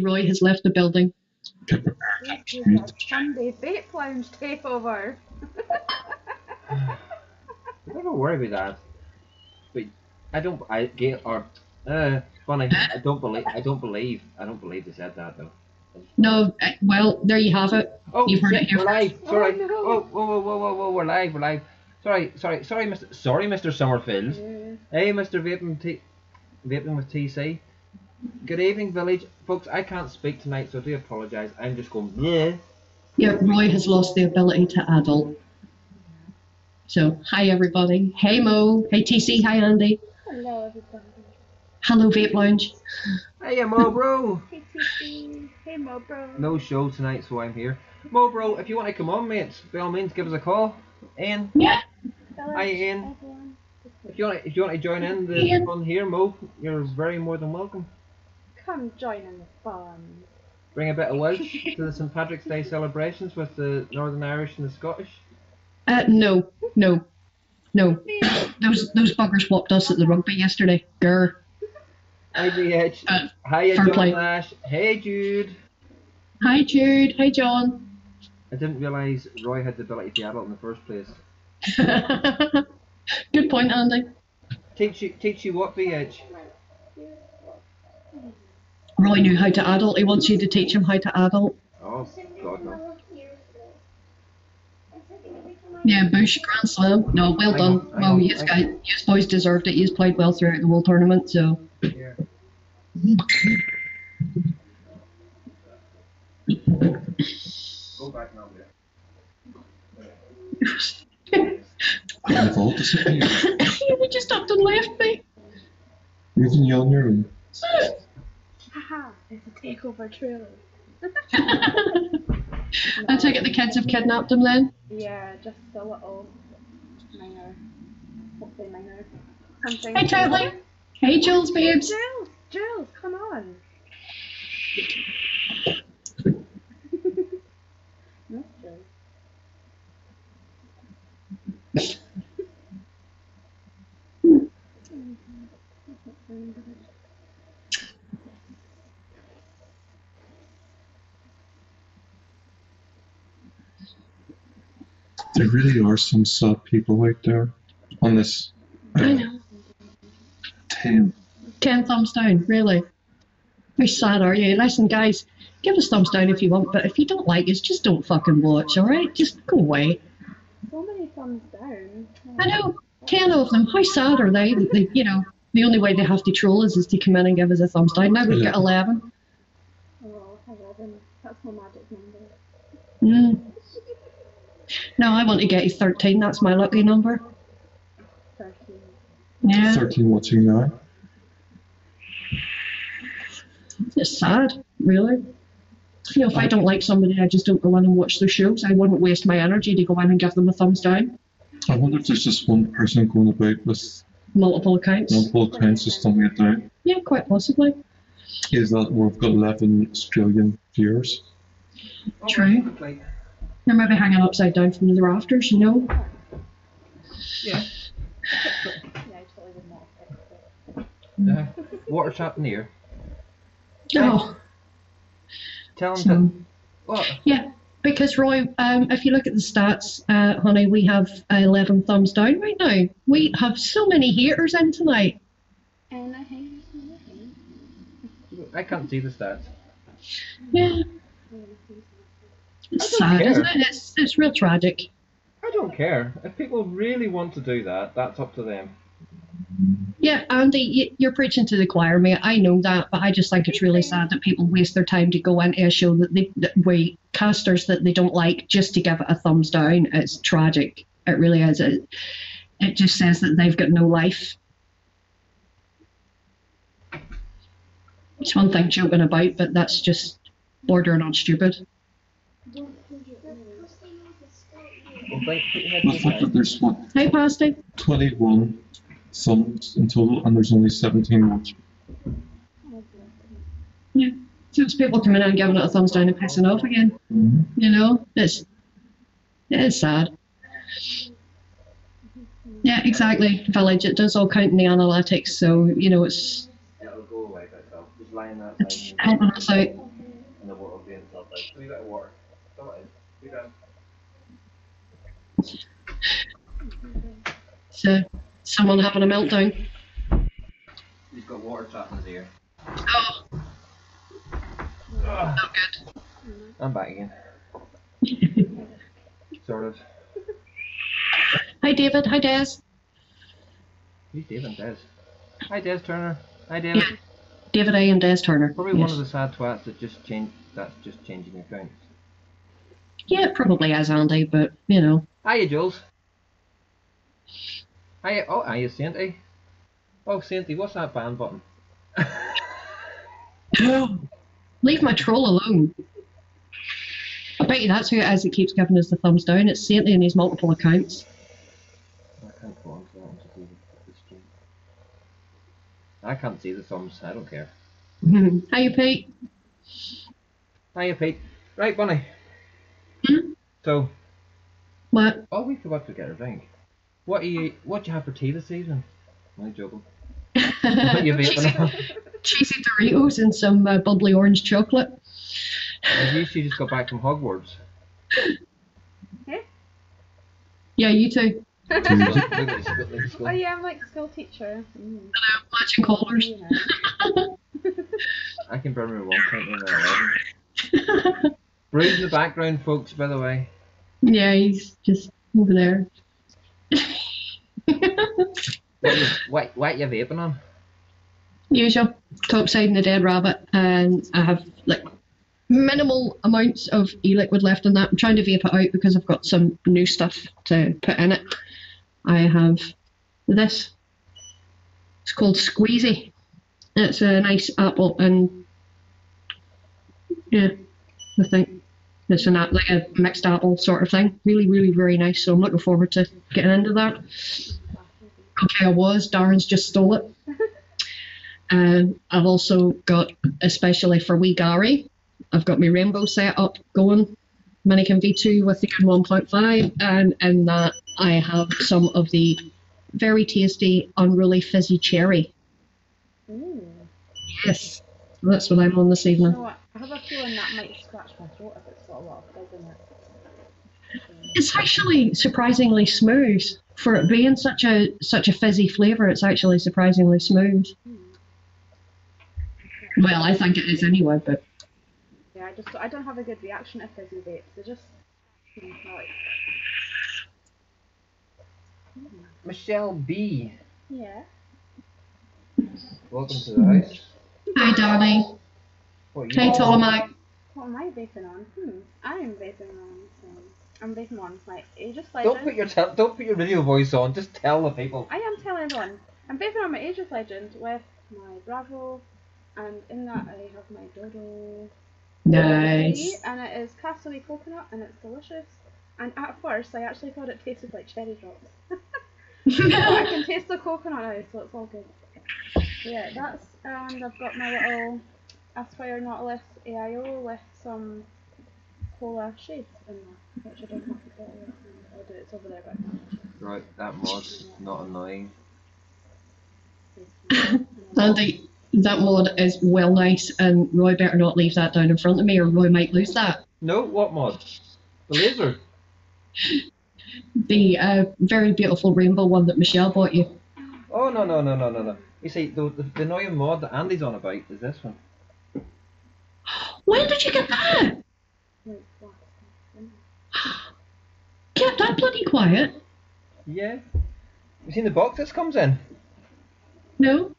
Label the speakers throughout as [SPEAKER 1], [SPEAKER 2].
[SPEAKER 1] Roy has left the building.
[SPEAKER 2] Get prepared.
[SPEAKER 3] Sunday Vape Lounge takeover.
[SPEAKER 4] Never worry about that. But funny. I don't believe they said that though.
[SPEAKER 1] No, well, there you have it.
[SPEAKER 4] Oh,
[SPEAKER 1] You've heard
[SPEAKER 4] shit,
[SPEAKER 1] it here.
[SPEAKER 4] we're live. Sorry.
[SPEAKER 3] Oh, no.
[SPEAKER 4] Whoa, we're live. Sorry, Mr. Summerfield. Hey, Mr. Vaping with TC. Good evening, village. Folks, I can't speak tonight, so I do apologise. I'm just going, bleh.
[SPEAKER 1] Yeah, Roy has lost the ability to adult. So, hi everybody. Hey Mo. Hey TC. Hi Andy.
[SPEAKER 3] Hello, everybody.
[SPEAKER 1] Hello Vape Lounge.
[SPEAKER 4] Hey, Mo bro.
[SPEAKER 3] Hey, TC. Hey, Mo, bro.
[SPEAKER 4] No show tonight, so I'm here. Mo bro, if you want to come on, mate, by all means, give us a call. Ian.
[SPEAKER 1] Yeah.
[SPEAKER 4] Hi, Ian.
[SPEAKER 3] Everyone.
[SPEAKER 4] If you want to join in the fun here, Mo, you're very more than welcome.
[SPEAKER 3] Come join in the fun.
[SPEAKER 4] Bring a bit of Welsh to the St Patrick's Day celebrations with the Northern Irish and the Scottish.
[SPEAKER 1] No. Those buggers whopped us at the rugby yesterday. Grr.
[SPEAKER 4] Hi DH. Hi
[SPEAKER 1] fair
[SPEAKER 4] John
[SPEAKER 1] play.
[SPEAKER 4] Nash. Hey Jude.
[SPEAKER 1] Hi Jude. Hi John.
[SPEAKER 4] I didn't realise Roy had the ability to adult in the first place.
[SPEAKER 1] Good point, Andy.
[SPEAKER 4] Teach you what, VH?
[SPEAKER 1] Roy knew how to adult. He wants you to teach him how to adult.
[SPEAKER 4] Oh, God no.
[SPEAKER 1] Yeah, Bush, Grand Slam. No, well done. Well, you boys deserved it. You played well throughout the whole tournament, so.
[SPEAKER 4] Yeah. Go back now,
[SPEAKER 2] Involved to something.
[SPEAKER 1] You just up and left me.
[SPEAKER 2] Even you on your own.
[SPEAKER 3] Haha, it's a takeover trailer.
[SPEAKER 1] I take it the kids have kidnapped him then?
[SPEAKER 3] Yeah, just a little minor. Hopefully minor. Something.
[SPEAKER 1] Hey Charlie. Hey Jules, babes.
[SPEAKER 3] Jules, come on. No, Jules.
[SPEAKER 2] There really are some sad people out there on this.
[SPEAKER 1] I know.
[SPEAKER 2] 10.
[SPEAKER 1] 10 thumbs down, really. How sad are you? Listen, guys, give us thumbs down if you want, but if you don't like us, just don't fucking watch, alright? Just go away.
[SPEAKER 3] So many thumbs down.
[SPEAKER 1] I know. 10 of them. How sad are they? You know, the only way they have to troll us is to come in and give us a thumbs down. Now we've got 11.
[SPEAKER 3] Oh, 11. That's my magic number.
[SPEAKER 1] No, I want to get you 13. That's my lucky number.
[SPEAKER 3] 13.
[SPEAKER 1] Yeah.
[SPEAKER 2] 13 watching now.
[SPEAKER 1] It's sad, really. You know, if I don't like somebody, I just don't go in and watch their shows. I wouldn't waste my energy to go in and give them a thumbs down.
[SPEAKER 2] I wonder if there's just one person going about with
[SPEAKER 1] Multiple accounts.
[SPEAKER 2] multiple accounts just thumbing it down.
[SPEAKER 1] Yeah, quite possibly.
[SPEAKER 2] Is that we've got 11 Australian viewers?
[SPEAKER 1] True. They're maybe hanging upside down from the rafters, you know?
[SPEAKER 4] Yeah.
[SPEAKER 3] Yeah, I totally would not fix it.
[SPEAKER 4] Water tap near.
[SPEAKER 1] Oh.
[SPEAKER 4] Tell him
[SPEAKER 1] So,
[SPEAKER 4] to. What?
[SPEAKER 1] yeah, because Roy, if you look at the stats, honey, we have 11 thumbs down right now. We have so many haters in tonight.
[SPEAKER 3] And I hate
[SPEAKER 4] I can't see the stats.
[SPEAKER 1] Yeah, it's sad, isn't it? It's real tragic.
[SPEAKER 4] I don't care. If people really want to do that, that's up to them.
[SPEAKER 1] Yeah, Andy, you're preaching to the choir, mate. I know that, but I just think it's really sad that people waste their time to go into a show that casters that they don't like just to give it a thumbs down. It's tragic. It really is. It just says that they've got no life. It's one thing joking about, but that's just bordering on stupid.
[SPEAKER 2] The fact that there's what,
[SPEAKER 1] Hi, Pasty.
[SPEAKER 2] 21 thumbs in total and there's only 17 watching.
[SPEAKER 1] Yeah. So it's people coming in and giving it a thumbs down and pissing off again.
[SPEAKER 2] Mm-hmm.
[SPEAKER 1] You know, it is sad. Yeah, exactly. Village, it does all count in the analytics, so, you know, it's
[SPEAKER 4] It'll go away by itself. Just lying that
[SPEAKER 1] helping us out.
[SPEAKER 4] being selfish. A wee bit of water. Come on. You go.
[SPEAKER 1] So, someone having a meltdown.
[SPEAKER 4] He's got water trapped in his ear.
[SPEAKER 1] Oh, not good.
[SPEAKER 4] I'm back again. Sort of.
[SPEAKER 1] Hi, David. Hi, Des.
[SPEAKER 4] Who's David? Des. Hi, Des Turner. Hi, David.
[SPEAKER 1] Yeah. David A. and Des Turner.
[SPEAKER 4] Probably one of the sad twats that just changed. That's just changing accounts.
[SPEAKER 1] Yeah, probably as Andy, but you know.
[SPEAKER 4] Hiya, Jules. Hiya. Oh, hiya, Sainty. Oh, Sainty, what's that ban button?
[SPEAKER 1] Leave my troll alone. I bet you that's who it is that keeps giving us the thumbs down. It's Saintly and his multiple accounts.
[SPEAKER 4] I can't go on to that one to see the stream. I can't see the thumbs. I don't care.
[SPEAKER 1] Hiya, Pete.
[SPEAKER 4] Hiya, Pete. Right, Bunny.
[SPEAKER 1] Hmm?
[SPEAKER 4] So,
[SPEAKER 1] What?
[SPEAKER 4] oh, we forgot to get a drink. What do you have for tea this evening? I'm joking. What are you vaping on?
[SPEAKER 1] Cheesy Doritos and some bubbly orange chocolate.
[SPEAKER 4] You two just got back from Hogwarts.
[SPEAKER 1] Yeah, you too.
[SPEAKER 3] Oh yeah, I'm like school teacher.
[SPEAKER 1] Matching colours.
[SPEAKER 4] I can burn my one pint in there. 11. Breathe in the background, folks, by the way.
[SPEAKER 1] Yeah, he's just over there.
[SPEAKER 4] What you vaping on?
[SPEAKER 1] Usual. Topside and the dead rabbit. And I have like minimal amounts of e-liquid left in that. I'm trying to vape it out because I've got some new stuff to put in it. I have this. It's called Squeezy. It's a nice apple and yeah, I think it's like a mixed apple sort of thing. Really, really very nice. So I'm looking forward to getting into that. Okay, I was. Darren's just stole it. I've also got, especially for wee Gary, I've got my rainbow set up going, Minikin V2 with the good 1.5, and in that I have some of the very tasty unruly fizzy cherry.
[SPEAKER 3] Ooh.
[SPEAKER 1] Yes, that's what I'm on this
[SPEAKER 3] You
[SPEAKER 1] evening.
[SPEAKER 3] know what? I have a feeling that might scratch my throat if it's got a lot of fizz in it.
[SPEAKER 1] It's actually surprisingly smooth for it being such a fizzy flavour. It's actually surprisingly smooth. Well, I think it is anyway, but
[SPEAKER 3] Yeah, I don't have a good reaction to fizzy vapes. They just like.
[SPEAKER 4] Michelle B.
[SPEAKER 3] Yeah.
[SPEAKER 4] Welcome to the house.
[SPEAKER 1] hi, Danny.
[SPEAKER 4] What
[SPEAKER 1] Hey, Ptolemaic.
[SPEAKER 3] What am I vaping on? I'm vaping on I'm vaping on like Aegis
[SPEAKER 4] Don't
[SPEAKER 3] Legend.
[SPEAKER 4] don't put your radio voice on. Just tell the people.
[SPEAKER 3] I am telling everyone. I'm vaping on my Aegis Legend with my Bravo, and in that I have my Dodo.
[SPEAKER 1] Nice.
[SPEAKER 3] And it is castaway coconut, and it's delicious. And at first, I actually thought it tasted like cherry drops. But I can taste the coconut now, so it's all good. Yeah, that's, and I've got my little Aspire Nautilus AIO with some cola shades in there, which I don't have to put away. I'll do it, it's over there, but
[SPEAKER 4] Right, that mod's not annoying.
[SPEAKER 1] Andy, that mod is well nice, and Roy better not leave that down in front of me, or Roy might lose that.
[SPEAKER 4] No, what mod? The laser.
[SPEAKER 1] The very beautiful rainbow one that Michelle bought you.
[SPEAKER 4] Oh no. You see, the annoying mod that Andy's on about is this one.
[SPEAKER 1] When did you get that? Kept that bloody quiet.
[SPEAKER 4] Yeah. You seen the box this comes in?
[SPEAKER 1] No.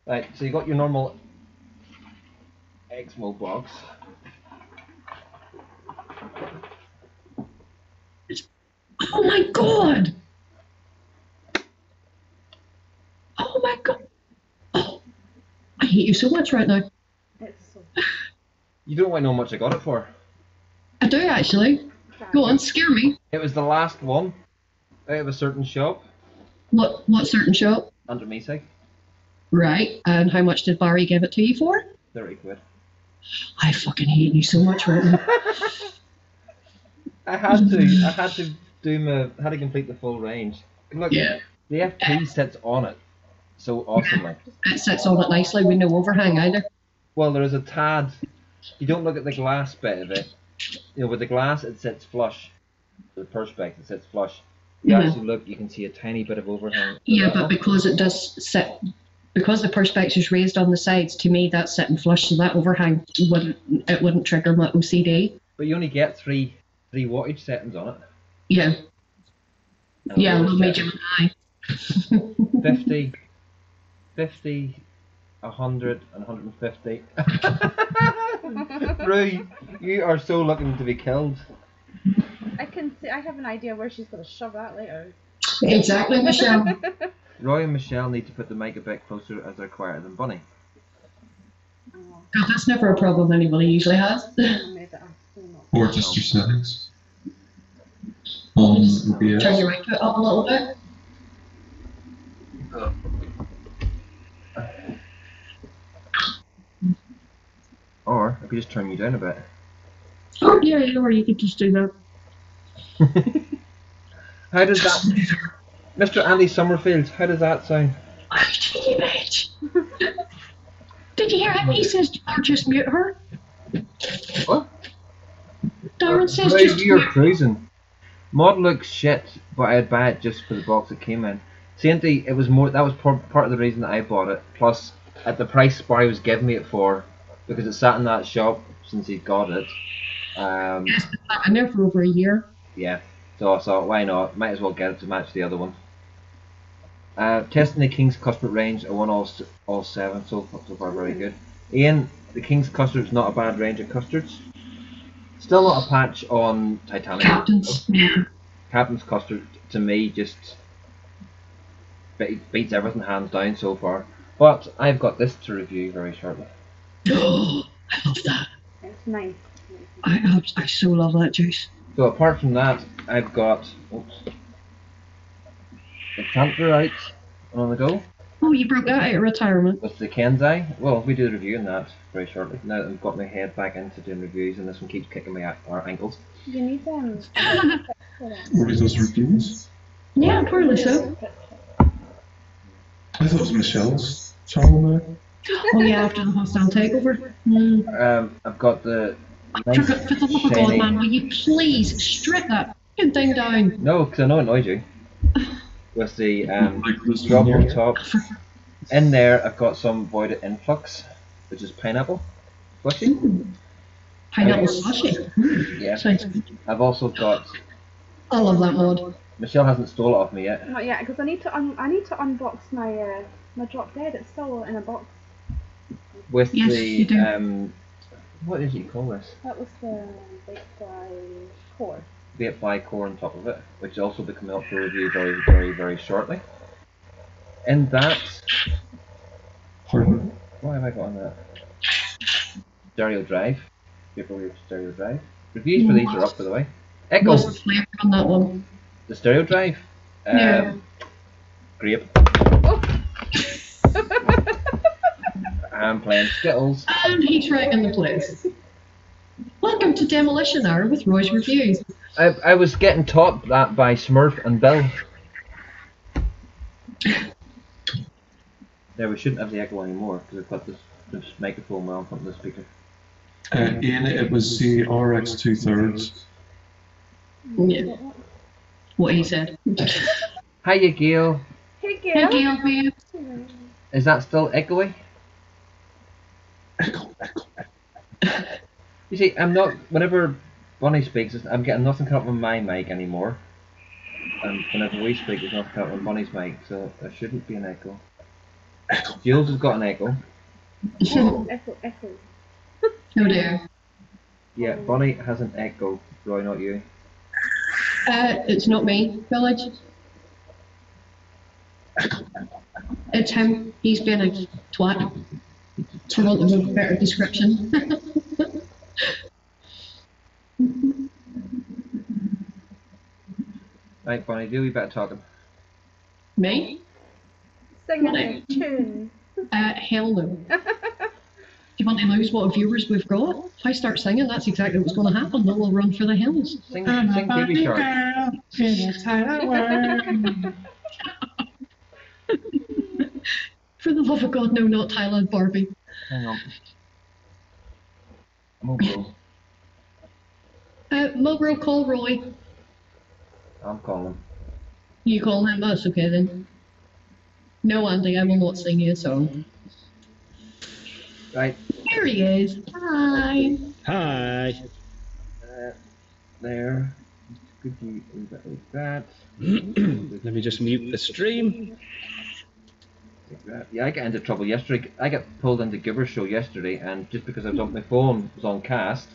[SPEAKER 4] Right, so you got your normal Exmo box.
[SPEAKER 1] Oh my god! Oh my god! Oh, I hate you so much right now.
[SPEAKER 3] it's so
[SPEAKER 4] You don't want to know how much I got it for.
[SPEAKER 1] I do actually. Go on, scare me.
[SPEAKER 4] It was the last one out of a certain shop
[SPEAKER 1] What certain shop?
[SPEAKER 4] under Mesig.
[SPEAKER 1] Right, and how much did Barry give it to you for?
[SPEAKER 4] 30 quid.
[SPEAKER 1] I fucking hate you so much right now.
[SPEAKER 4] I had to complete the full range. Look,
[SPEAKER 1] Yeah.
[SPEAKER 4] the FP sits on it so awesomely.
[SPEAKER 1] It sits on it nicely with no overhang either.
[SPEAKER 4] Well, there is a tad You don't look at the glass bit of it. You know, with the glass it sits flush. The perspex it sits flush. You actually look, you can see a tiny bit of overhang.
[SPEAKER 1] Yeah, but because it does sit, because the perspex is raised on the sides, to me that's sitting flush, so that overhang wouldn't trigger my OCD.
[SPEAKER 4] But you only get three wattage settings on it.
[SPEAKER 1] Yeah. Yeah, low, medium, and high.
[SPEAKER 4] 50, 100, and 150. Rui, you are so looking to be killed.
[SPEAKER 3] I can see. I have an idea where she's going to shove that later.
[SPEAKER 1] Exactly, Michelle.
[SPEAKER 4] Roy and Michelle need to put the mic a bit closer as they're quieter than Bunny.
[SPEAKER 1] God, that's never a problem anybody usually has.
[SPEAKER 2] Or just your settings. OBS.
[SPEAKER 1] Turn your output up a little bit.
[SPEAKER 4] Or I could just turn you down a bit.
[SPEAKER 1] Oh, yeah, or you could just do that.
[SPEAKER 4] How does that, Mr. Andy Summerfield? How does that sound?
[SPEAKER 1] Did you hear him? He says, or just mute her.
[SPEAKER 4] What?
[SPEAKER 1] Darren says,
[SPEAKER 4] Ray,
[SPEAKER 1] just
[SPEAKER 4] you're
[SPEAKER 1] mute.
[SPEAKER 4] cruising. Mod looks shit, but I'd buy it just for the box it came in. Sainty, it was more. That was part of the reason that I bought it. Plus, at the price Barry was giving me it for, because it sat in that shop since he got it.
[SPEAKER 1] Yes, I've been there for over a year.
[SPEAKER 4] Yeah, so I thought, why not? Might as well get it to match the other one. Testing the King's Custard range, I won all 7 so far, very good. Ian, the King's Custard's not a bad range of custards. Still not a patch on Titanic.
[SPEAKER 1] Captain's, yeah.
[SPEAKER 4] Captain's Custard, to me, just beats everything hands down so far. But I've got this to review very shortly.
[SPEAKER 1] Oh, I love that.
[SPEAKER 3] It's nice.
[SPEAKER 1] I so love that juice.
[SPEAKER 4] So apart from that, I've got the Canter out on the go.
[SPEAKER 1] Oh, you broke that out of retirement.
[SPEAKER 4] With the Kenzai. Well, we do the review on that very shortly. Now that I've got my head back into doing reviews and this one keeps kicking my ankles.
[SPEAKER 3] You need them.
[SPEAKER 2] What are those reviews?
[SPEAKER 1] Yeah, poorly so.
[SPEAKER 2] I thought it was Michelle's channel now.
[SPEAKER 1] Oh yeah, after the hostile takeover.
[SPEAKER 4] I've got the
[SPEAKER 1] For
[SPEAKER 4] nice
[SPEAKER 1] the love of God,
[SPEAKER 4] shiny...
[SPEAKER 1] man, will you please strip that fucking thing down?
[SPEAKER 4] No, because I know it annoys you. With the
[SPEAKER 2] Like this
[SPEAKER 4] drop
[SPEAKER 2] one
[SPEAKER 4] on
[SPEAKER 2] here.
[SPEAKER 4] top. In there, I've got some Voided Influx, which is pineapple slushy.
[SPEAKER 1] Pineapple slushy.
[SPEAKER 4] Yeah.
[SPEAKER 1] Sounds good.
[SPEAKER 4] I've also got...
[SPEAKER 1] I love that mod.
[SPEAKER 4] Michelle hasn't stole it off me yet.
[SPEAKER 3] Not yet, because I need to unbox my my drop dead. It's still in a box.
[SPEAKER 4] With
[SPEAKER 1] Yes,
[SPEAKER 4] the
[SPEAKER 1] you do.
[SPEAKER 4] what did you call this?
[SPEAKER 3] That was the Vapefly core.
[SPEAKER 4] Vapefly core on top of it, which will also be coming up for review very, very, very shortly. In that,
[SPEAKER 2] Pardon?
[SPEAKER 4] what have I got on that? Stereo drive. Vapefly stereo drive. Reviews for these are up, by the way. Echo.
[SPEAKER 1] What's the flavour on that one?
[SPEAKER 4] The stereo drive.
[SPEAKER 1] Yeah.
[SPEAKER 4] Grape.
[SPEAKER 3] Oh.
[SPEAKER 4] I'm playing Skittles.
[SPEAKER 1] And he's right in the place. Welcome to Demolition Hour with Roy's Reviews.
[SPEAKER 4] I was getting taught that by Smurf and Bill. There, we shouldn't have the echo anymore because I've got this microphone well in front of the speaker.
[SPEAKER 2] Ian, it was the RX 2/3.
[SPEAKER 1] Yeah. What he said.
[SPEAKER 4] Hiya, Gail.
[SPEAKER 3] Hey,
[SPEAKER 1] Hey,
[SPEAKER 3] Gail.
[SPEAKER 1] Gail, babe.
[SPEAKER 4] Is that still echoey?
[SPEAKER 2] Echo.
[SPEAKER 4] You see, I'm not. Whenever Bonnie speaks, I'm getting nothing come up on my mic anymore. And whenever we speak, there's nothing come up on Bonnie's mic, so there shouldn't be an echo. Jules has got an echo.
[SPEAKER 3] Echo.
[SPEAKER 1] Oh dear.
[SPEAKER 4] Yeah, Bonnie has an echo. Roy, not you.
[SPEAKER 1] It's not me, Village. It's him. He's been a twat. For want of a better description.
[SPEAKER 4] Right, Bonnie, do we better talking?
[SPEAKER 1] Me?
[SPEAKER 3] Sing a tune.
[SPEAKER 1] Hell no. Do you want to lose what viewers we've got? If I start singing, that's exactly what's going to happen. They'll all run for the hills.
[SPEAKER 4] Sing TV Shark.
[SPEAKER 1] For the love of God, no, not Thailand Barbie.
[SPEAKER 4] Hang on. Mobro.
[SPEAKER 1] Mobro, call Roy.
[SPEAKER 4] I'm calling him.
[SPEAKER 1] You call him? That's okay then. No, Andy, I will not sing you a song.
[SPEAKER 4] Right.
[SPEAKER 1] Here he is. Hi.
[SPEAKER 5] Hi.
[SPEAKER 4] There. Could you leave it like that?
[SPEAKER 5] Let me just mute the stream.
[SPEAKER 4] Like that. Yeah, I got into trouble yesterday. I got pulled into Giver Show yesterday, and just because I was on my phone was on cast,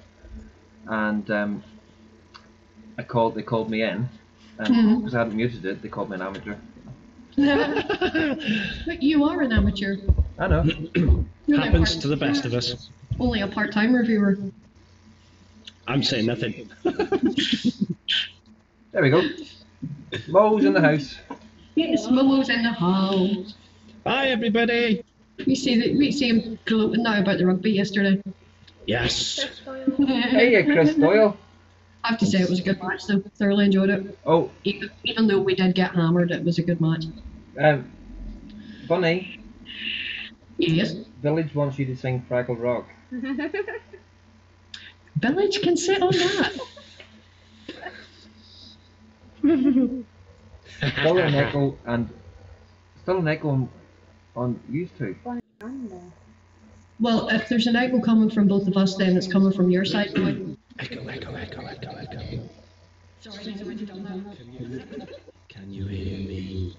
[SPEAKER 4] and they called me in, and because I hadn't muted it, they called me an amateur.
[SPEAKER 1] But you are an amateur.
[SPEAKER 4] I know.
[SPEAKER 5] Happens to the best of us.
[SPEAKER 1] Only a part-time reviewer.
[SPEAKER 5] I'm saying nothing.
[SPEAKER 4] There we go. Mo's in the house.
[SPEAKER 1] Yes, Momo's in the house.
[SPEAKER 5] Hi everybody.
[SPEAKER 1] We see him gloating now about the rugby yesterday.
[SPEAKER 5] Yes.
[SPEAKER 3] Chris Doyle.
[SPEAKER 4] Hey, Chris Doyle.
[SPEAKER 1] I have to say it was a good match though. Thoroughly enjoyed it.
[SPEAKER 4] Oh,
[SPEAKER 1] Even though we did get hammered, it was a good match.
[SPEAKER 4] Bunny.
[SPEAKER 1] Yes.
[SPEAKER 4] Village wants you to sing Fraggle Rock.
[SPEAKER 1] Village can sit on that.
[SPEAKER 4] Still an echo on used to.
[SPEAKER 1] Well, if there's an echo coming from both of us, then it's coming from your side.
[SPEAKER 5] Echo.
[SPEAKER 1] Sorry,
[SPEAKER 5] Can you hear me?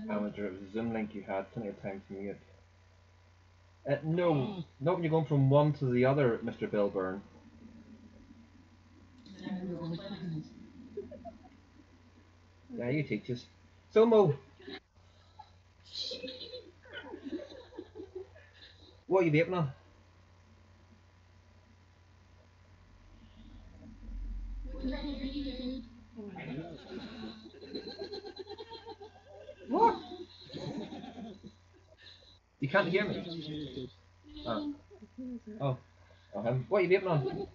[SPEAKER 4] Amateur, it was a Zoom link you had, plenty of time to mute. No, not when you're going from one to the other, Mr. Bill Byrne. Yeah, you teach us. So, Mo, what are you vaping on? What? You can't hear me? Oh. Oh. What are you vaping on?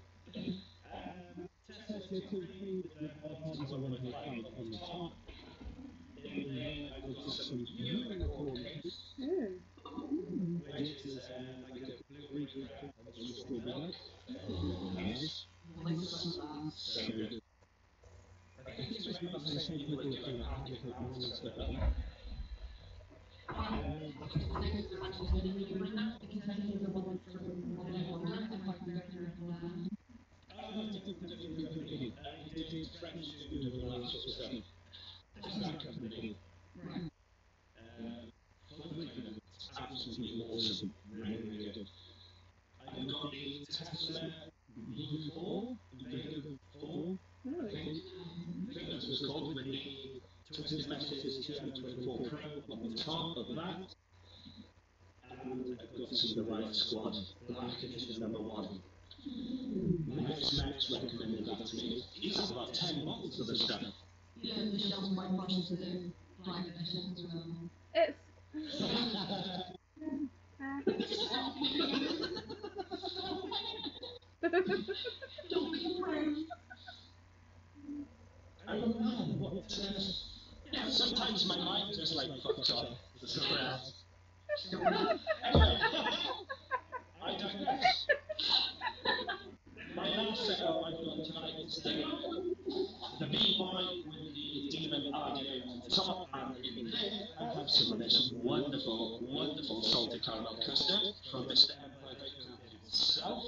[SPEAKER 3] It's.
[SPEAKER 6] Sometimes my mind just like fucked off somewhere else. I digress. My last setup I've got tonight is the BY with the demon idea on the top, and in here I have some of this wonderful salted caramel custard from Mr. Empire Vaping himself,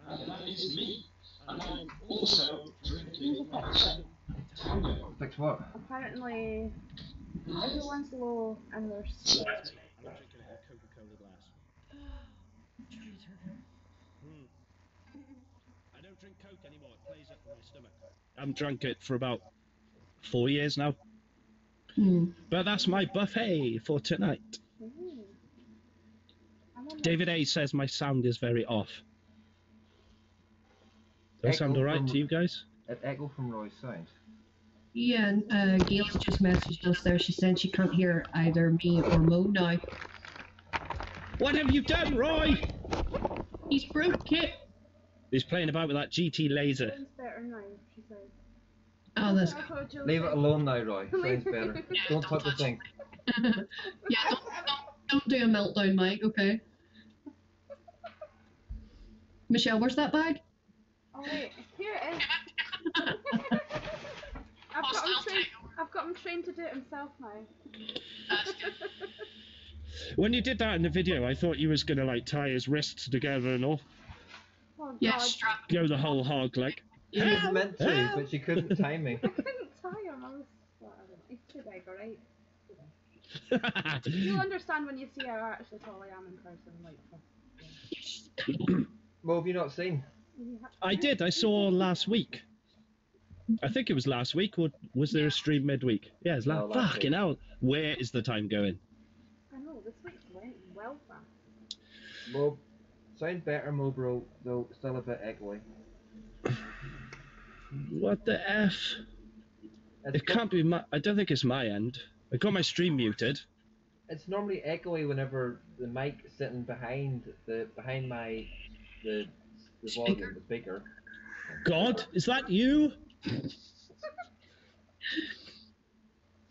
[SPEAKER 6] and that is me. And I'm also drinking a tango.
[SPEAKER 4] Fix what?
[SPEAKER 3] Apparently, everyone's low and they're sick.
[SPEAKER 5] I'm drinking a Coca-Cola glass. I don't drink Coke anymore. It plays up in my stomach. I haven't drunk it for about 4 years now. But that's my buffet for tonight. David A says my sound is very off. Do I sound alright to you guys?
[SPEAKER 4] An echo from Roy's sound.
[SPEAKER 1] Yeah, and Gail's just messaged us there. She said she can't hear either me or Mo now.
[SPEAKER 5] What have you done, Roy?
[SPEAKER 1] He's broke it.
[SPEAKER 5] He's playing about with that GT laser.
[SPEAKER 3] Sounds better now, she says.
[SPEAKER 1] Oh, that's
[SPEAKER 3] That's what Jill
[SPEAKER 4] Leave it
[SPEAKER 3] said.
[SPEAKER 4] alone now, Roy. Sounds better. Don't touch the thing.
[SPEAKER 1] yeah. Don't do a meltdown, Mike. Okay. Michelle, where's that bag?
[SPEAKER 3] Oh wait, here it is. I've got him trained to do it himself now.
[SPEAKER 5] When you did that in the video, I thought you was gonna like tie his wrists together and all.
[SPEAKER 3] Oh
[SPEAKER 1] Yeah,
[SPEAKER 3] God.
[SPEAKER 1] strap.
[SPEAKER 5] Go the whole hog like.
[SPEAKER 4] She was meant to, but she couldn't time me.
[SPEAKER 3] I couldn't tie him. I was. Whatever. It's too big, alright? You'll understand when you see how actually tall I am in person. Like.
[SPEAKER 4] Well, have you not seen?
[SPEAKER 5] I did. I saw last week. I think it was last week, or was there a stream midweek? Yeah, it's
[SPEAKER 4] No,
[SPEAKER 5] last.
[SPEAKER 4] last
[SPEAKER 5] Fucking
[SPEAKER 4] week.
[SPEAKER 5] hell! Where is the time going?
[SPEAKER 3] I know, this week went well fast.
[SPEAKER 4] Mo, sound better, Mo, bro. Though still a bit echoey.
[SPEAKER 5] What the f? It can't be my. I don't think it's my end. I got my stream muted.
[SPEAKER 4] It's normally echoey whenever the mic sitting behind the volume, the speaker.
[SPEAKER 5] God, is that you?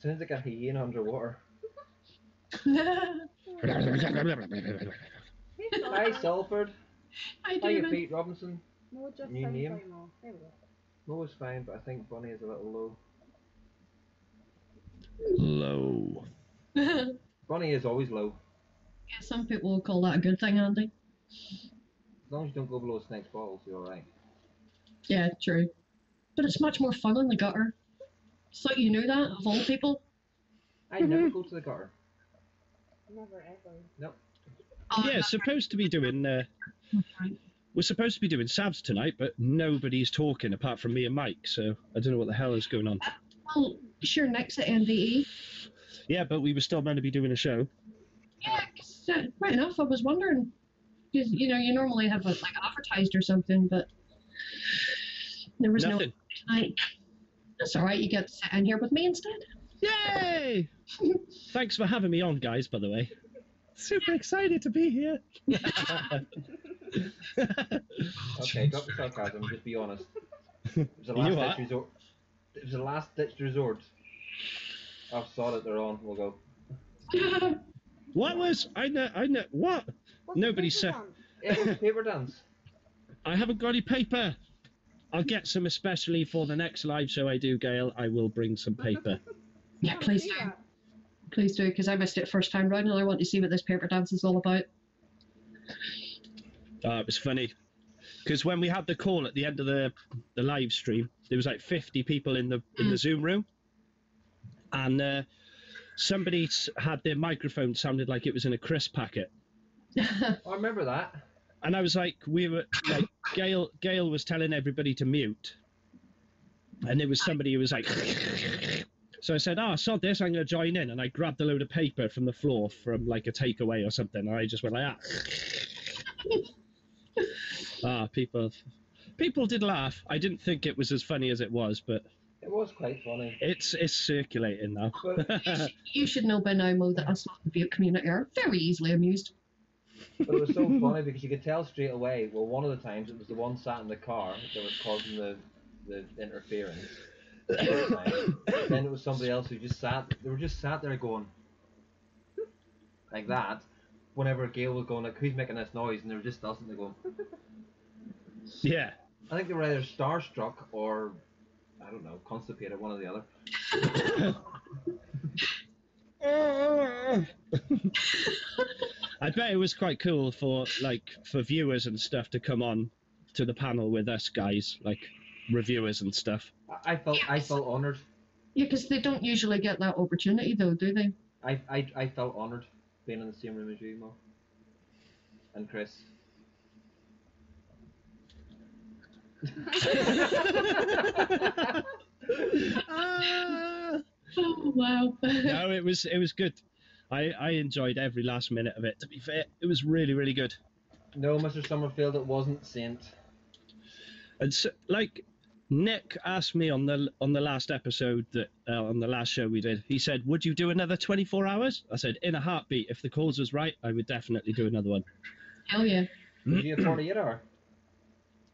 [SPEAKER 4] Sounds like a hyena underwater. Hi, Salford.
[SPEAKER 1] I
[SPEAKER 4] Hi,
[SPEAKER 1] do.
[SPEAKER 4] Pete Robinson.
[SPEAKER 3] Mo just
[SPEAKER 4] New
[SPEAKER 3] sounds
[SPEAKER 4] name?
[SPEAKER 3] like Mo. There we go.
[SPEAKER 4] Mo is fine, but I think Bonnie is a little low.
[SPEAKER 5] Low.
[SPEAKER 4] Bonnie is always low.
[SPEAKER 1] Yeah, some people will call that a good thing, Andy.
[SPEAKER 4] As long as you don't go below Snake's balls, you're alright.
[SPEAKER 1] Yeah, true. But it's much more fun in the gutter. So you knew that, of all people?
[SPEAKER 4] I never go to the gutter.
[SPEAKER 3] Never ever.
[SPEAKER 4] Nope.
[SPEAKER 1] Oh,
[SPEAKER 5] Yeah, supposed to be doing. We're supposed to be doing Savs tonight, but nobody's talking apart from me and Mike. So I don't know what the hell is going on.
[SPEAKER 1] Well, sure, next at NVE.
[SPEAKER 5] Yeah, but we were still meant to be doing a show.
[SPEAKER 1] Yeah, 'cause, right enough, I was wondering. 'Cause, you know, you normally have it like advertised or something, but there was
[SPEAKER 5] Nothing.
[SPEAKER 1] no tonight. That's alright, you get to sit in here with me instead.
[SPEAKER 5] Yay! Thanks for having me on, guys, by the way. Super excited to be here.
[SPEAKER 4] Okay, drop the sarcasm, just be honest. It was a last ditch resort. It was a last ditch resort. I've saw that they're on, we'll go.
[SPEAKER 5] What was? I know, what?
[SPEAKER 3] What's
[SPEAKER 5] Nobody
[SPEAKER 3] the
[SPEAKER 5] said.
[SPEAKER 3] paper dance?
[SPEAKER 4] It was a paper dance.
[SPEAKER 5] I haven't got any paper. I'll get some especially for the next live show I do, Gail. I will bring some paper.
[SPEAKER 1] Yeah, please do.
[SPEAKER 3] that.
[SPEAKER 1] Please do, because I missed it first time round and I want to see what this paper dance is all about.
[SPEAKER 5] It was funny. Because when we had the call at the end of the live stream, there was like 50 people in the Zoom room. And somebody had their microphone sounded like it was in a crisp packet.
[SPEAKER 4] Oh, I remember that.
[SPEAKER 5] And I was like, Gail was telling everybody to mute. And there was somebody who was like... So I said, sod this, I'm going to join in. And I grabbed a load of paper from the floor from like a takeaway or something. And I just went like that. People did laugh. I didn't think it was as funny as it was, but...
[SPEAKER 4] It was quite funny.
[SPEAKER 5] It's circulating now.
[SPEAKER 1] You should know by now, Mo, that us lot in the Vape community are very easily amused.
[SPEAKER 4] But it was so funny because you could tell straight away, well, one of the times it was the one sat in the car that was causing the interference. Then it was somebody else who just sat there going like that whenever Gail was going like, who's making this noise? And they were just us and they going.
[SPEAKER 5] Yeah.
[SPEAKER 4] I think they were either starstruck or I don't know, constipated, one or the other.
[SPEAKER 5] I bet it was quite cool for viewers and stuff to come on to the panel with us guys, like reviewers and stuff.
[SPEAKER 4] I felt honoured.
[SPEAKER 1] Yeah, because they don't usually get that opportunity, though, do they?
[SPEAKER 4] I felt honoured being in the same room as you, Mo. And Chris.
[SPEAKER 1] Oh, wow.
[SPEAKER 5] No, it was good. I enjoyed every last minute of it. To be fair, it was really, really good.
[SPEAKER 4] No, Mr. Summerfield, it wasn't Saint.
[SPEAKER 5] And so, like Nick asked me on the last episode that on the last show we did, he said, "Would you do another 24 hours?" I said, "In a heartbeat. If the calls was right, I would definitely do another one."
[SPEAKER 1] Hell yeah.
[SPEAKER 4] Was you a 48 hour?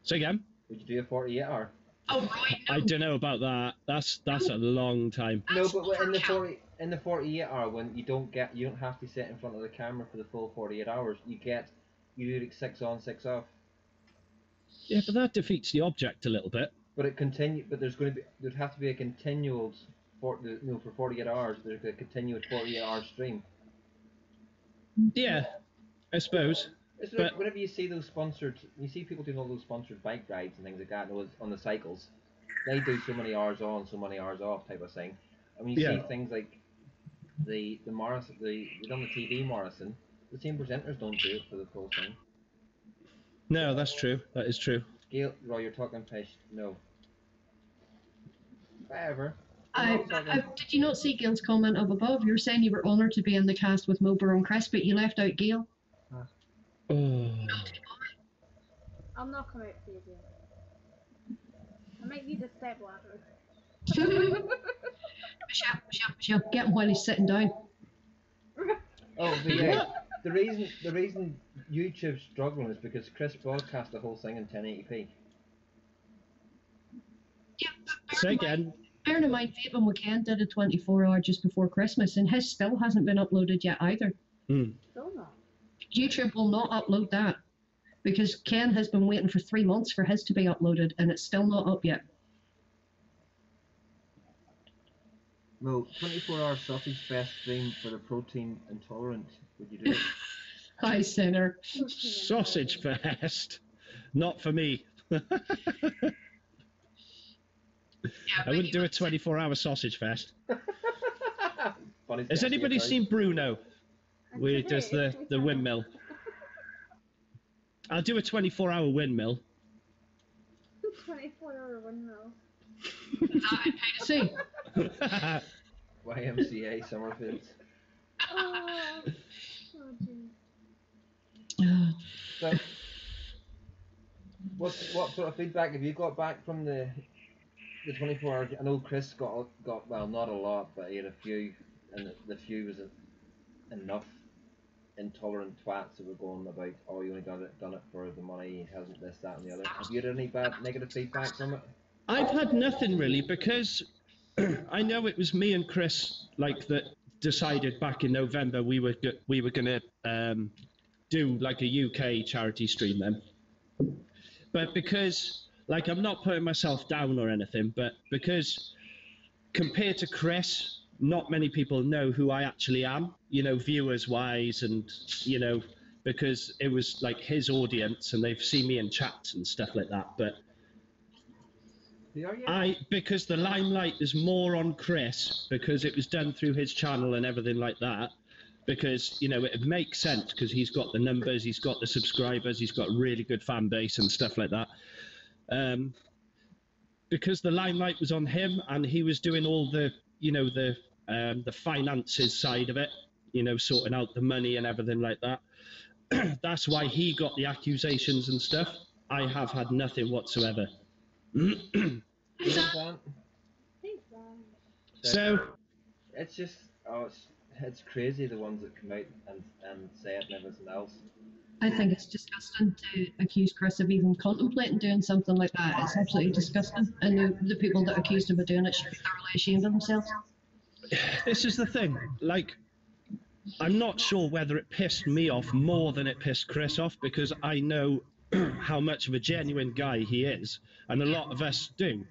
[SPEAKER 5] Say again?
[SPEAKER 4] Would you do a 48-hour?
[SPEAKER 1] Oh, right. No.
[SPEAKER 5] I don't know about that. That's a long time.
[SPEAKER 4] No, but in the 48-hour, when you don't have to sit in front of the camera for the full 48 hours. You do like 6 on, 6 off.
[SPEAKER 5] Yeah, but that defeats the object a little bit.
[SPEAKER 4] But there'd have to be a continual for 48 hours. There's a continuous 48-hour stream.
[SPEAKER 5] Yeah, I suppose.
[SPEAKER 4] It's
[SPEAKER 5] But-
[SPEAKER 4] like whenever you see people doing all those sponsored bike rides and things like that on the cycles, they do so many hours on, so many hours off type of thing. And when you see things like the marathon, they done the TV marathon, the same presenters don't do it for the full thing.
[SPEAKER 5] No, that's true. That is true.
[SPEAKER 4] Gail, Roy, you're talking pish. No. Whatever.
[SPEAKER 1] Did you not see Gail's comment up above? You were saying you were honoured to be in the cast with Mober and Chris, but you left out Gail.
[SPEAKER 5] Oh.
[SPEAKER 3] I'll knock him out for you, dear. I might need a step ladder.
[SPEAKER 1] Michelle, get him while he's sitting down.
[SPEAKER 4] Oh, but yeah. The reason YouTube's struggling is because Chris broadcast the whole thing in 1080p.
[SPEAKER 1] Yeah,
[SPEAKER 5] Say again.
[SPEAKER 1] bearing in mind, Vaping with Ken did a 24-hour just before Christmas, and his still hasn't been uploaded yet either.
[SPEAKER 3] Still not.
[SPEAKER 1] YouTube will not upload that because Ken has been waiting for 3 months for his to be uploaded, and it's still not up yet.
[SPEAKER 4] Well, 24-hour sausage fest stream for the protein intolerant. Would you do it?
[SPEAKER 1] Hi, sinner.
[SPEAKER 5] Sausage fest. Not for me.
[SPEAKER 1] Yeah,
[SPEAKER 5] I wouldn't do a 24-hour sausage fest.
[SPEAKER 4] Funny
[SPEAKER 5] Has anybody seen Bruno? Where he does the windmill. I'll do a 24-hour windmill.
[SPEAKER 3] 24-hour windmill.
[SPEAKER 1] See,
[SPEAKER 4] YMCA Summerfield.
[SPEAKER 3] Oh, geez.
[SPEAKER 4] So, what sort of feedback have you got back from the 24 hours? I know Chris got well, not a lot, but he had a few, and the few was enough intolerant twats that were going about, oh, you only done it for the money, he hasn't this, that, and the other. Have you had any bad negative feedback from it?
[SPEAKER 5] I've had nothing really because I know it was me and Chris that decided back in November we were gonna do like a UK charity stream then. But because I'm not putting myself down or anything, but because compared to Chris, not many people know who I actually am, viewers wise, and because it was like his audience and they've seen me in chats and stuff like that. But because the limelight is more on Chris because it was done through his channel and everything like that, because it makes sense because he's got the numbers, he's got the subscribers, he's got a really good fan base and stuff like that. Because the limelight was on him and he was doing all the the finances side of it, sorting out the money and everything like that. That's why he got the accusations and stuff. I have had nothing whatsoever. So
[SPEAKER 4] it's just it's crazy the ones that come out and say it and everything else.
[SPEAKER 1] I think it's disgusting to accuse Chris of even contemplating doing something like that. It's absolutely disgusting. And the people that accused him of doing it should be thoroughly ashamed of themselves.
[SPEAKER 5] This is the thing. I'm not sure whether it pissed me off more than it pissed Chris off because I know how much of a genuine guy he is, and a lot of us do.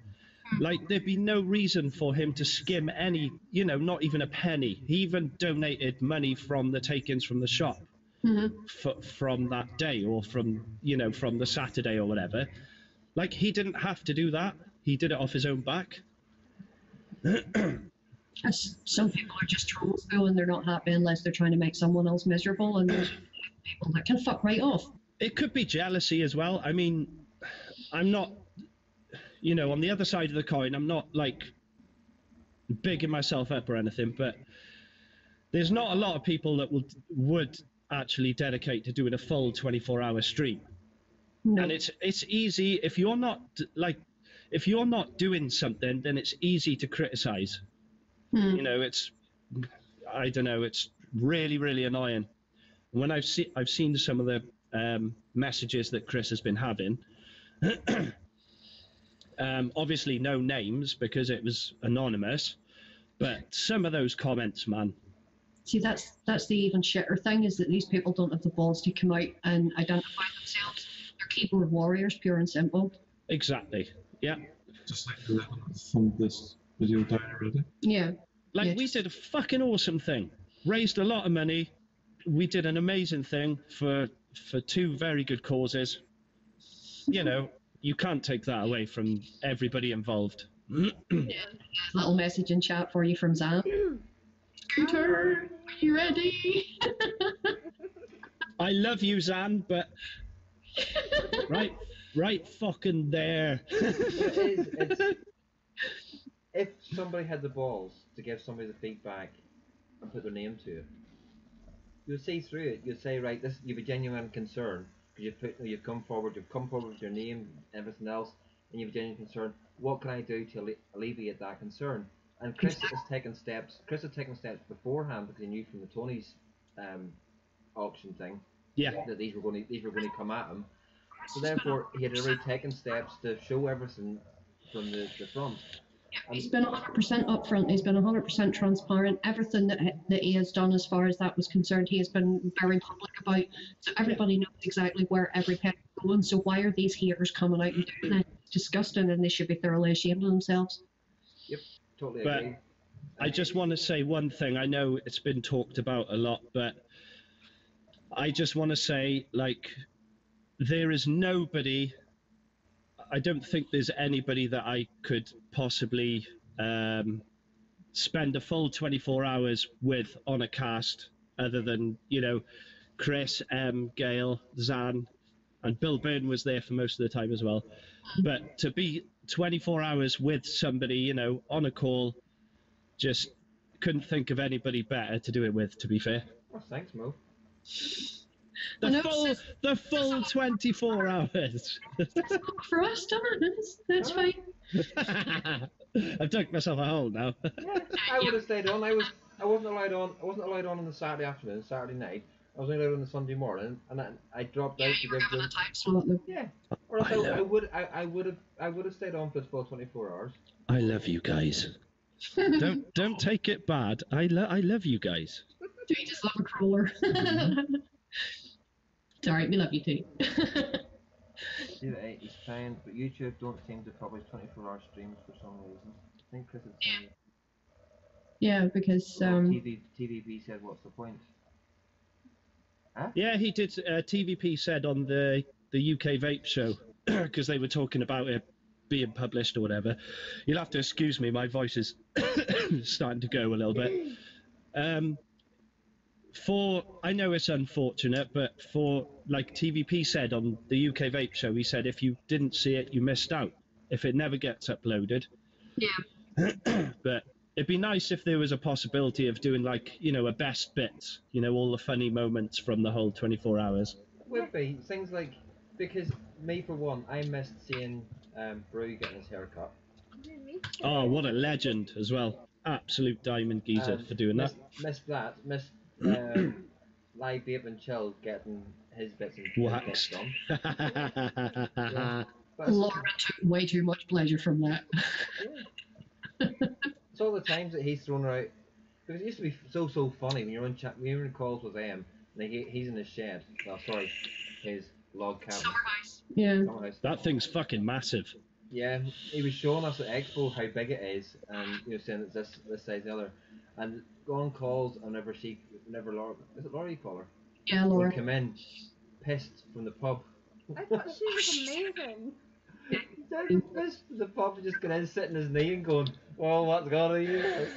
[SPEAKER 5] There'd be no reason for him to skim any, not even a penny. He even donated money from the take-ins from the shop from that day or from the Saturday or whatever. He didn't have to do that. He did it off his own back.
[SPEAKER 1] Some people are just trolls though, and they're not happy unless they're trying to make someone else miserable, and there's people that can fuck right off.
[SPEAKER 5] It could be jealousy as well. I mean, I'm not, on the other side of the coin, I'm not bigging myself up or anything, but there's not a lot of people that would actually dedicate to doing a full 24-hour stream. No. And it's easy if you're not doing something, then it's easy to criticize. It's I don't know, it's really, really annoying. When I've seen some of the messages that Chris has been having, Obviously no names because it was anonymous, but some of those comments, man.
[SPEAKER 1] See, that's the even shitter thing, is that these people don't have the balls to come out and identify themselves. They're keyboard warriors, pure and simple.
[SPEAKER 5] Exactly. Yeah.
[SPEAKER 2] Just like 11 from this video down already.
[SPEAKER 1] Yeah.
[SPEAKER 5] Like,
[SPEAKER 1] Yeah,
[SPEAKER 5] we did a fucking awesome thing. Raised a lot of money. We did an amazing thing for 2 very good causes. You know, you can't take that away from everybody involved.
[SPEAKER 1] little message in chat for you from Zan. Scooter, are you ready?
[SPEAKER 5] I love you, Zan, but right fucking there.
[SPEAKER 4] If somebody had the balls to give somebody the feedback and put their name to it, you'll see through it. You'll say, right, this, you've a genuine concern because you've come forward with your name, everything else, and you've a genuine concern. What can I do to alleviate that concern? And Chris has taken steps. Chris had taken steps beforehand because he knew from the Tony's auction thing that these were going to come at him. So therefore, he had already taken steps to show everything from the front.
[SPEAKER 1] He's been 100% upfront. He's been 100% transparent. Everything that he has done as far as that was concerned, he has been very public about. So everybody knows exactly where every penny is going. So why are these haters coming out and doing that? It's disgusting, and they should be thoroughly ashamed of themselves.
[SPEAKER 4] Yep, totally
[SPEAKER 5] But
[SPEAKER 4] agree.
[SPEAKER 5] I just want to say one thing. I know it's been talked about a lot, but I just want to say, like, there is nobody, I don't think there's anybody that I could possibly spend a full 24 hours with on a cast other than, you know, Chris, Gail, Zan, and Bill Byrne was there for most of the time as well. But to be 24 hours with somebody, you know, on a call, just couldn't think of anybody better to do it with, to be fair.
[SPEAKER 4] Oh, thanks, Mo.
[SPEAKER 5] The full 24 hours.
[SPEAKER 1] For us, don't it? That's fine.
[SPEAKER 5] I've dug myself a hole now.
[SPEAKER 4] Yeah, I would have stayed on. I wasn't allowed on the Saturday afternoon, Saturday night. I was only allowed on the Sunday morning, and I dropped out to give them. Yeah. Or else I would have stayed on for the full 24 hours.
[SPEAKER 5] I love you guys. Don't take it bad. I love you guys.
[SPEAKER 1] Do you just love a crawler? It's alright, we love you too.
[SPEAKER 4] He's trying, but YouTube don't seem to publish 24-hour streams for some reason. I think Chris is saying.
[SPEAKER 1] Yeah, because
[SPEAKER 4] TVP said, "What's the point?" Huh?
[SPEAKER 5] Yeah, he did. TVP said on the UK Vape show because they were talking about it being published or whatever. You'll have to excuse me, my voice is starting to go a little bit. I know it's unfortunate, but like TVP said on the UK Vape show, he said if you didn't see it, you missed out. If it never gets uploaded.
[SPEAKER 1] Yeah.
[SPEAKER 5] But it'd be nice if there was a possibility of doing, like, you know, a best bits, you know, all the funny moments from the whole 24 hours.
[SPEAKER 4] Would be things like, because me for one, I missed seeing Brew getting his hair cut.
[SPEAKER 5] Oh, what a legend as well. Absolute diamond geezer for doing that.
[SPEAKER 4] Missed Live Vape and Chill getting his bits and
[SPEAKER 5] waxed
[SPEAKER 4] done. Yeah.
[SPEAKER 1] Laura took way too much pleasure from that.
[SPEAKER 4] Yeah. It's all the times that he's thrown out, because it used to be so funny when you're in calls with him, and he's in his shed. Oh, sorry, his log cabin.
[SPEAKER 1] Summer house. Yeah.
[SPEAKER 4] Summer house.
[SPEAKER 5] That thing's fucking massive.
[SPEAKER 4] Yeah, he was showing us at Expo how big it is, and saying it's this size the other, and go on calls, and whenever Laura, is it Laura you call her?
[SPEAKER 1] Yeah, Laura.
[SPEAKER 4] Would come in, pissed from the pub.
[SPEAKER 3] I thought she was amazing.
[SPEAKER 4] Pissed from the pub, just going in, sitting his knee and going, "Well, what's going on here?"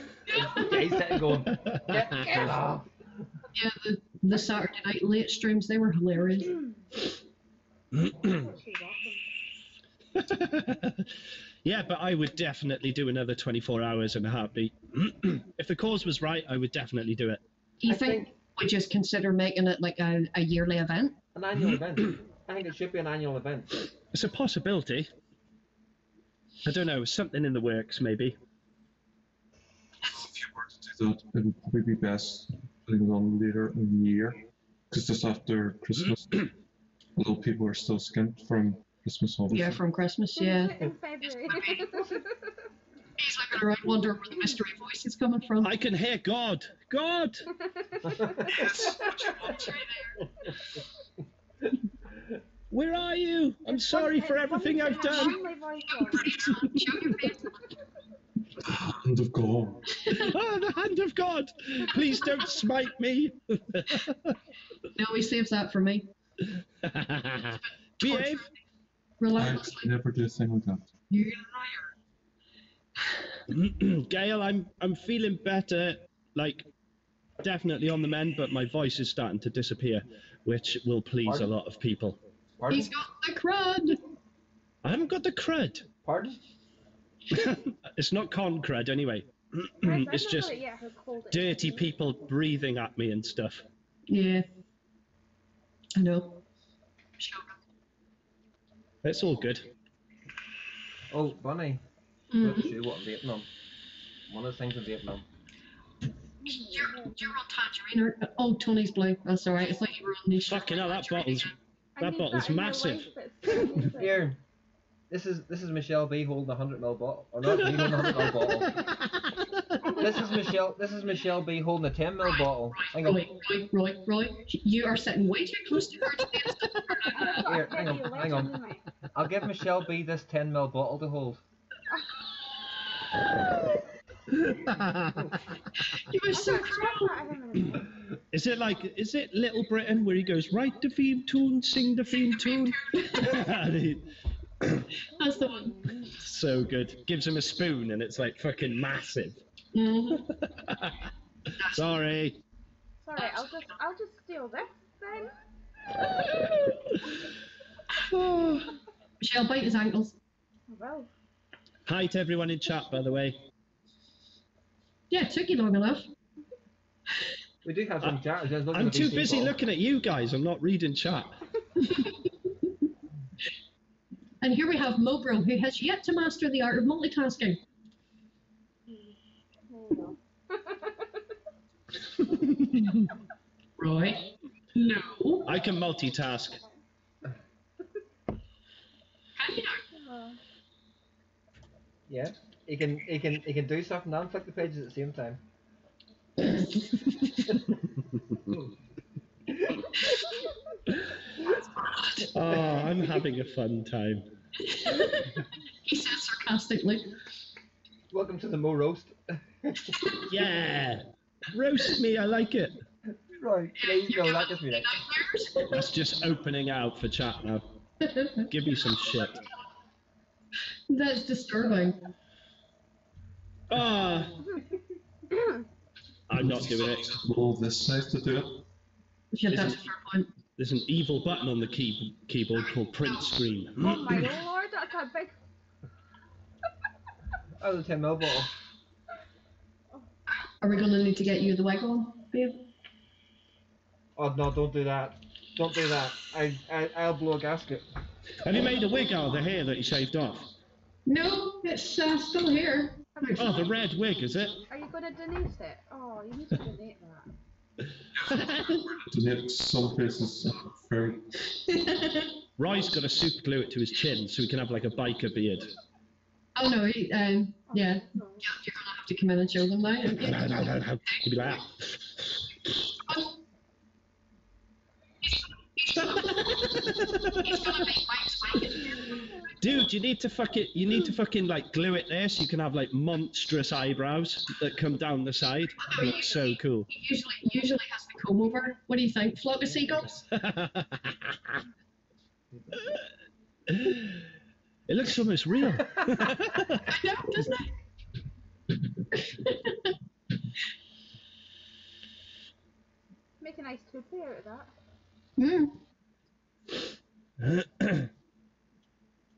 [SPEAKER 4] And he's sitting going, "Get off."
[SPEAKER 1] Yeah, the Saturday night late streams, they were hilarious.
[SPEAKER 3] She's awesome.
[SPEAKER 5] Yeah, but I would definitely do another 24 hours in a heartbeat. If the cause was right, I would definitely do it.
[SPEAKER 1] Do you think we just consider making it like a yearly event?
[SPEAKER 4] An annual event. I think it should be an annual event.
[SPEAKER 5] It's a possibility. I don't know, something in the works, maybe.
[SPEAKER 2] If you were to do that, it would probably be best putting it on later in the year, because just after Christmas, a lot of people are still skint from Christmas, obviously.
[SPEAKER 1] Yeah, from Christmas,
[SPEAKER 3] When
[SPEAKER 1] yeah.
[SPEAKER 3] is it in February?
[SPEAKER 1] He's looking around wondering where the mystery voice is coming from.
[SPEAKER 5] I can hear God. God! Where are you? I'm sorry for everything I've done.
[SPEAKER 2] Hand of God.
[SPEAKER 5] Oh, the hand of God! Please don't smite me.
[SPEAKER 1] No, he saves that for me.
[SPEAKER 5] Behave.
[SPEAKER 2] I
[SPEAKER 1] Relentlessly.
[SPEAKER 2] never do a thing like that.
[SPEAKER 1] You liar.
[SPEAKER 5] Gail, I'm feeling better. Like, definitely on the mend, but my voice is starting to disappear, which will please a lot of people.
[SPEAKER 4] Pardon?
[SPEAKER 1] He's got the crud.
[SPEAKER 5] I haven't got the crud.
[SPEAKER 4] Pardon?
[SPEAKER 5] It's not con crud anyway. It's just dirty people breathing at me and stuff.
[SPEAKER 1] Yeah. I know.
[SPEAKER 5] It's all good.
[SPEAKER 4] Oh, Bunny. Look at you, what I'm vaping on. One of the things I'm vaping on.
[SPEAKER 1] You're on tangerine. Oh, Tony's blue. That's alright. I thought you were on these.
[SPEAKER 5] Fucking hell, that bottle's massive.
[SPEAKER 4] Here. This is Michelle B holding a 100ml bottle. Or not me holding a 100ml bottle. This is Michelle B holding a 10ml bottle. Hang on.
[SPEAKER 1] Roy, you are sitting way too close to her.
[SPEAKER 4] Here, hang on. I'll give Michelle B this 10ml bottle to hold.
[SPEAKER 1] You are so cruel.
[SPEAKER 5] Is it Little Britain where he goes, write the theme tune, sing the theme tune?
[SPEAKER 1] That's the one.
[SPEAKER 5] So good. Gives him a spoon and it's like fucking massive. Sorry.
[SPEAKER 3] Sorry, I'll just steal this then.
[SPEAKER 1] Michelle, bite his ankles.
[SPEAKER 3] Well.
[SPEAKER 5] Hi to everyone in chat, by the way.
[SPEAKER 1] Yeah, it took you long enough.
[SPEAKER 4] We do have some chat.
[SPEAKER 5] I'm too busy looking at you guys. I'm not reading chat.
[SPEAKER 1] And here we have Mobro, who has yet to master the art of multitasking. Roy? No.
[SPEAKER 5] I can multitask.
[SPEAKER 1] Can you?
[SPEAKER 4] Yeah. He can do something and flick the pages at the same time.
[SPEAKER 5] Oh, I'm having a fun time.
[SPEAKER 1] He said sarcastically.
[SPEAKER 4] Welcome to the Mo Roast.
[SPEAKER 5] Yeah. Roast me, I like it.
[SPEAKER 4] Right, please go, that gives me that.
[SPEAKER 5] That's just opening out for chat now. Give me some shit.
[SPEAKER 1] That's disturbing.
[SPEAKER 5] Ah. I'm not doing it.
[SPEAKER 2] Well, this side to do it.
[SPEAKER 1] Yeah, that's a fair point.
[SPEAKER 5] There's an evil button on the keyboard called print screen.
[SPEAKER 3] Oh my lord, that's a big...
[SPEAKER 4] Oh, the 10ml bottle.
[SPEAKER 1] Are we going to need to get you the wig on, babe?
[SPEAKER 4] Oh no, don't do that. Don't do that. I'll blow a gasket.
[SPEAKER 5] Have you made a wig out of the hair that you shaved off?
[SPEAKER 1] No, it's still here.
[SPEAKER 5] Oh, the red wig, is it?
[SPEAKER 3] Are you going to donate it? Oh, you need to donate that.
[SPEAKER 2] Donate some places very.
[SPEAKER 5] Roy's got to super glue it to his chin so he can have like a biker beard.
[SPEAKER 1] Oh no, yeah. You're going to have to come in and show them now.
[SPEAKER 5] No. He'd be like that. Dude, you need to fucking like glue it there so you can have like monstrous eyebrows that come down the side. It looks so cool.
[SPEAKER 1] He usually has the comb over. What do you think? Flock of seagulls?
[SPEAKER 5] It looks almost real.
[SPEAKER 1] I know, doesn't it?
[SPEAKER 3] Make a nice toupee out of that.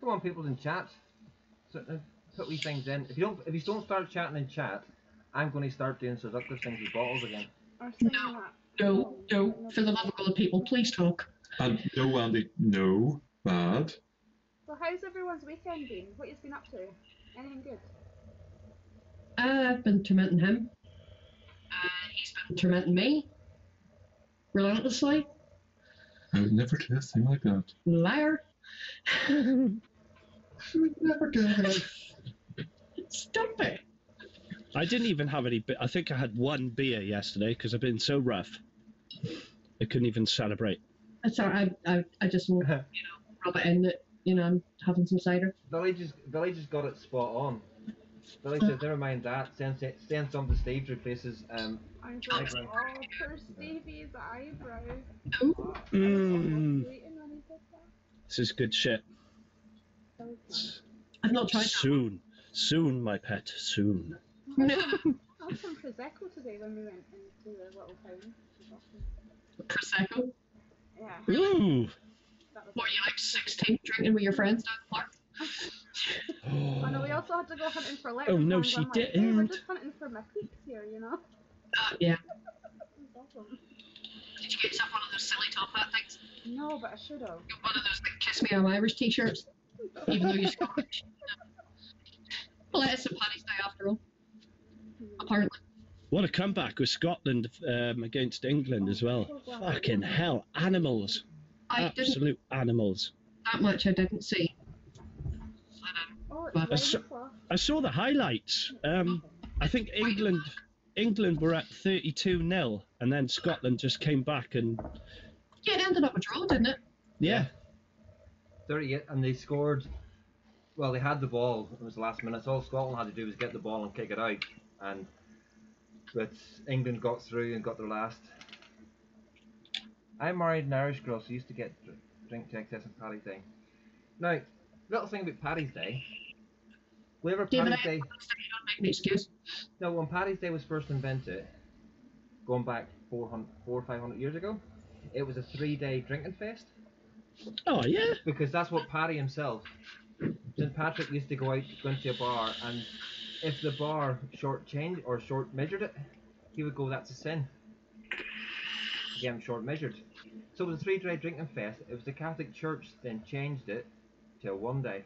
[SPEAKER 4] Come on, people in chat. So, put wee things in. If you don't start chatting in chat, I'm going to start doing seductive things with bottles again.
[SPEAKER 3] Or saying that.
[SPEAKER 1] No. For the love of God, people, please talk.
[SPEAKER 2] And no, Andy, no. Bad.
[SPEAKER 3] So how's everyone's weekend been? What have you been up to? Anything good?
[SPEAKER 1] I've been tormenting him. He's been tormenting me. Relentlessly.
[SPEAKER 2] I would never do a thing like that.
[SPEAKER 1] Liar.
[SPEAKER 2] She would never get it.
[SPEAKER 1] Stop it.
[SPEAKER 5] I didn't even have any. I think I had one beer yesterday because I've been so rough. I couldn't even celebrate.
[SPEAKER 1] That's all right. I just won't, rub it in that, I'm having some cider.
[SPEAKER 4] Billy just got it spot on. Billy says, never mind that. Send some to Steve to replace his
[SPEAKER 3] I'm just like, oh, poor Stevie's eyebrows.
[SPEAKER 1] Ooh.
[SPEAKER 3] Oh, I was almost waiting when he did that.
[SPEAKER 5] This is good shit.
[SPEAKER 3] That was nice.
[SPEAKER 1] I've not tried
[SPEAKER 5] Soon, my pet, soon.
[SPEAKER 3] I had some Prosecco today when we went into the little town.
[SPEAKER 1] Prosecco.
[SPEAKER 3] Yeah.
[SPEAKER 5] Ooh.
[SPEAKER 3] That was
[SPEAKER 1] What, you like 16 drinking with your friends down the park?
[SPEAKER 3] I know, we also had to go hunting for
[SPEAKER 5] Oh,
[SPEAKER 3] leprechauns.
[SPEAKER 5] no,
[SPEAKER 3] I'm
[SPEAKER 5] she
[SPEAKER 3] like, hey, we're
[SPEAKER 5] didn't.
[SPEAKER 3] just hunting for my peeps here,
[SPEAKER 1] Yeah.
[SPEAKER 3] It's awesome.
[SPEAKER 1] Did you get yourself one of those silly top hat things?
[SPEAKER 3] No, but I should have.
[SPEAKER 1] Got one of those like, Kiss Me I'm Irish t-shirts, even though you're Scottish. Well, it's St. Paddy's Day after all, apparently.
[SPEAKER 5] What a comeback with Scotland against England as well. Fucking hell, animals.
[SPEAKER 1] I didn't,
[SPEAKER 5] Absolute animals.
[SPEAKER 1] that much I didn't see.
[SPEAKER 3] Oh,
[SPEAKER 1] But-
[SPEAKER 3] it's
[SPEAKER 5] I saw the highlights. I think England were at 32-0, and then Scotland just came back and
[SPEAKER 1] Yeah, it ended up a draw, didn't it?
[SPEAKER 5] yeah.
[SPEAKER 4] 38, and they scored. Well, they had the ball. It was the last minute. So all Scotland had to do was get the ball and kick it out, but England got through and got their last. I married an Irish girl, so used to get drink to excess on Paddy's Day. Now, little thing about Paddy's Day. Whenever
[SPEAKER 1] David,
[SPEAKER 4] Paddy's Day,
[SPEAKER 1] don't make an excuse.
[SPEAKER 4] no, when Paddy's Day was first invented, going back 400 or 500 years ago, it was a 3-day drinking fest.
[SPEAKER 5] Oh yeah.
[SPEAKER 4] Because that's what Paddy himself, St. Patrick used to go into a bar, and if the bar short measured it, he would go, that's a sin. Again, short measured. So it was a 3-day drinking fest. It was the Catholic Church then changed it to a 1-day.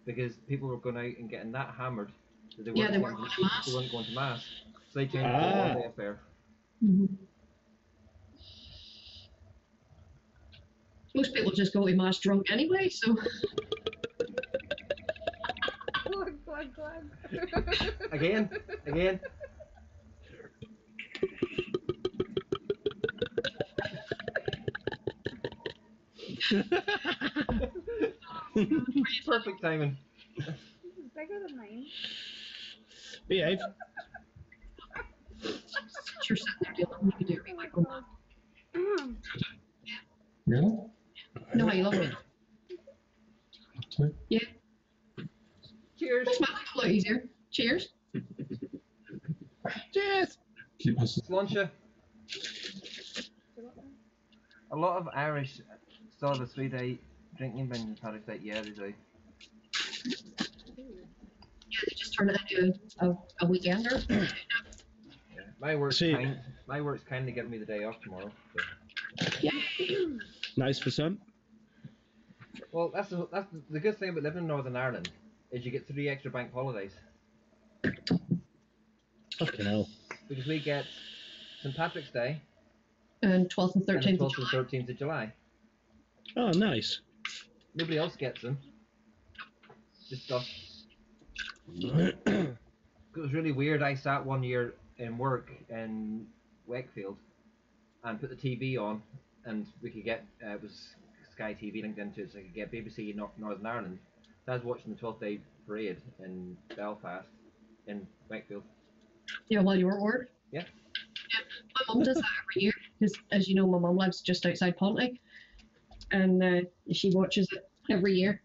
[SPEAKER 4] Because people were going out and getting that hammered that they weren't going to mass. So they changed it to a 1-day affair.
[SPEAKER 1] Mm-hmm. Most people just go to mass drunk anyway, so.
[SPEAKER 3] glug.
[SPEAKER 4] Again. Perfect timing.
[SPEAKER 3] This is bigger than mine.
[SPEAKER 5] Behave.
[SPEAKER 1] You're sitting there doing you can do it like oh,
[SPEAKER 2] Really?
[SPEAKER 1] no, I love it. Yeah.
[SPEAKER 4] Cheers.
[SPEAKER 1] Makes my life a lot easier. Cheers.
[SPEAKER 5] Cheers.
[SPEAKER 2] Keep us.
[SPEAKER 4] Sláinte. A lot of Irish still have a 3-day drinking ban in Paddy's Day. Yeah, they do.
[SPEAKER 1] Yeah, they just turn it into a weekender.
[SPEAKER 4] My work's
[SPEAKER 5] See-
[SPEAKER 4] kind of giving me the day off tomorrow. So.
[SPEAKER 1] Yeah.
[SPEAKER 5] Nice for some.
[SPEAKER 4] Well, that's the good thing about living in Northern Ireland is you get 3 extra bank holidays
[SPEAKER 5] Fucking hell.
[SPEAKER 4] because we get St. Patrick's Day
[SPEAKER 1] And 12th and
[SPEAKER 4] and
[SPEAKER 1] 13th
[SPEAKER 4] the
[SPEAKER 1] of
[SPEAKER 4] 12th and
[SPEAKER 1] July.
[SPEAKER 4] 13th of July.
[SPEAKER 5] Oh, nice.
[SPEAKER 4] Nobody else gets them. Just us. It was really weird. I sat one year in work in Wakefield and put the TV on, and we could get it was Sky TV linked into it, so I could get BBC Northern Ireland. So I was watching the 12th Day Parade in Belfast, in Wakefield.
[SPEAKER 1] Yeah, while you were at work.
[SPEAKER 4] Yeah.
[SPEAKER 1] My mum does that every year because, as you know, my mum lives just outside Ponty, and she watches it every year.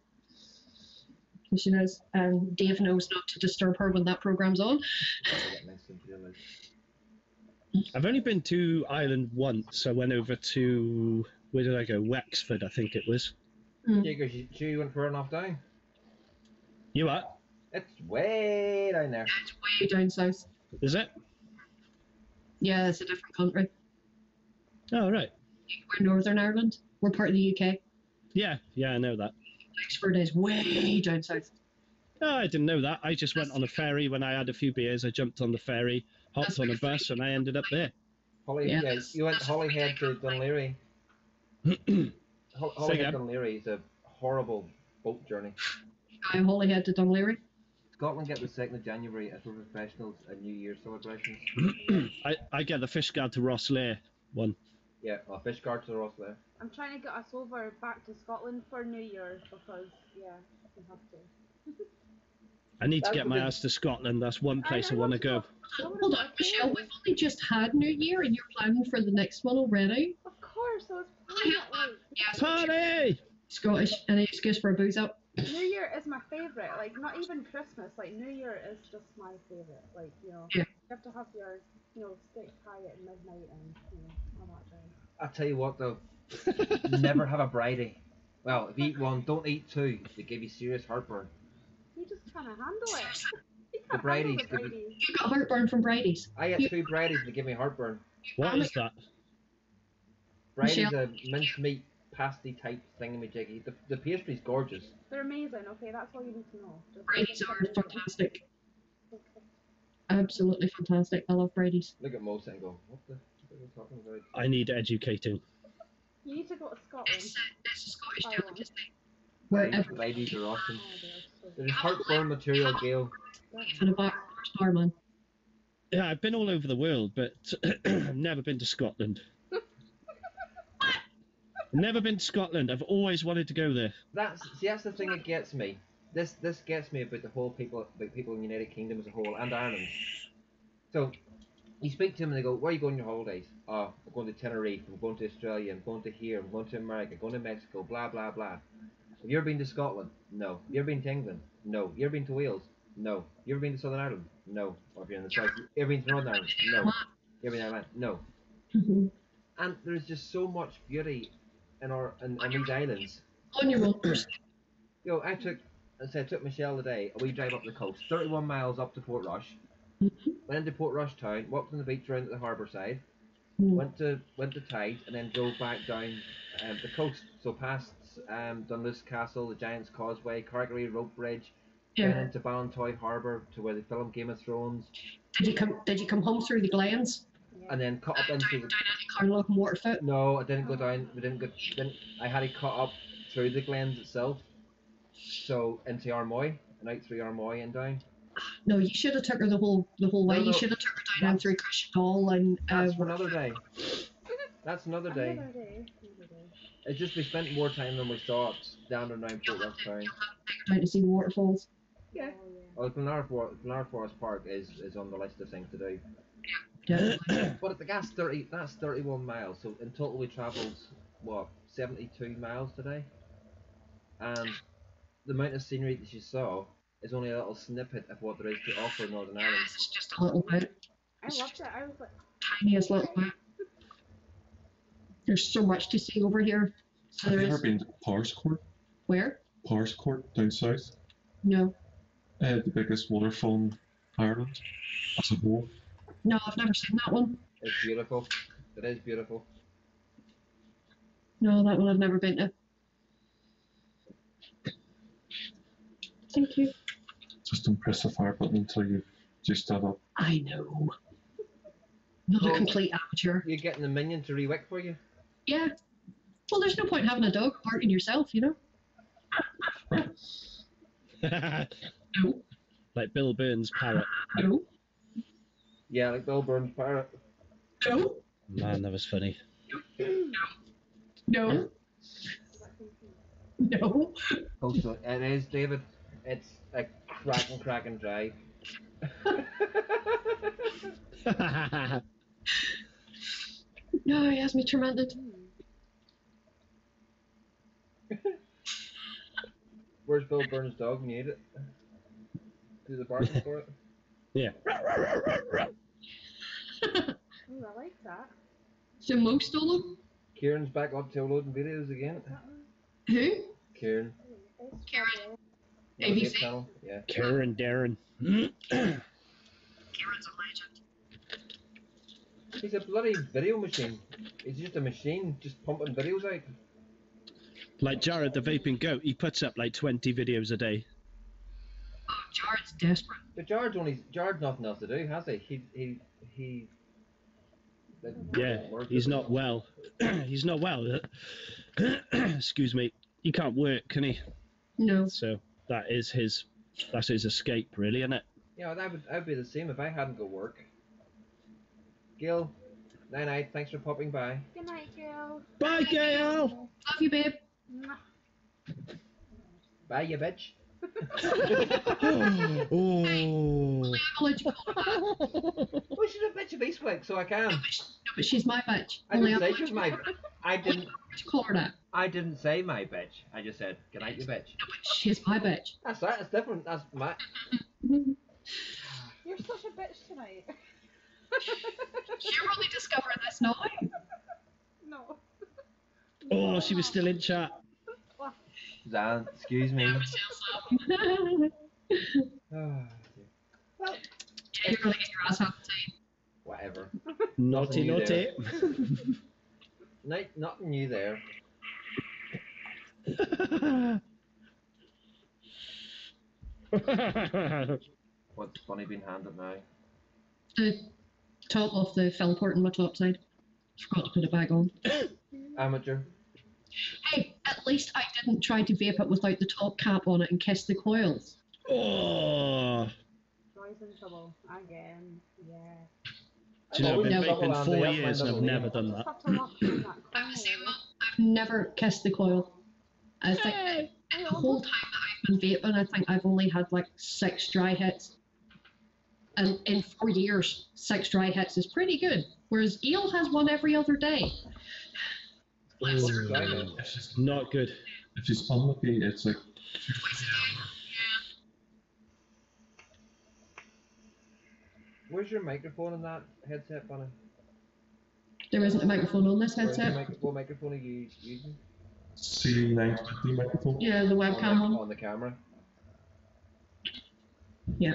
[SPEAKER 1] And she knows, and Dave knows not to disturb her when that program's on.
[SPEAKER 5] I've only been to Ireland once. I went over to, where did I go? Wexford, I think it was.
[SPEAKER 1] Mm.
[SPEAKER 4] Yeah, because you went far enough down.
[SPEAKER 5] You what?
[SPEAKER 4] It's way down there.
[SPEAKER 1] It's way down south.
[SPEAKER 5] Is it?
[SPEAKER 1] Yeah, it's a different country.
[SPEAKER 5] Oh, right.
[SPEAKER 1] We're Northern Ireland. We're part of the UK.
[SPEAKER 5] Yeah, I know that.
[SPEAKER 1] Wexford is way down south.
[SPEAKER 5] Oh, I didn't know that. I just went on a ferry when I had a few beers. I jumped on the ferry, hopped
[SPEAKER 1] That's
[SPEAKER 5] on a
[SPEAKER 1] pretty
[SPEAKER 5] bus, and I ended up there.
[SPEAKER 4] Yeah,
[SPEAKER 1] Yeah.
[SPEAKER 4] you went Holyhead to Dunleary. Holyhead Dunleary is a horrible boat journey.
[SPEAKER 1] I'm Holyhead to Dunleary.
[SPEAKER 4] Scotland get the 2nd of January as for professionals and New Year celebrations.
[SPEAKER 5] I get the Fishguard to Rosslare one.
[SPEAKER 4] Yeah, well, Fishguard to Rosslare.
[SPEAKER 3] I'm trying to get us over back to Scotland for New Year because, yeah, we have to.
[SPEAKER 5] I need to get my ass to Scotland. That's one place I want to go.
[SPEAKER 1] Hold on, Michelle, we've only just had New Year and you're planning for the next one already?
[SPEAKER 3] Of course, I was planning it like.
[SPEAKER 1] Yes.
[SPEAKER 5] Party!
[SPEAKER 1] Scottish, any excuse for a booze up?
[SPEAKER 3] New Year is my favourite, like not even Christmas, like New Year is just my favourite, like, you know,
[SPEAKER 1] Yeah.
[SPEAKER 3] you have to have your, you know, steak pie at midnight and, you know, all that jazz.
[SPEAKER 4] I'll tell you what though, never have a bridie. Well, if you eat one, don't eat two. They give you serious heartburn.
[SPEAKER 3] You just can't handle it. You
[SPEAKER 4] The
[SPEAKER 3] can't handle
[SPEAKER 4] Brady's,
[SPEAKER 3] the Brady's.
[SPEAKER 1] You got heartburn from Brady's.
[SPEAKER 4] I had 2 bridies and they give me heartburn.
[SPEAKER 5] What is that?
[SPEAKER 4] Bridie's a mincemeat pasty type thingamajiggy. The pastry's gorgeous.
[SPEAKER 3] They're amazing, okay, that's all you need to know. Just
[SPEAKER 1] Brady's are fantastic. Absolutely fantastic. I love Brady's.
[SPEAKER 4] Look at Mo and go, what are you talking about?
[SPEAKER 5] I need educating.
[SPEAKER 3] You need to go to Scotland.
[SPEAKER 1] It's a Scottish
[SPEAKER 3] I
[SPEAKER 1] delicacy.
[SPEAKER 4] Right,
[SPEAKER 1] Wherever
[SPEAKER 4] ladies are awesome.
[SPEAKER 3] Oh, they are so
[SPEAKER 4] There's heartburn material, Gail.
[SPEAKER 1] for the back star, man.
[SPEAKER 5] Yeah, I've been all over the world, but I've never been to Scotland. Never been to Scotland. I've always wanted to go there.
[SPEAKER 4] That's the thing that gets me. This gets me about the whole people in the United Kingdom as a whole and Ireland. So you speak to them and they go, "Where are you going on your holidays?" "Oh, I'm going to Tenerife. I'm going to Australia. I'm going to here. I'm going to America. I'm going to Mexico. Blah blah blah." Have you ever been to Scotland? No. Have you ever been to England? No. Have you ever been to Wales? No. Have you ever been to Southern Ireland? No. Or if you're in the south, have you ever been to Northern Ireland? No. Have you ever been to Ireland? No.
[SPEAKER 1] Mm-hmm.
[SPEAKER 4] And there's just so much beauty in these islands.
[SPEAKER 1] On your own.
[SPEAKER 4] Yo, I took Michelle today, we drive up the coast, 31 miles up to Portrush, went into Portrush town, walked on the beach around at the harbour side, went to Tide, and then drove back down the coast. So past Dunluce Castle, the Giant's Causeway, Carrigree Rope Bridge,
[SPEAKER 1] Yeah.
[SPEAKER 4] went into Ballantoy Harbour to where they filmed Game of Thrones,
[SPEAKER 1] Did you come home through the glens?
[SPEAKER 4] and then cut up into the...
[SPEAKER 1] Down at Carlock and Waterfoot?
[SPEAKER 4] No, I didn't go down. I had to cut up through the glens itself. So into Armoy and out through Armoy and down.
[SPEAKER 1] No, you should have took her the whole way.
[SPEAKER 4] No,
[SPEAKER 1] You should have took her down and through Cushigal and.
[SPEAKER 4] That's for another day. That's another day.
[SPEAKER 3] Another day.
[SPEAKER 4] It's just we spent more time than we thought down and around Port Ross Town.
[SPEAKER 1] Down to see the waterfalls.
[SPEAKER 4] Yeah.
[SPEAKER 3] Oh, yeah.
[SPEAKER 4] Well, Glenara Forest Park is on the list of things to do.
[SPEAKER 1] Definitely.
[SPEAKER 4] But that's 31 miles. So in total we travelled what 72 miles today, and the amount of scenery that you saw is only a little snippet of what there is to offer in Northern Ireland.
[SPEAKER 1] It's just a little bit.
[SPEAKER 3] I loved it. I was like,
[SPEAKER 1] Tiniest little bit. There's so much to see over here. So
[SPEAKER 2] Have
[SPEAKER 1] there
[SPEAKER 2] you ever
[SPEAKER 1] is.
[SPEAKER 2] been to Powerscourt?
[SPEAKER 1] Where?
[SPEAKER 2] Powerscourt down south?
[SPEAKER 1] No.
[SPEAKER 2] The biggest waterfall in Ireland as a whole.
[SPEAKER 1] No, I've never seen that one.
[SPEAKER 4] It's beautiful. It is beautiful.
[SPEAKER 1] No, that one I've never been to. Thank you.
[SPEAKER 2] Just don't press the fire button until you juice that up.
[SPEAKER 1] I know. Not a
[SPEAKER 4] Well,
[SPEAKER 1] complete amateur.
[SPEAKER 4] You're getting the minion to re-wick for you.
[SPEAKER 1] Yeah. Well, there's no point having a dog barking yourself, you know? No.
[SPEAKER 5] Like Bill Burns' parrot.
[SPEAKER 1] No.
[SPEAKER 4] Yeah, like Bill Burns' parrot.
[SPEAKER 1] No.
[SPEAKER 5] Man, that was funny.
[SPEAKER 1] No. No.
[SPEAKER 4] Also, it is, David. It's a cracking drive.
[SPEAKER 1] No, he has me tormented.
[SPEAKER 4] Where's Bill Burns' dog when you eat it? Do the barking for it?
[SPEAKER 5] Yeah.
[SPEAKER 3] ooh, I like that.
[SPEAKER 1] So most of them?
[SPEAKER 4] Kieran's back up to uploading videos again.
[SPEAKER 1] Who?
[SPEAKER 4] Kieran.
[SPEAKER 1] Karen.
[SPEAKER 4] No,
[SPEAKER 1] ABC.
[SPEAKER 4] his channel. Yeah.
[SPEAKER 5] Karen Darren.
[SPEAKER 1] Karen's a legend.
[SPEAKER 4] He's a bloody video machine. He's just a machine, just pumping videos out.
[SPEAKER 5] Like Jared the Vaping Goat, he puts up like 20 videos a day.
[SPEAKER 1] Oh, Jared's desperate.
[SPEAKER 4] But Jared's nothing else to do, has he? He
[SPEAKER 5] Yeah, he's not well. He's not well. Excuse me. He can't work, can he?
[SPEAKER 1] No.
[SPEAKER 5] So that's his escape, really, isn't it?
[SPEAKER 4] Yeah, I'd be the same if I hadn't got work. Gil, night night. Thanks for popping by.
[SPEAKER 3] Good night, Gail.
[SPEAKER 5] Bye, Gail.
[SPEAKER 1] Love you, babe.
[SPEAKER 3] Mwah.
[SPEAKER 4] Bye, you bitch.
[SPEAKER 5] Oh.
[SPEAKER 1] I'll let you go.
[SPEAKER 4] Well, she's a bitch of this week, so I can.
[SPEAKER 1] No, but she's my bitch.
[SPEAKER 4] I
[SPEAKER 1] Only
[SPEAKER 4] didn't say
[SPEAKER 1] I'll
[SPEAKER 4] she was my. I didn't.
[SPEAKER 1] let you call her that.
[SPEAKER 4] I didn't say my bitch. I just said good night, you bitch.
[SPEAKER 1] No, but she's my bitch.
[SPEAKER 4] That's that. It's different. That's my.
[SPEAKER 3] You're such a bitch tonight.
[SPEAKER 1] You're only discovering this now.
[SPEAKER 3] No.
[SPEAKER 5] Oh, she was still in chat.
[SPEAKER 4] Zan, excuse me.
[SPEAKER 1] Yeah,
[SPEAKER 4] Oh, well,
[SPEAKER 1] you're gonna get your ass handed to you.
[SPEAKER 4] whatever.
[SPEAKER 5] Naughty,
[SPEAKER 4] Nothing
[SPEAKER 5] naughty.
[SPEAKER 4] Nothing new there. What's funny being handed now?
[SPEAKER 1] The top of the fell port on my top side. Forgot to put it back on.
[SPEAKER 4] Amateur.
[SPEAKER 1] Hey, at least I didn't try to vape it without the top cap on it and kiss the coils.
[SPEAKER 5] Oh.
[SPEAKER 3] Joy's in trouble again. Yeah.
[SPEAKER 5] Do you know, I've been
[SPEAKER 1] No.
[SPEAKER 5] vaping 4 years and I've never done
[SPEAKER 3] Just
[SPEAKER 5] that.
[SPEAKER 3] have to lock in that
[SPEAKER 1] I'm the same
[SPEAKER 3] corner.
[SPEAKER 1] one. I've never kissed the coil. I think the whole time that I've been vaping, I think I've only had like 6 dry hits. And in 4 years, 6 dry hits is pretty good. Whereas Eel has one every other day.
[SPEAKER 5] Oh,
[SPEAKER 2] If she's,
[SPEAKER 5] not good.
[SPEAKER 2] if she's unlucky, it's like
[SPEAKER 4] Where's your microphone in that headset, Bunny?
[SPEAKER 1] There isn't a microphone on this
[SPEAKER 4] Where's your
[SPEAKER 1] headset.
[SPEAKER 4] what microphone are you using?
[SPEAKER 2] C920 microphone.
[SPEAKER 1] Yeah, the webcam one.
[SPEAKER 4] On the camera.
[SPEAKER 1] Yeah.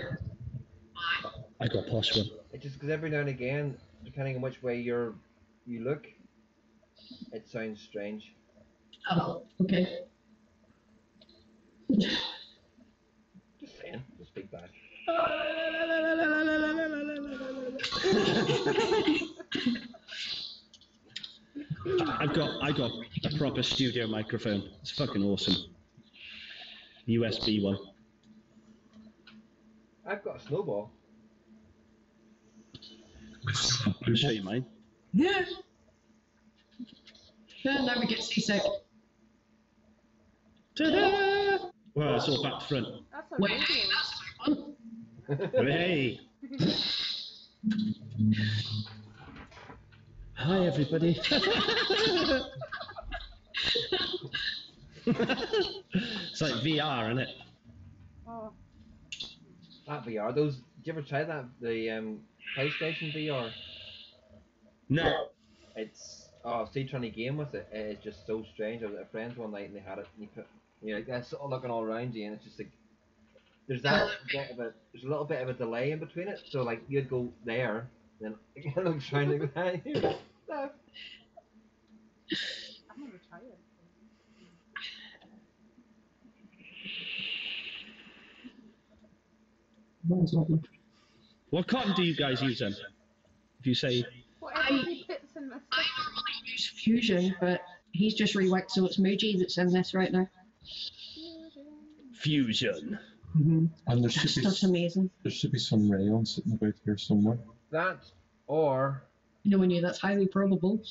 [SPEAKER 5] I got a posh one.
[SPEAKER 4] It's just because every now and again, depending on which way you look, it sounds strange.
[SPEAKER 1] Oh, okay.
[SPEAKER 4] Just saying. Just speak back.
[SPEAKER 5] I got a proper studio microphone. It's fucking awesome. USB one.
[SPEAKER 4] I've got a snowball.
[SPEAKER 5] I'll show you mine.
[SPEAKER 1] Yeah. Yeah, now we get seasick.
[SPEAKER 5] Ta-da! Well, it's all back to front.
[SPEAKER 3] That's a
[SPEAKER 1] Wait,
[SPEAKER 3] radio.
[SPEAKER 1] that's fun.
[SPEAKER 5] Hey! Hi, everybody. It's like VR, isn't it?
[SPEAKER 3] Oh,
[SPEAKER 4] That VR. Those. Did you ever try that? The PlayStation VR.
[SPEAKER 5] No.
[SPEAKER 4] It's see trying to game with it. It's just so strange. I was at a friend's one night and they had it. And you're like that's sort of looking all around you, and it's just like there's a little bit of a delay in between it. So like you'd go there, then it looks trying to go down here.
[SPEAKER 3] I've never tried it.
[SPEAKER 5] What cotton do you guys use then? If you say
[SPEAKER 3] Whatever he puts in my
[SPEAKER 1] I
[SPEAKER 3] stick.
[SPEAKER 1] normally use Fusion, but he's just reworked, so it's Muji that's in this right now.
[SPEAKER 5] fusion.
[SPEAKER 2] And there
[SPEAKER 1] That
[SPEAKER 2] should
[SPEAKER 1] stuff's
[SPEAKER 2] be
[SPEAKER 1] amazing.
[SPEAKER 2] some rayon sitting about here somewhere.
[SPEAKER 4] That or
[SPEAKER 1] No one knew that's highly probable.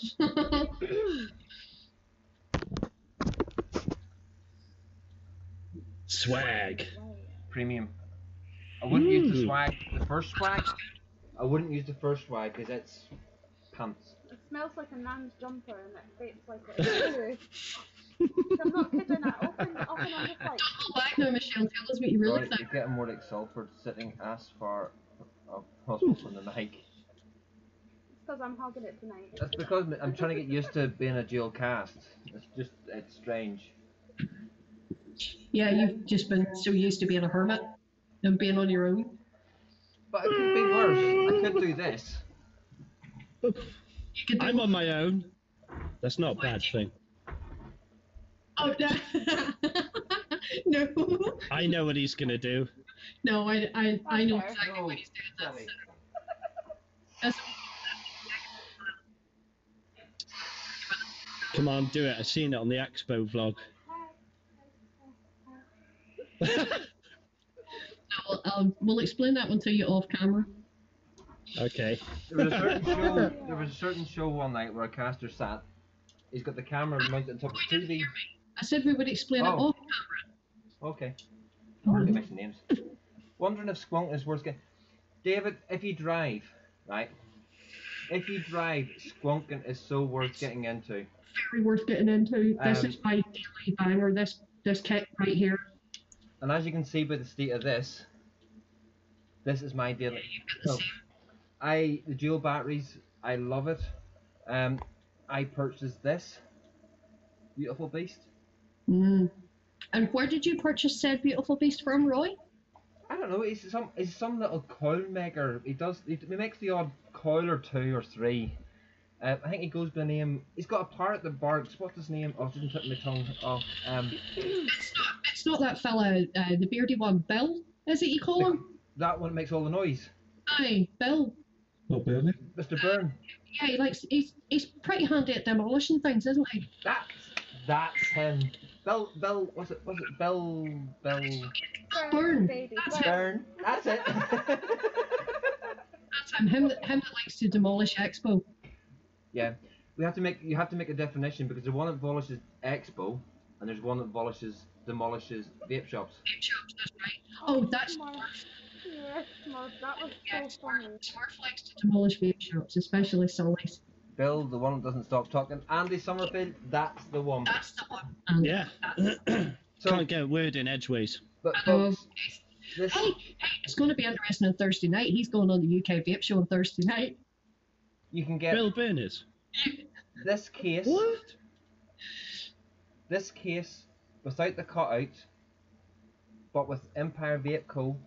[SPEAKER 5] Swag.
[SPEAKER 4] premium. I wouldn't use the
[SPEAKER 5] Ooh.
[SPEAKER 4] swag, the first swag. I wouldn't use the first swag because it's pants.
[SPEAKER 3] It smells like a nan's jumper and it vapes like it. I'm not kidding. I opened it up and I'm just like,
[SPEAKER 1] Back now, Michelle, tell us what you really
[SPEAKER 4] Right,
[SPEAKER 1] think.
[SPEAKER 4] you're getting more like Salford sitting as far possible from the mic.
[SPEAKER 3] it's because I'm hogging it tonight.
[SPEAKER 4] That's because I'm trying to get used to being a dual cast. It's strange.
[SPEAKER 1] Yeah, you've just been so used to being a hermit and being on your own.
[SPEAKER 4] But it could be worse. I could do this.
[SPEAKER 1] You could do
[SPEAKER 5] I'm on my own. That's not a bad thing.
[SPEAKER 1] Oh, no. No.
[SPEAKER 5] I know what he's gonna do.
[SPEAKER 1] No, I know
[SPEAKER 3] Okay.
[SPEAKER 1] exactly what he's doing.
[SPEAKER 4] Sorry.
[SPEAKER 1] That's
[SPEAKER 5] Come on, do it. I've seen it on the Expo vlog.
[SPEAKER 1] We'll explain that one to you off camera.
[SPEAKER 5] Okay.
[SPEAKER 4] There was a certain show one night where a caster sat. He's got the camera mounted on top of the TV.
[SPEAKER 1] I said we would explain it
[SPEAKER 4] Oh.
[SPEAKER 1] off camera.
[SPEAKER 4] Okay. I won't mention names. Wondering if squonking is worth getting. David, if you drive, right? If you drive, squonking is so worth getting into.
[SPEAKER 1] Very worth getting into. This is my daily banger. This kit right here.
[SPEAKER 4] And as you can see by the state of this is my daily. Oh, the dual batteries, I love it. I purchased this beautiful beast.
[SPEAKER 1] And where did you purchase said beautiful beast from, Roy?
[SPEAKER 4] I don't know. He's some little coil maker. He makes the odd coil or 2 or 3. I think he goes by the name. He's got a parrot that barks. What's his name? Oh, it didn't tip my tongue off.
[SPEAKER 1] It's not that fella, the beardy one, Bill. Is it you call him?
[SPEAKER 4] That one makes all the noise.
[SPEAKER 1] Aye, Bill.
[SPEAKER 2] Not Billy.
[SPEAKER 4] Mr. Byrne.
[SPEAKER 1] Yeah, he's pretty handy at demolishing things, isn't he?
[SPEAKER 4] That's him. Bill. Was it Bill?
[SPEAKER 1] Byrne.
[SPEAKER 3] Baby.
[SPEAKER 4] Byrne. That's it.
[SPEAKER 1] That's him that likes to demolish Expo.
[SPEAKER 4] Yeah, you have to make a definition, because there's one that demolishes Expo and there's one that demolishes vape shops.
[SPEAKER 1] Vape shops, that's right. Oh, that's
[SPEAKER 3] Smurf. Yeah, Smurf. That was so funny.
[SPEAKER 1] Smurf likes to demolish vape shops, especially Sully's.
[SPEAKER 4] Bill, the one that doesn't stop talking. Andy Summerfield, that's the one.
[SPEAKER 1] That's the one.
[SPEAKER 5] Yeah.
[SPEAKER 4] So,
[SPEAKER 5] Can't get a word in edgeways.
[SPEAKER 4] but folks, this,
[SPEAKER 1] Hey, it's going to be interesting on Thursday night. He's going on the UK Vape Show on Thursday night.
[SPEAKER 4] you can get
[SPEAKER 5] Bill Burners.
[SPEAKER 4] this case.
[SPEAKER 5] What?
[SPEAKER 4] This case without the cutout, but with Empire Vape Co.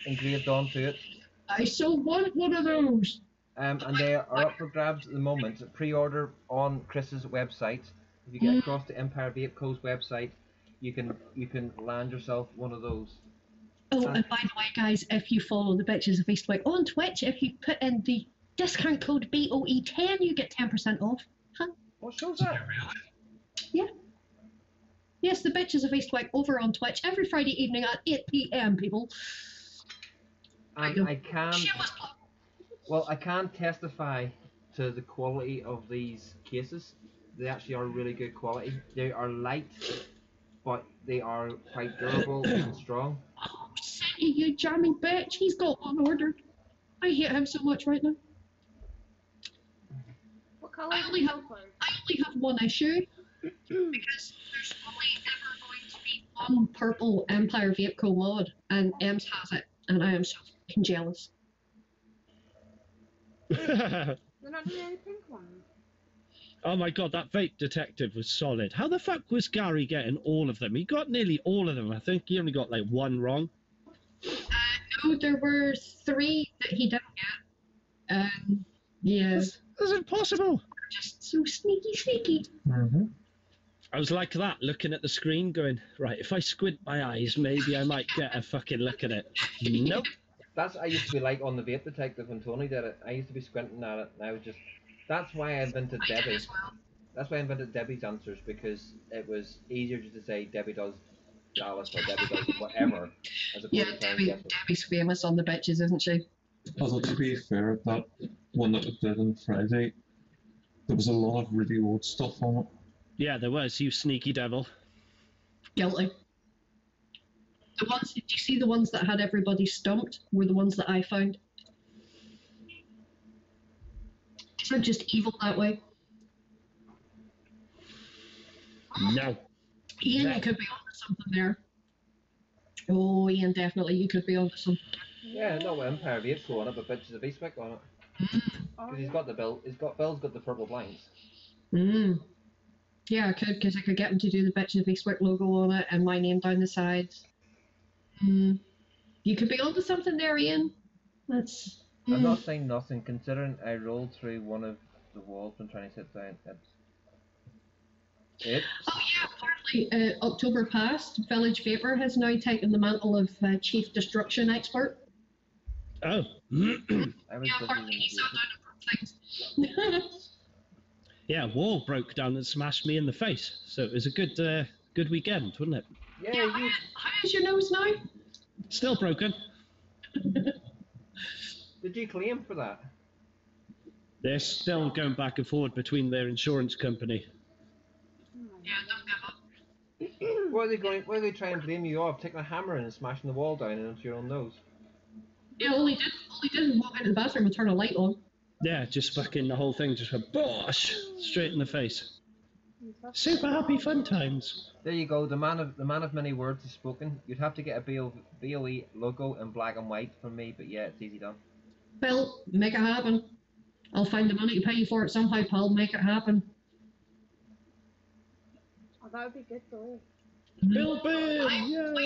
[SPEAKER 4] engraved onto it.
[SPEAKER 1] I so want one of those.
[SPEAKER 4] And they are up for grabs at the moment. Pre-order on Chris's website. If you get across to Empire Vape Co.'s website, you can land yourself one of those.
[SPEAKER 1] Oh, and by the way, guys, if you follow the Bitches of Eastwick on Twitch, if you put in the discount code BOE10, you get 10% off. Huh?
[SPEAKER 4] What show's that?
[SPEAKER 1] Yeah. Yes, the Bitches of Eastwick over on Twitch every Friday evening at 8 p.m, people.
[SPEAKER 4] And I can testify to the quality of these cases. They actually are really good quality. They are light, but they are quite durable and strong.
[SPEAKER 1] Oh, Cindy, you jamming bitch. He's got one ordered. I hate him so much right now.
[SPEAKER 3] What colour
[SPEAKER 1] I
[SPEAKER 3] is
[SPEAKER 1] only
[SPEAKER 3] the
[SPEAKER 1] have
[SPEAKER 3] silver?
[SPEAKER 1] one issue because there's only ever going to be one purple Empire Vape Co mod, and Ems has it, and I am so fucking jealous.
[SPEAKER 3] They're not doing any pink ones.
[SPEAKER 5] Oh my god, that vape detective was solid. How the fuck was Gary getting all of them? He got nearly all of them. I think he only got like one wrong.
[SPEAKER 1] No, there were 3 that he didn't get. Yeah.
[SPEAKER 5] This is impossible.
[SPEAKER 1] Just so sneaky.
[SPEAKER 5] I was like that, looking at the screen, going, right, if I squint my eyes, maybe I might get a fucking look at it. Nope.
[SPEAKER 4] That's I used to be like on the Vape Detective when Tony did it. I used to be squinting at it, and I was just. That's why I invented
[SPEAKER 1] I did
[SPEAKER 4] Debbie.
[SPEAKER 1] as well.
[SPEAKER 4] That's why I invented Debbie's answers, because it was easier just to say Debbie does Dallas or Debbie does whatever, as opposed
[SPEAKER 1] Yeah,
[SPEAKER 4] to trying to guess it.
[SPEAKER 1] Debbie's famous on the Bitches, isn't she?
[SPEAKER 2] Although to be fair, that one that we did on Friday, there was a lot of really old stuff on it.
[SPEAKER 5] Yeah, there was, you sneaky devil.
[SPEAKER 1] Guilty. The ones, did you see the ones that had everybody stumped were the ones that I found? I'm just evil that way.
[SPEAKER 5] No.
[SPEAKER 1] Ian, you could be onto something there. Oh, Ian, definitely, you could be onto something.
[SPEAKER 4] Yeah, not with Empire Vape Co on it, but Bitches of Eastwick on it.
[SPEAKER 3] Oh,
[SPEAKER 4] Because he's got the Bill. Bill's got the purple blinds.
[SPEAKER 1] Yeah, I could, because I could get him to do the Bitches of Eastwick logo on it and my name down the sides. You could be onto something there, Ian. That's.
[SPEAKER 4] I'm not saying nothing, considering I rolled through one of the walls when trying to sit down. It's
[SPEAKER 1] Oh yeah, apparently October past, Village Vapor has now taken the mantle of Chief Destruction Expert.
[SPEAKER 5] Oh.
[SPEAKER 4] I was
[SPEAKER 1] Yeah,
[SPEAKER 4] busy
[SPEAKER 1] apparently
[SPEAKER 4] in
[SPEAKER 1] he's
[SPEAKER 4] the
[SPEAKER 1] not down to things.
[SPEAKER 5] Yeah, a wall broke down and smashed me in the face. So it was a good weekend, wasn't it?
[SPEAKER 4] Yeah, you.
[SPEAKER 1] How is your nose now?
[SPEAKER 5] Still broken.
[SPEAKER 4] Did you claim for that?
[SPEAKER 5] They're still going back and forward between their insurance company.
[SPEAKER 1] Yeah, don't give up.
[SPEAKER 4] What are they going? What are they trying to blame you of? Taking a hammer and smashing the wall down into your own nose?
[SPEAKER 1] Yeah, all he did was walk into the bathroom and turn a light on.
[SPEAKER 5] Yeah, just fucking the whole thing just went bosh straight in the face. Super happy fun times.
[SPEAKER 4] There you go. The man of many words has spoken. You'd have to get a BOE logo in black and white from me, but yeah, it's easy done.
[SPEAKER 1] Bill, make it happen. I'll find the money to pay you for it somehow, pal. Make it happen.
[SPEAKER 3] Oh, that would be good though.
[SPEAKER 5] Bill, yay!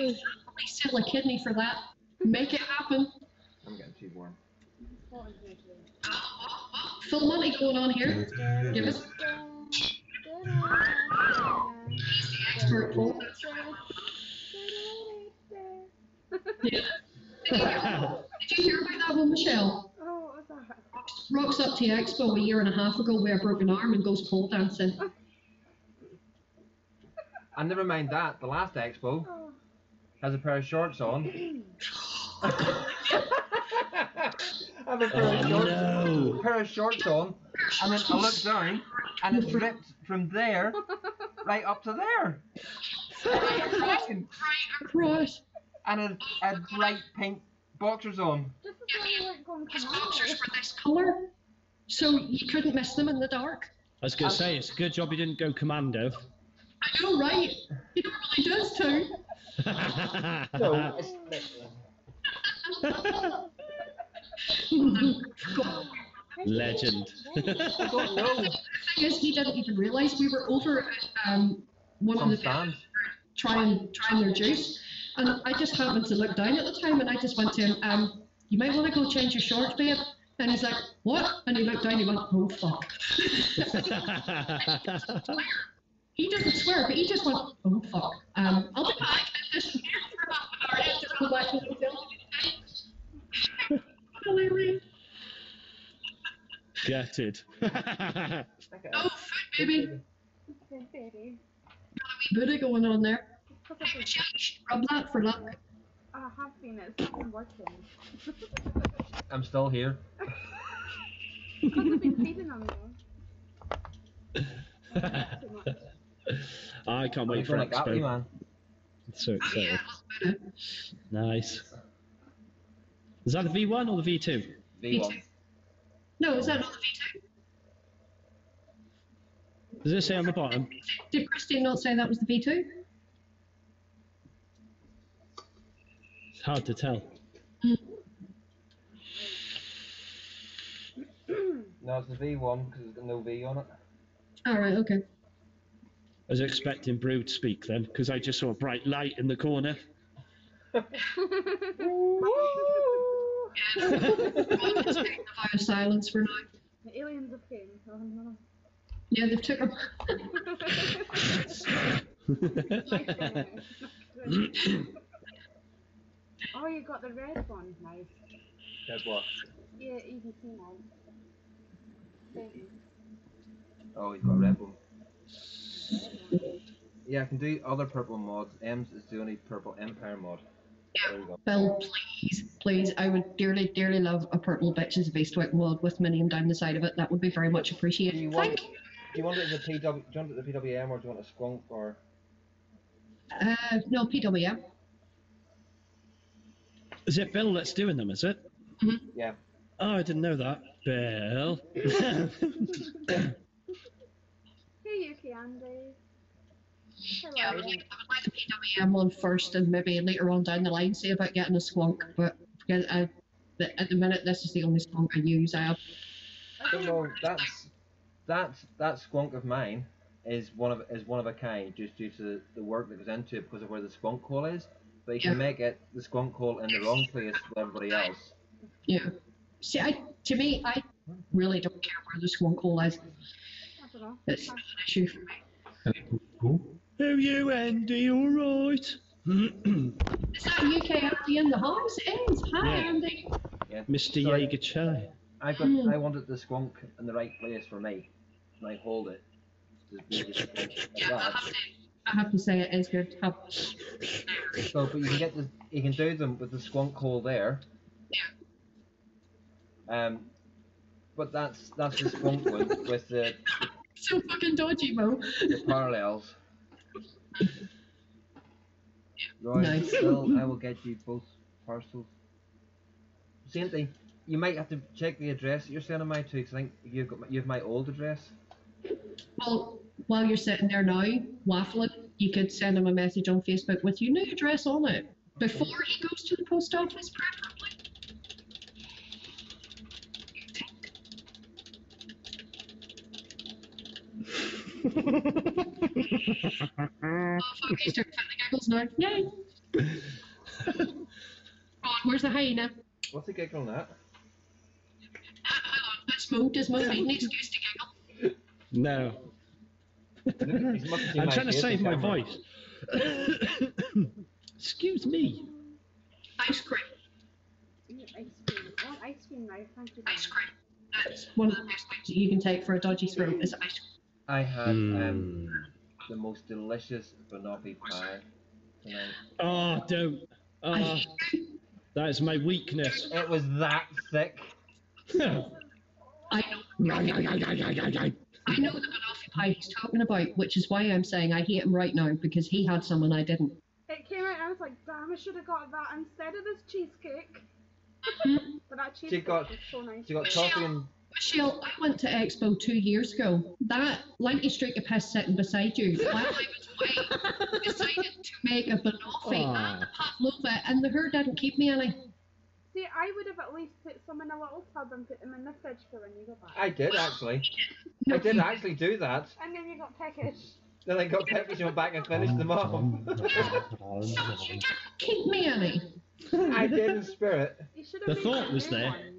[SPEAKER 1] I'll sell a kidney for that. Make it happen.
[SPEAKER 4] I'm getting too warm.
[SPEAKER 1] Full money going on here. Give us expert Paul. Yeah. Did you hear about that one, Michelle?
[SPEAKER 3] Oh, what was that?
[SPEAKER 1] Rocks up to the expo a year and a half ago with a broken arm and goes pole dancing.
[SPEAKER 4] And never mind that. The last expo
[SPEAKER 3] Oh.
[SPEAKER 4] has a pair of shorts on. Have a pair of shorts on, and then I look down, and it's ripped from there right up to there.
[SPEAKER 1] Right across.
[SPEAKER 4] And a bright pink boxers on.
[SPEAKER 3] This is why you weren't going
[SPEAKER 1] His
[SPEAKER 3] commando.
[SPEAKER 1] boxers were this colour, so you couldn't miss them in the dark.
[SPEAKER 5] I was going to say, it's a good job you didn't go commando.
[SPEAKER 1] I know, right? He normally does too.
[SPEAKER 4] No,
[SPEAKER 5] Legend.
[SPEAKER 4] I don't know.
[SPEAKER 1] The thing is, he didn't even realise we were over at one of
[SPEAKER 4] Some
[SPEAKER 1] the
[SPEAKER 4] stands.
[SPEAKER 1] trying their juice, and I just happened to look down at the time, and I just went to him, you might want to go change your shorts, babe. And he's like, what? And he looked down, and he went, oh fuck. He doesn't swear, but he just went, oh fuck. I'll be back. Just here for half an hour. Just go back to the hotel. Hilarious.
[SPEAKER 5] Gutted.
[SPEAKER 1] Oh, food, baby.
[SPEAKER 3] Okay, baby.
[SPEAKER 1] Got a wee booty going on there.
[SPEAKER 3] Because I've been,
[SPEAKER 1] You should rub that for luck.
[SPEAKER 3] I have been, it's been working.
[SPEAKER 4] I'm still here.
[SPEAKER 3] Because I've been feeding them though. Too much.
[SPEAKER 5] I can't wait for
[SPEAKER 4] Like Apple,
[SPEAKER 5] Expo.
[SPEAKER 4] man.
[SPEAKER 5] So excited.
[SPEAKER 1] Yeah,
[SPEAKER 5] Nice. Is that the V1 or the V2?
[SPEAKER 4] V1.
[SPEAKER 1] no, is that not the V2?
[SPEAKER 5] Does it say on the bottom?
[SPEAKER 1] Did Christine not say that was the V2?
[SPEAKER 5] It's hard to tell.
[SPEAKER 4] No, it's the V1 because there's got no V on it.
[SPEAKER 1] Alright, okay.
[SPEAKER 5] I was expecting Brew to speak then, because I just saw a bright light in the corner.
[SPEAKER 1] The vow of silence for now.
[SPEAKER 3] The aliens have came. Oh no.
[SPEAKER 1] Yeah, they've took him.
[SPEAKER 3] Oh, you got the red one. Nice.
[SPEAKER 4] Guess what?
[SPEAKER 3] Yeah, you can see now. Thank you.
[SPEAKER 4] Oh, he's got a red one. Yeah, I can do other purple mods. M's is the only purple Empire mod. There we go.
[SPEAKER 1] Bill, please, I would dearly, dearly love a purple bitches V-Stick mod with my name down the side of it. That would be very much
[SPEAKER 4] Do
[SPEAKER 1] appreciated.
[SPEAKER 4] you want?
[SPEAKER 1] Thank you.
[SPEAKER 4] Do you want it as a PW? Do you want it as a PWM or do you want a skunk or?
[SPEAKER 1] No, PWM.
[SPEAKER 5] Is it Bill that's doing them, is it?
[SPEAKER 4] Yeah.
[SPEAKER 5] Oh, I didn't know that. Bill.
[SPEAKER 3] Hey, Yuki Andy.
[SPEAKER 1] Yeah, I
[SPEAKER 3] Hello.
[SPEAKER 1] would like the PWM one first and maybe later on down the line see about getting a squonk, but at the minute this is the only squonk I use. I have.
[SPEAKER 4] But no, that skunk of mine is one of a kind, just due to the work that goes into it because of where the skunk hole is. But you can make it the skunk hole in the wrong place with everybody else.
[SPEAKER 1] Yeah. See, to me, I really don't care where the squonk hole is.
[SPEAKER 3] I don't know.
[SPEAKER 1] It's not an issue for me.
[SPEAKER 5] How you, Andy? All right?
[SPEAKER 1] Is that UK Andy in the house? It is. Hi,
[SPEAKER 5] Yeah.
[SPEAKER 1] Andy.
[SPEAKER 4] Yeah.
[SPEAKER 5] Mr.
[SPEAKER 4] Sorry.
[SPEAKER 5] Jaeger Chai.
[SPEAKER 4] I wanted the skunk in the right place for me. like hold it. Just like
[SPEAKER 1] Yeah,
[SPEAKER 4] that.
[SPEAKER 1] I have to say it is good.
[SPEAKER 4] So, but you can get you can do them with the squonk hole there. But that's the squonk one with the
[SPEAKER 1] So fucking dodgy, Mo.
[SPEAKER 4] the parallels. Right,
[SPEAKER 1] Nice.
[SPEAKER 4] Bill, I will get you both parcels. Same thing. You might have to check the address that you're sending my to, because I think you have my old address.
[SPEAKER 1] Well, while you're sitting there now, waffling, you could send him a message on Facebook with your new address on it before he goes to the post office, preferably. Oh, fuck, he's doing funny giggles now. Yay! Go on, where's the hyena?
[SPEAKER 4] What's the giggle on that?
[SPEAKER 1] Does Mo need an excuse to giggle?
[SPEAKER 5] No. I'm trying to save my voice. Excuse me.
[SPEAKER 1] Ice cream.
[SPEAKER 3] Ice cream. I want ice cream now, thank you.
[SPEAKER 1] Ice cream. That's one of the best things that you can take for a dodgy throat is ice cream.
[SPEAKER 4] I had the most delicious banoffee pie tonight.
[SPEAKER 5] Oh, don't. Oh, that is my weakness.
[SPEAKER 4] It was that thick.
[SPEAKER 1] I know. I know the banoffee pie he's talking about, which is why I'm saying I hate him right now, because he had some and I didn't.
[SPEAKER 3] It came out and I was like, damn, I should have got that instead of this cheesecake. But that cheesecake was so nice.
[SPEAKER 4] She got toffee and...
[SPEAKER 1] Michelle, I went to Expo 2 years ago. That lanky streak of piss sitting beside you, while I was away, decided to make a banoffee and a pavlova, and the her didn't keep me any.
[SPEAKER 3] See, I would have at least put some in a little tub and put them in the fridge for when you go back.
[SPEAKER 4] I did actually.
[SPEAKER 1] No,
[SPEAKER 4] I did actually do that.
[SPEAKER 3] And then you got peckish.
[SPEAKER 4] Then I got peckish and went back and finished them off.
[SPEAKER 1] you didn't keep me any.
[SPEAKER 4] I did in spirit.
[SPEAKER 3] You should
[SPEAKER 5] The
[SPEAKER 3] have
[SPEAKER 5] thought was there.
[SPEAKER 3] one.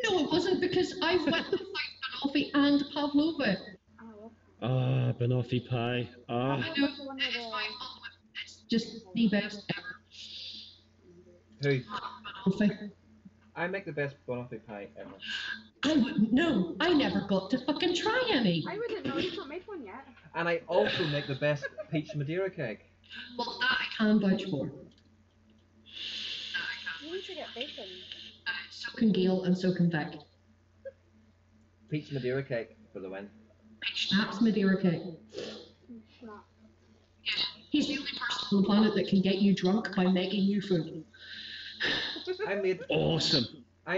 [SPEAKER 1] No, it wasn't, because I went to find banoffee and pavlova.
[SPEAKER 3] Oh,
[SPEAKER 5] Ah, banoffee pie. Ah.
[SPEAKER 1] I know, it's my fault. It's just the best ever.
[SPEAKER 4] Who?
[SPEAKER 1] Banoffee.
[SPEAKER 4] I make the best banoffee pie ever.
[SPEAKER 1] I wouldn't know. I never got to fucking try any.
[SPEAKER 3] I wouldn't know. You've not made one yet.
[SPEAKER 4] And I also make the best peach Madeira cake.
[SPEAKER 1] Well, that I can vouch for.
[SPEAKER 3] You need to get bacon.
[SPEAKER 1] So can Gail and so can Vic.
[SPEAKER 4] Peach Madeira cake for the win.
[SPEAKER 1] Schnapps Madeira cake.
[SPEAKER 3] Snap.
[SPEAKER 1] He's the only person on the planet that can get you drunk by making you food.
[SPEAKER 4] I made
[SPEAKER 5] Awesome.
[SPEAKER 4] a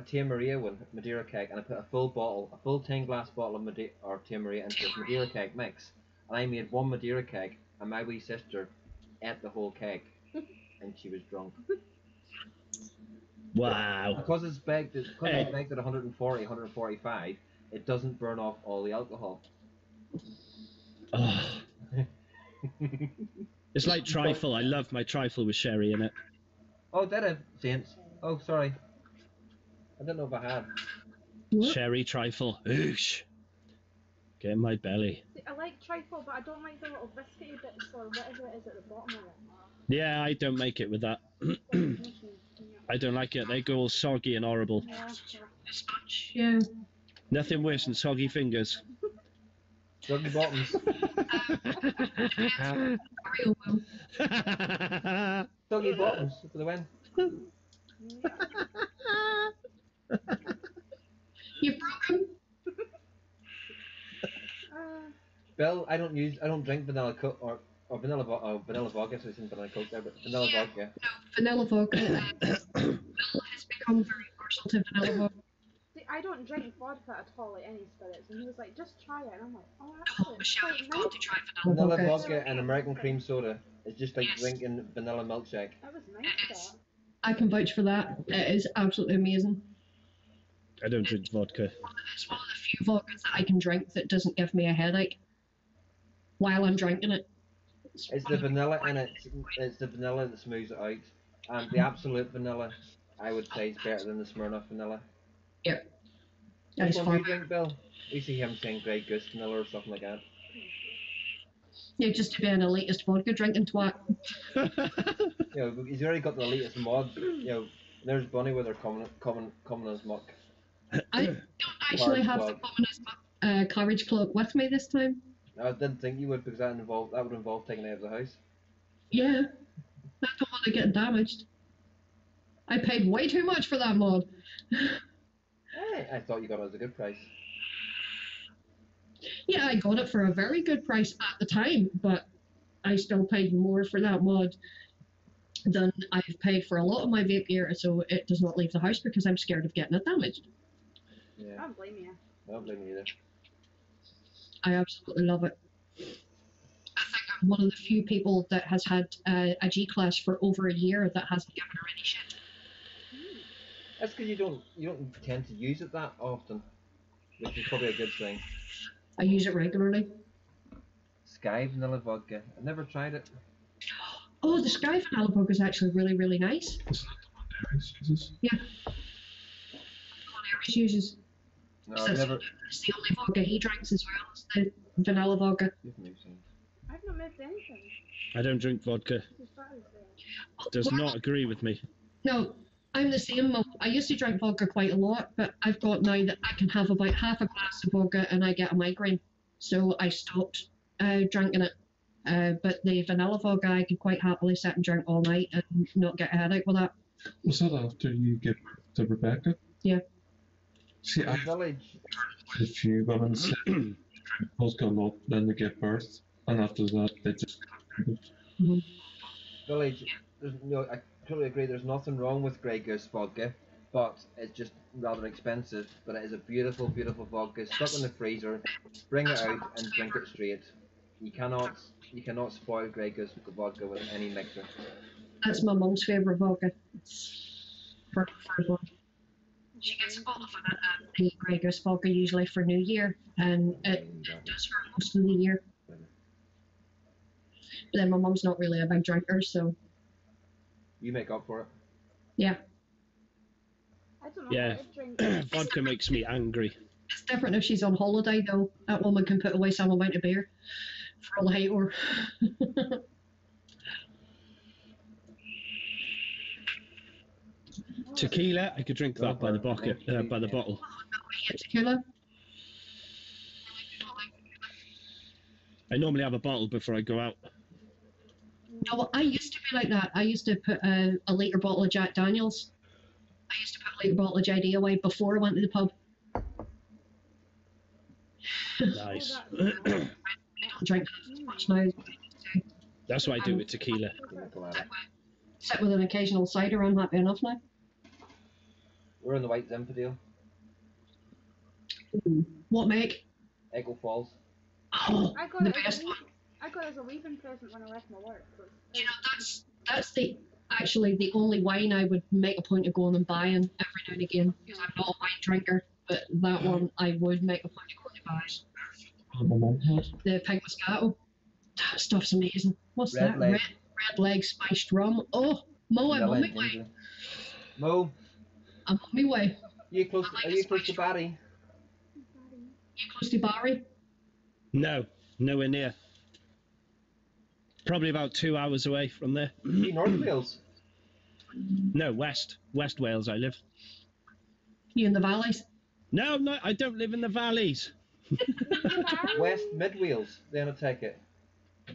[SPEAKER 4] Tia Maria one, Madeira cake, and I put a full 10-glass bottle of Madeira or Tia Maria into this Madeira cake mix. And I made one Madeira cake, and my wee sister ate the whole cake, and she was drunk.
[SPEAKER 5] Wow.
[SPEAKER 4] Because it's baked at 140, 145, it doesn't burn off all the alcohol.
[SPEAKER 5] Oh. It's like trifle. I love my trifle with sherry in it.
[SPEAKER 4] Oh, did it, Saints? Oh, sorry. I didn't know if I had.
[SPEAKER 5] Sherry trifle. Oosh. Get in my belly.
[SPEAKER 3] See, I like trifle, but I don't like the little biscuity bits or whatever it is at the bottom of it.
[SPEAKER 5] Yeah, I don't make it with that. I don't like it. They go all soggy and horrible.
[SPEAKER 3] Yeah.
[SPEAKER 1] Sponge, yeah.
[SPEAKER 5] Nothing worse than soggy fingers.
[SPEAKER 4] Soggy bottoms.
[SPEAKER 1] Mario will.
[SPEAKER 4] Soggy bottoms for the win.
[SPEAKER 1] You've broken.
[SPEAKER 4] Bill, I don't drink vanilla coke or vanilla vodka. So it's in vanilla coke there, but vanilla vodka.
[SPEAKER 1] No, vanilla vodka. Will has become very partial to vanilla vodka.
[SPEAKER 3] See, I don't drink vodka at all, like any spirits, and he was like, just try it, and I'm like, oh,
[SPEAKER 1] Oh,
[SPEAKER 3] actually,
[SPEAKER 1] Michelle,
[SPEAKER 3] it's
[SPEAKER 1] you've
[SPEAKER 3] quite
[SPEAKER 1] got
[SPEAKER 3] nice.
[SPEAKER 1] to try
[SPEAKER 4] Vanilla
[SPEAKER 1] vanilla vodka.
[SPEAKER 4] vodka and American cream soda. It's just like
[SPEAKER 1] Yes.
[SPEAKER 4] drinking vanilla milkshake.
[SPEAKER 3] That was nice, that.
[SPEAKER 1] I can vouch for that. It is absolutely amazing.
[SPEAKER 5] I don't drink vodka.
[SPEAKER 1] It's one of the few vodkas that I can drink that doesn't give me a headache while I'm drinking it.
[SPEAKER 4] It's the vanilla and it's the vanilla that smooths it out. And the absolute vanilla, I would say, is better than the Smirnoff vanilla.
[SPEAKER 1] Yeah.
[SPEAKER 4] Which
[SPEAKER 1] Nice
[SPEAKER 4] one
[SPEAKER 1] far.
[SPEAKER 4] do you drink, Bill? We see him saying Grey Goose vanilla or something like that.
[SPEAKER 1] Yeah, just to be an elitist vodka drinking twat.
[SPEAKER 4] You know, he's already got the latest mod. You know, there's Bunny with her common as muck.
[SPEAKER 1] I don't actually have the
[SPEAKER 4] Hard
[SPEAKER 1] communist carriage cloak with me this time.
[SPEAKER 4] I didn't think you would because that would involve taking it out of the house.
[SPEAKER 1] Yeah, I don't want to get damaged. I paid way too much for that mod.
[SPEAKER 4] Hey, I thought you got it at a good price.
[SPEAKER 1] Yeah, I got it for a very good price at the time, but I still paid more for that mod than I've paid for a lot of my vape gear, so it does not leave the house because I'm scared of getting it damaged.
[SPEAKER 3] I
[SPEAKER 4] Yeah,
[SPEAKER 3] don't blame you.
[SPEAKER 4] I don't blame you either.
[SPEAKER 1] I absolutely love it. I think I'm one of the few people that has had a G-Class for over a year that hasn't given her any shit.
[SPEAKER 4] That's because you don't tend to use it that often, which is probably a good thing.
[SPEAKER 1] I use it regularly.
[SPEAKER 4] Sky vanilla vodka. I've never tried it.
[SPEAKER 1] Oh, the Sky Vanilla Bug is actually really, really nice.
[SPEAKER 2] Isn't that the one Darius uses?
[SPEAKER 1] Yeah. What Aries uses.
[SPEAKER 4] No, I've never.
[SPEAKER 1] It's the only vodka he drinks as well. It's the vanilla vodka.
[SPEAKER 4] You've moved on.
[SPEAKER 3] I've not missed anything.
[SPEAKER 5] I don't drink vodka.
[SPEAKER 3] As far as
[SPEAKER 5] Does not agree with me.
[SPEAKER 1] No, I'm the same. I used to drink vodka quite a lot, but I've got now that I can have about half a glass of vodka and I get a migraine. So I stopped drinking it. But the vanilla vodka, I could quite happily sit and drink all night and not get a headache with that.
[SPEAKER 2] Was that after you gave birth to Rebecca?
[SPEAKER 1] Yeah.
[SPEAKER 2] See,
[SPEAKER 4] The
[SPEAKER 2] I've
[SPEAKER 4] village.
[SPEAKER 2] heard a few women say they drink vodka a lot, then they give birth, and after that they just can't drink it.
[SPEAKER 4] Village. I totally agree. There's nothing wrong with Grey Goose vodka, but it's just rather expensive. But it is a beautiful, beautiful vodka. Stuck in the freezer. Bring it out and drink it straight. You cannot spoil Grey Goose vodka with any mixer.
[SPEAKER 1] That's my mum's favourite vodka. It's her preferred one. She gets a bottle of the Grey Goose vodka usually for New Year, and it does for most of the year. But then my mum's not really a big drinker, so
[SPEAKER 4] You make up for it.
[SPEAKER 1] yeah.
[SPEAKER 3] I don't know
[SPEAKER 5] Yeah.
[SPEAKER 3] how to drink.
[SPEAKER 5] Vodka makes me angry.
[SPEAKER 1] It's different if she's on holiday, though. That woman can put away some amount of beer for all I hate her.
[SPEAKER 5] Tequila, I could drink that by the bucket, by the bottle.
[SPEAKER 1] Tequila.
[SPEAKER 5] I normally have a bottle before I go out.
[SPEAKER 1] No, well, I used to be like that. I used to put a litre bottle of Jack Daniels. I used to put a litre bottle of JD away before I went to the pub.
[SPEAKER 5] Nice.
[SPEAKER 1] I don't drink as much now.
[SPEAKER 5] That's what I do with tequila.
[SPEAKER 1] Sit with an occasional cider, I'm happy enough now.
[SPEAKER 4] We're in the White Zinfandel.
[SPEAKER 1] What make?
[SPEAKER 4] Echo Falls.
[SPEAKER 1] Oh,
[SPEAKER 3] I got
[SPEAKER 1] the
[SPEAKER 3] it as
[SPEAKER 1] best
[SPEAKER 3] a
[SPEAKER 1] one.
[SPEAKER 3] I got it as a leaving present when I left my work. So
[SPEAKER 1] You know, that's actually the only wine I would make a point of going and buying every now and again, because I'm not a wine drinker, but that one I would make a point of going to buy.
[SPEAKER 2] My mum has.
[SPEAKER 1] The Pink Moscato. That stuff's amazing. What's
[SPEAKER 4] Red
[SPEAKER 1] that?
[SPEAKER 4] Leg.
[SPEAKER 1] Red leg spiced rum. Oh, Mo, I'm on my way.
[SPEAKER 4] Mo,
[SPEAKER 1] I'm on my way.
[SPEAKER 4] are you close to Barry?
[SPEAKER 1] You close to Barry?
[SPEAKER 5] No, nowhere near. Probably about 2 hours away from there.
[SPEAKER 4] You North Wales?
[SPEAKER 5] No, West Wales I live.
[SPEAKER 1] You in the valleys?
[SPEAKER 5] No, I don't live in the valleys.
[SPEAKER 4] West Mid Wales, then I take it.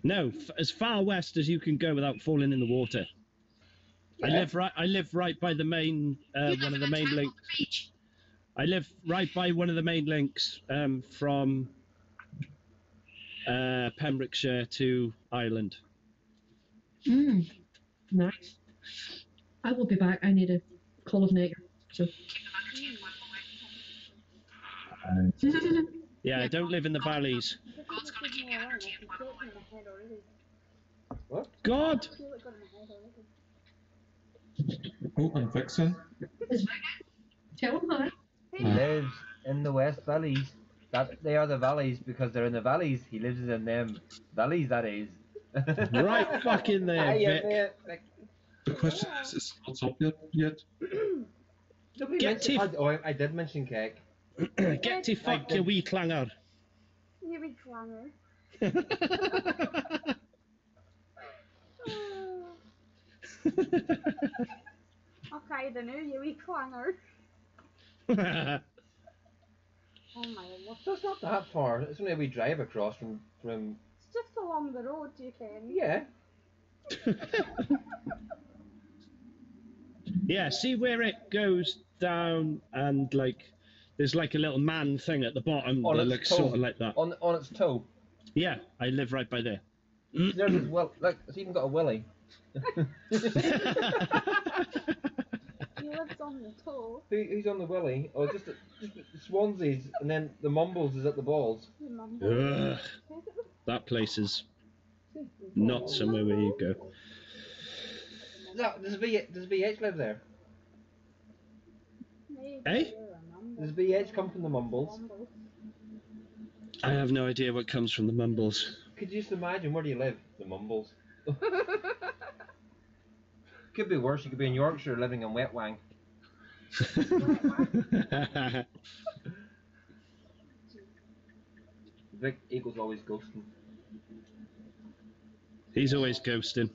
[SPEAKER 5] No, as far west as you can go without falling in the water.
[SPEAKER 4] Yeah.
[SPEAKER 5] I live right by the main one of the main links.
[SPEAKER 1] Beach.
[SPEAKER 5] I live right by one of the main links from Pembrokeshire to Ireland.
[SPEAKER 1] Nice. I will be back. I need a call of nature. So.
[SPEAKER 5] Yeah, I don't live in the valleys.
[SPEAKER 1] God's gonna keep you energy and
[SPEAKER 4] What?
[SPEAKER 5] God!
[SPEAKER 2] Oh, and Vixen.
[SPEAKER 1] Is Vic? Tell him hi.
[SPEAKER 4] He lives in the West Valleys. They are the valleys because they're in the valleys. He lives in them valleys, that is.
[SPEAKER 5] Right fucking there, Vic.
[SPEAKER 2] The question is what's up yet?
[SPEAKER 4] Nobody
[SPEAKER 5] Get
[SPEAKER 4] mentioned. Oh, I did mention cake.
[SPEAKER 5] Get to fuck your wee clanger.
[SPEAKER 3] You wee clanger. Okay, the new you wee clanger. Oh my lord.
[SPEAKER 4] So it's not that far. It's only a wee drive across from.
[SPEAKER 3] It's just along the road, you can.
[SPEAKER 4] Yeah.
[SPEAKER 5] Yeah, see where it goes down and like there's like a little man thing at the bottom
[SPEAKER 4] On
[SPEAKER 5] that
[SPEAKER 4] its
[SPEAKER 5] looks
[SPEAKER 4] toe.
[SPEAKER 5] sort of like that.
[SPEAKER 4] On its toe.
[SPEAKER 5] Yeah, I live right by there.
[SPEAKER 4] There's his look, it's even got a willy.
[SPEAKER 3] He lives on the toe.
[SPEAKER 4] Who's on the willy? Oh, just the Swanseas, and then the Mumbles is at the balls.
[SPEAKER 3] You mumble.
[SPEAKER 5] Ugh, that place is not somewhere where you go.
[SPEAKER 4] No, does VH live there?
[SPEAKER 5] Eh?
[SPEAKER 4] Does VH come from the Mumbles?
[SPEAKER 5] I have no idea what comes from the Mumbles.
[SPEAKER 4] Could you just imagine, where do you live? The Mumbles. Could be worse, you could be in Yorkshire living in Wetwang. Vic equals always ghosting.
[SPEAKER 5] He's always ghosting.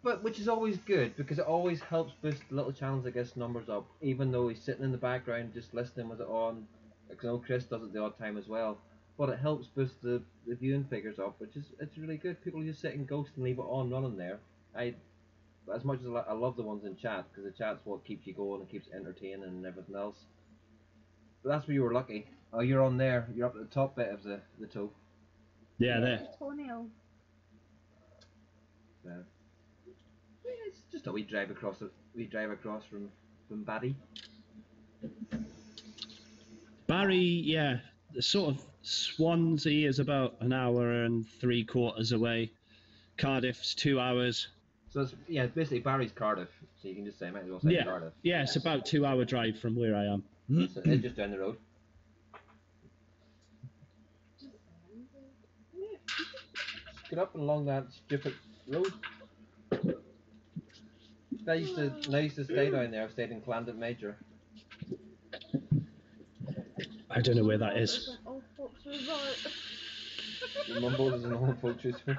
[SPEAKER 4] But which is always good, because it always helps boost the little channels that gets numbers up, even though he's sitting in the background just listening with it on. Because I know Chris does it the odd time as well. But it helps boost the viewing figures up, which is it's really good. People just sit and ghost and leave it on running there. As much as I love the ones in chat, because the chat's what keeps you going and keeps entertaining and everything else. But that's where you were lucky. Oh, you're on there. You're up at the top bit of the toe.
[SPEAKER 5] Yeah, there.
[SPEAKER 3] Toenail.
[SPEAKER 4] Yeah, it's just a wee drive across from Barry.
[SPEAKER 5] Barry, yeah, the sort of Swansea is about an hour and 3/4 away. Cardiff's 2 hours.
[SPEAKER 4] So it's basically Barry's Cardiff. So you can just say, might as well say
[SPEAKER 5] Yeah,
[SPEAKER 4] Cardiff.
[SPEAKER 5] yeah, it's about 2 hour drive from where I am.
[SPEAKER 4] So it's just down the road. Get up and along that stupid road. I used to stay down there. I stayed in Clandon Major.
[SPEAKER 5] I don't know where that is.
[SPEAKER 3] An old folks resort.
[SPEAKER 4] The Mumbles is an old folks resort.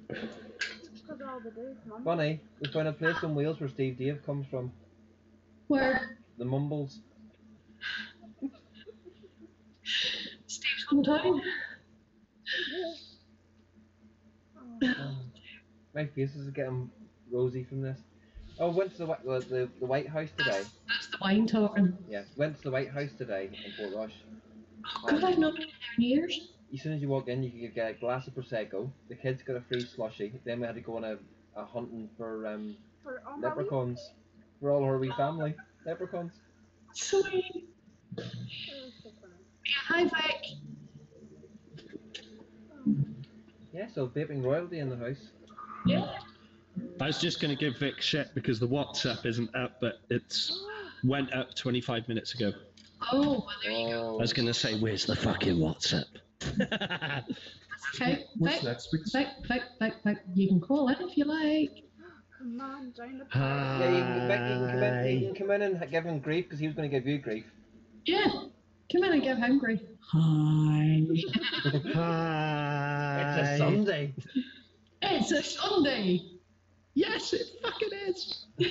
[SPEAKER 3] Because all the days, mum.
[SPEAKER 4] Funny, we found a place in Wales where Steve Dave comes from.
[SPEAKER 1] Where?
[SPEAKER 4] The Mumbles.
[SPEAKER 1] Steve's hometown.
[SPEAKER 4] My face is getting rosy from this. Oh, went to the White House today.
[SPEAKER 1] That's the wine talking.
[SPEAKER 4] Yeah, went to the White House today in Port Rush.
[SPEAKER 1] God, I've not been there in years.
[SPEAKER 4] As soon as you walk in, you could get a glass of prosecco. The kids got a free slushy. Then we had to go on a hunting for
[SPEAKER 3] For all
[SPEAKER 4] leprechauns for all our wee family. Leprechauns.
[SPEAKER 1] Sweet.
[SPEAKER 3] my week. So funny.
[SPEAKER 1] Yeah, hi, Vic.
[SPEAKER 4] Yeah, so vaping royalty in the house.
[SPEAKER 1] Yeah.
[SPEAKER 5] I was just going to give Vic shit because the WhatsApp isn't up, but it's went up 25 minutes ago.
[SPEAKER 1] Oh, well, there you go.
[SPEAKER 5] I was going to say, where's the fucking WhatsApp?
[SPEAKER 1] Okay,
[SPEAKER 2] What's
[SPEAKER 1] Vic,
[SPEAKER 2] next week's?
[SPEAKER 1] Vic. You can call in if you like.
[SPEAKER 3] Come on, join the
[SPEAKER 5] Hi.
[SPEAKER 4] Yeah, you can come in and give him grief because he was going to give you grief.
[SPEAKER 1] Yeah. Come in and give him grief.
[SPEAKER 5] Hi.
[SPEAKER 4] It's a Sunday.
[SPEAKER 1] It's a Sunday.
[SPEAKER 5] Yes, it fucking is.
[SPEAKER 1] Yeah,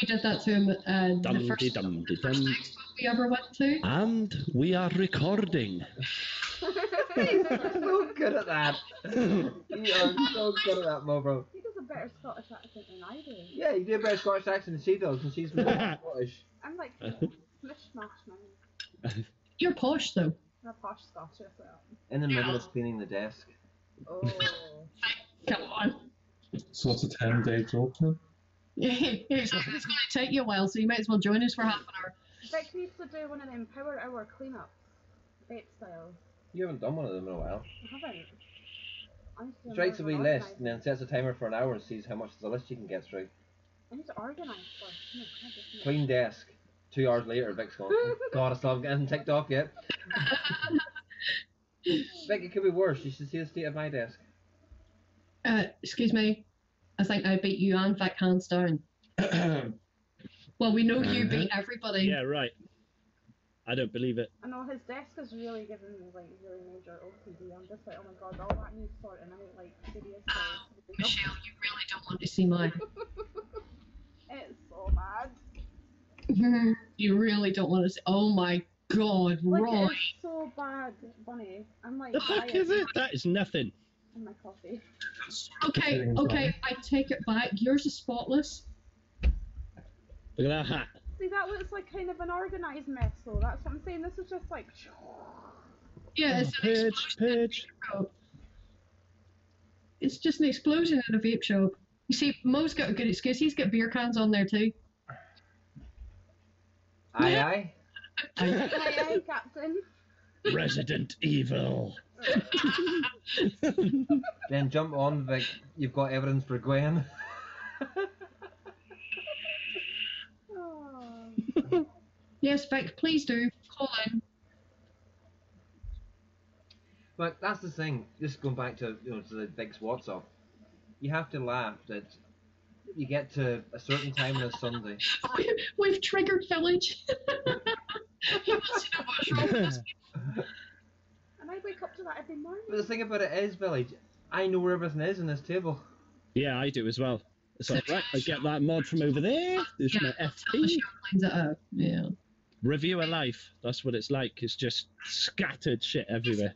[SPEAKER 1] we did that to him at the first expo we ever went to.
[SPEAKER 5] And we are recording.
[SPEAKER 4] He's so good at that. You are so good at that, Mo,
[SPEAKER 3] He does a better Scottish accent than I do.
[SPEAKER 4] Yeah, you do a better Scottish accent than she does, and she's more Scottish.
[SPEAKER 3] I'm like mishmash, man.
[SPEAKER 1] You're posh, though.
[SPEAKER 3] I'm a posh Scottish as well.
[SPEAKER 4] In the middle of cleaning the desk.
[SPEAKER 3] Oh.
[SPEAKER 1] Come on.
[SPEAKER 2] So it's a 10-day job then?
[SPEAKER 1] Yeah, it's going to take you a while, so you might as well join us for half an hour.
[SPEAKER 3] Vic needs to do one of them power hour cleanups. Vape style.
[SPEAKER 4] You haven't done one of them in a while.
[SPEAKER 3] I haven't. I need to
[SPEAKER 4] She writes a wee
[SPEAKER 3] organise.
[SPEAKER 4] list and then sets a timer for an hour and sees how much of the list you can get through.
[SPEAKER 3] I need to organise first. No, God, this is-
[SPEAKER 4] Clean desk. 2 hours later, Vic's gone, oh, God, I still haven't gotten ticked off yet. Vic, it could be worse. You should see the state of my desk.
[SPEAKER 1] Excuse me. I think I beat you and Vic hands down. Well, we know you beat everybody.
[SPEAKER 5] Yeah, right. I don't believe it.
[SPEAKER 3] I know his desk is really giving me like really major OCD. I'm just like, oh my God, all that needs sorting out, like seriously.
[SPEAKER 1] Michelle, you really don't want to see mine.
[SPEAKER 3] It's so bad.
[SPEAKER 1] You really don't want to say. Oh my God,
[SPEAKER 3] Like,
[SPEAKER 1] Roy.
[SPEAKER 3] it's so bad, Bunny. I'm like,
[SPEAKER 5] The fuck is it? That is nothing.
[SPEAKER 3] in my coffee.
[SPEAKER 1] Okay, I take it back. Yours is spotless.
[SPEAKER 5] Look at that hat.
[SPEAKER 3] See, that looks like kind of an organised mess, though. That's what I'm saying. This is just like.
[SPEAKER 1] Yeah, it's an
[SPEAKER 5] Pidge.
[SPEAKER 1] shop. It's just an explosion in a vape shop. You see, Mo's got a good excuse. He's got beer cans on there too.
[SPEAKER 4] Aye, aye.
[SPEAKER 3] Aye, Captain.
[SPEAKER 5] Resident Evil.
[SPEAKER 4] Then jump on, Vic. You've got evidence for Gwen.
[SPEAKER 3] Oh.
[SPEAKER 1] Yes, Vic, please do. Call in.
[SPEAKER 4] But that's the thing. Just going back to to the Vic's WhatsApp, you have to laugh that you get to a certain time on a Sunday.
[SPEAKER 1] We've triggered Village. He wants to know what's wrong with us.
[SPEAKER 3] And I wake up to that every morning.
[SPEAKER 4] But the thing about it is, Village, I know where everything is in this table.
[SPEAKER 5] Yeah, I do as well. It's like, right, I get that mod from over there. There's my FP.
[SPEAKER 1] She lines it up. Yeah.
[SPEAKER 5] Review of life. That's what it's like. It's just scattered shit everywhere.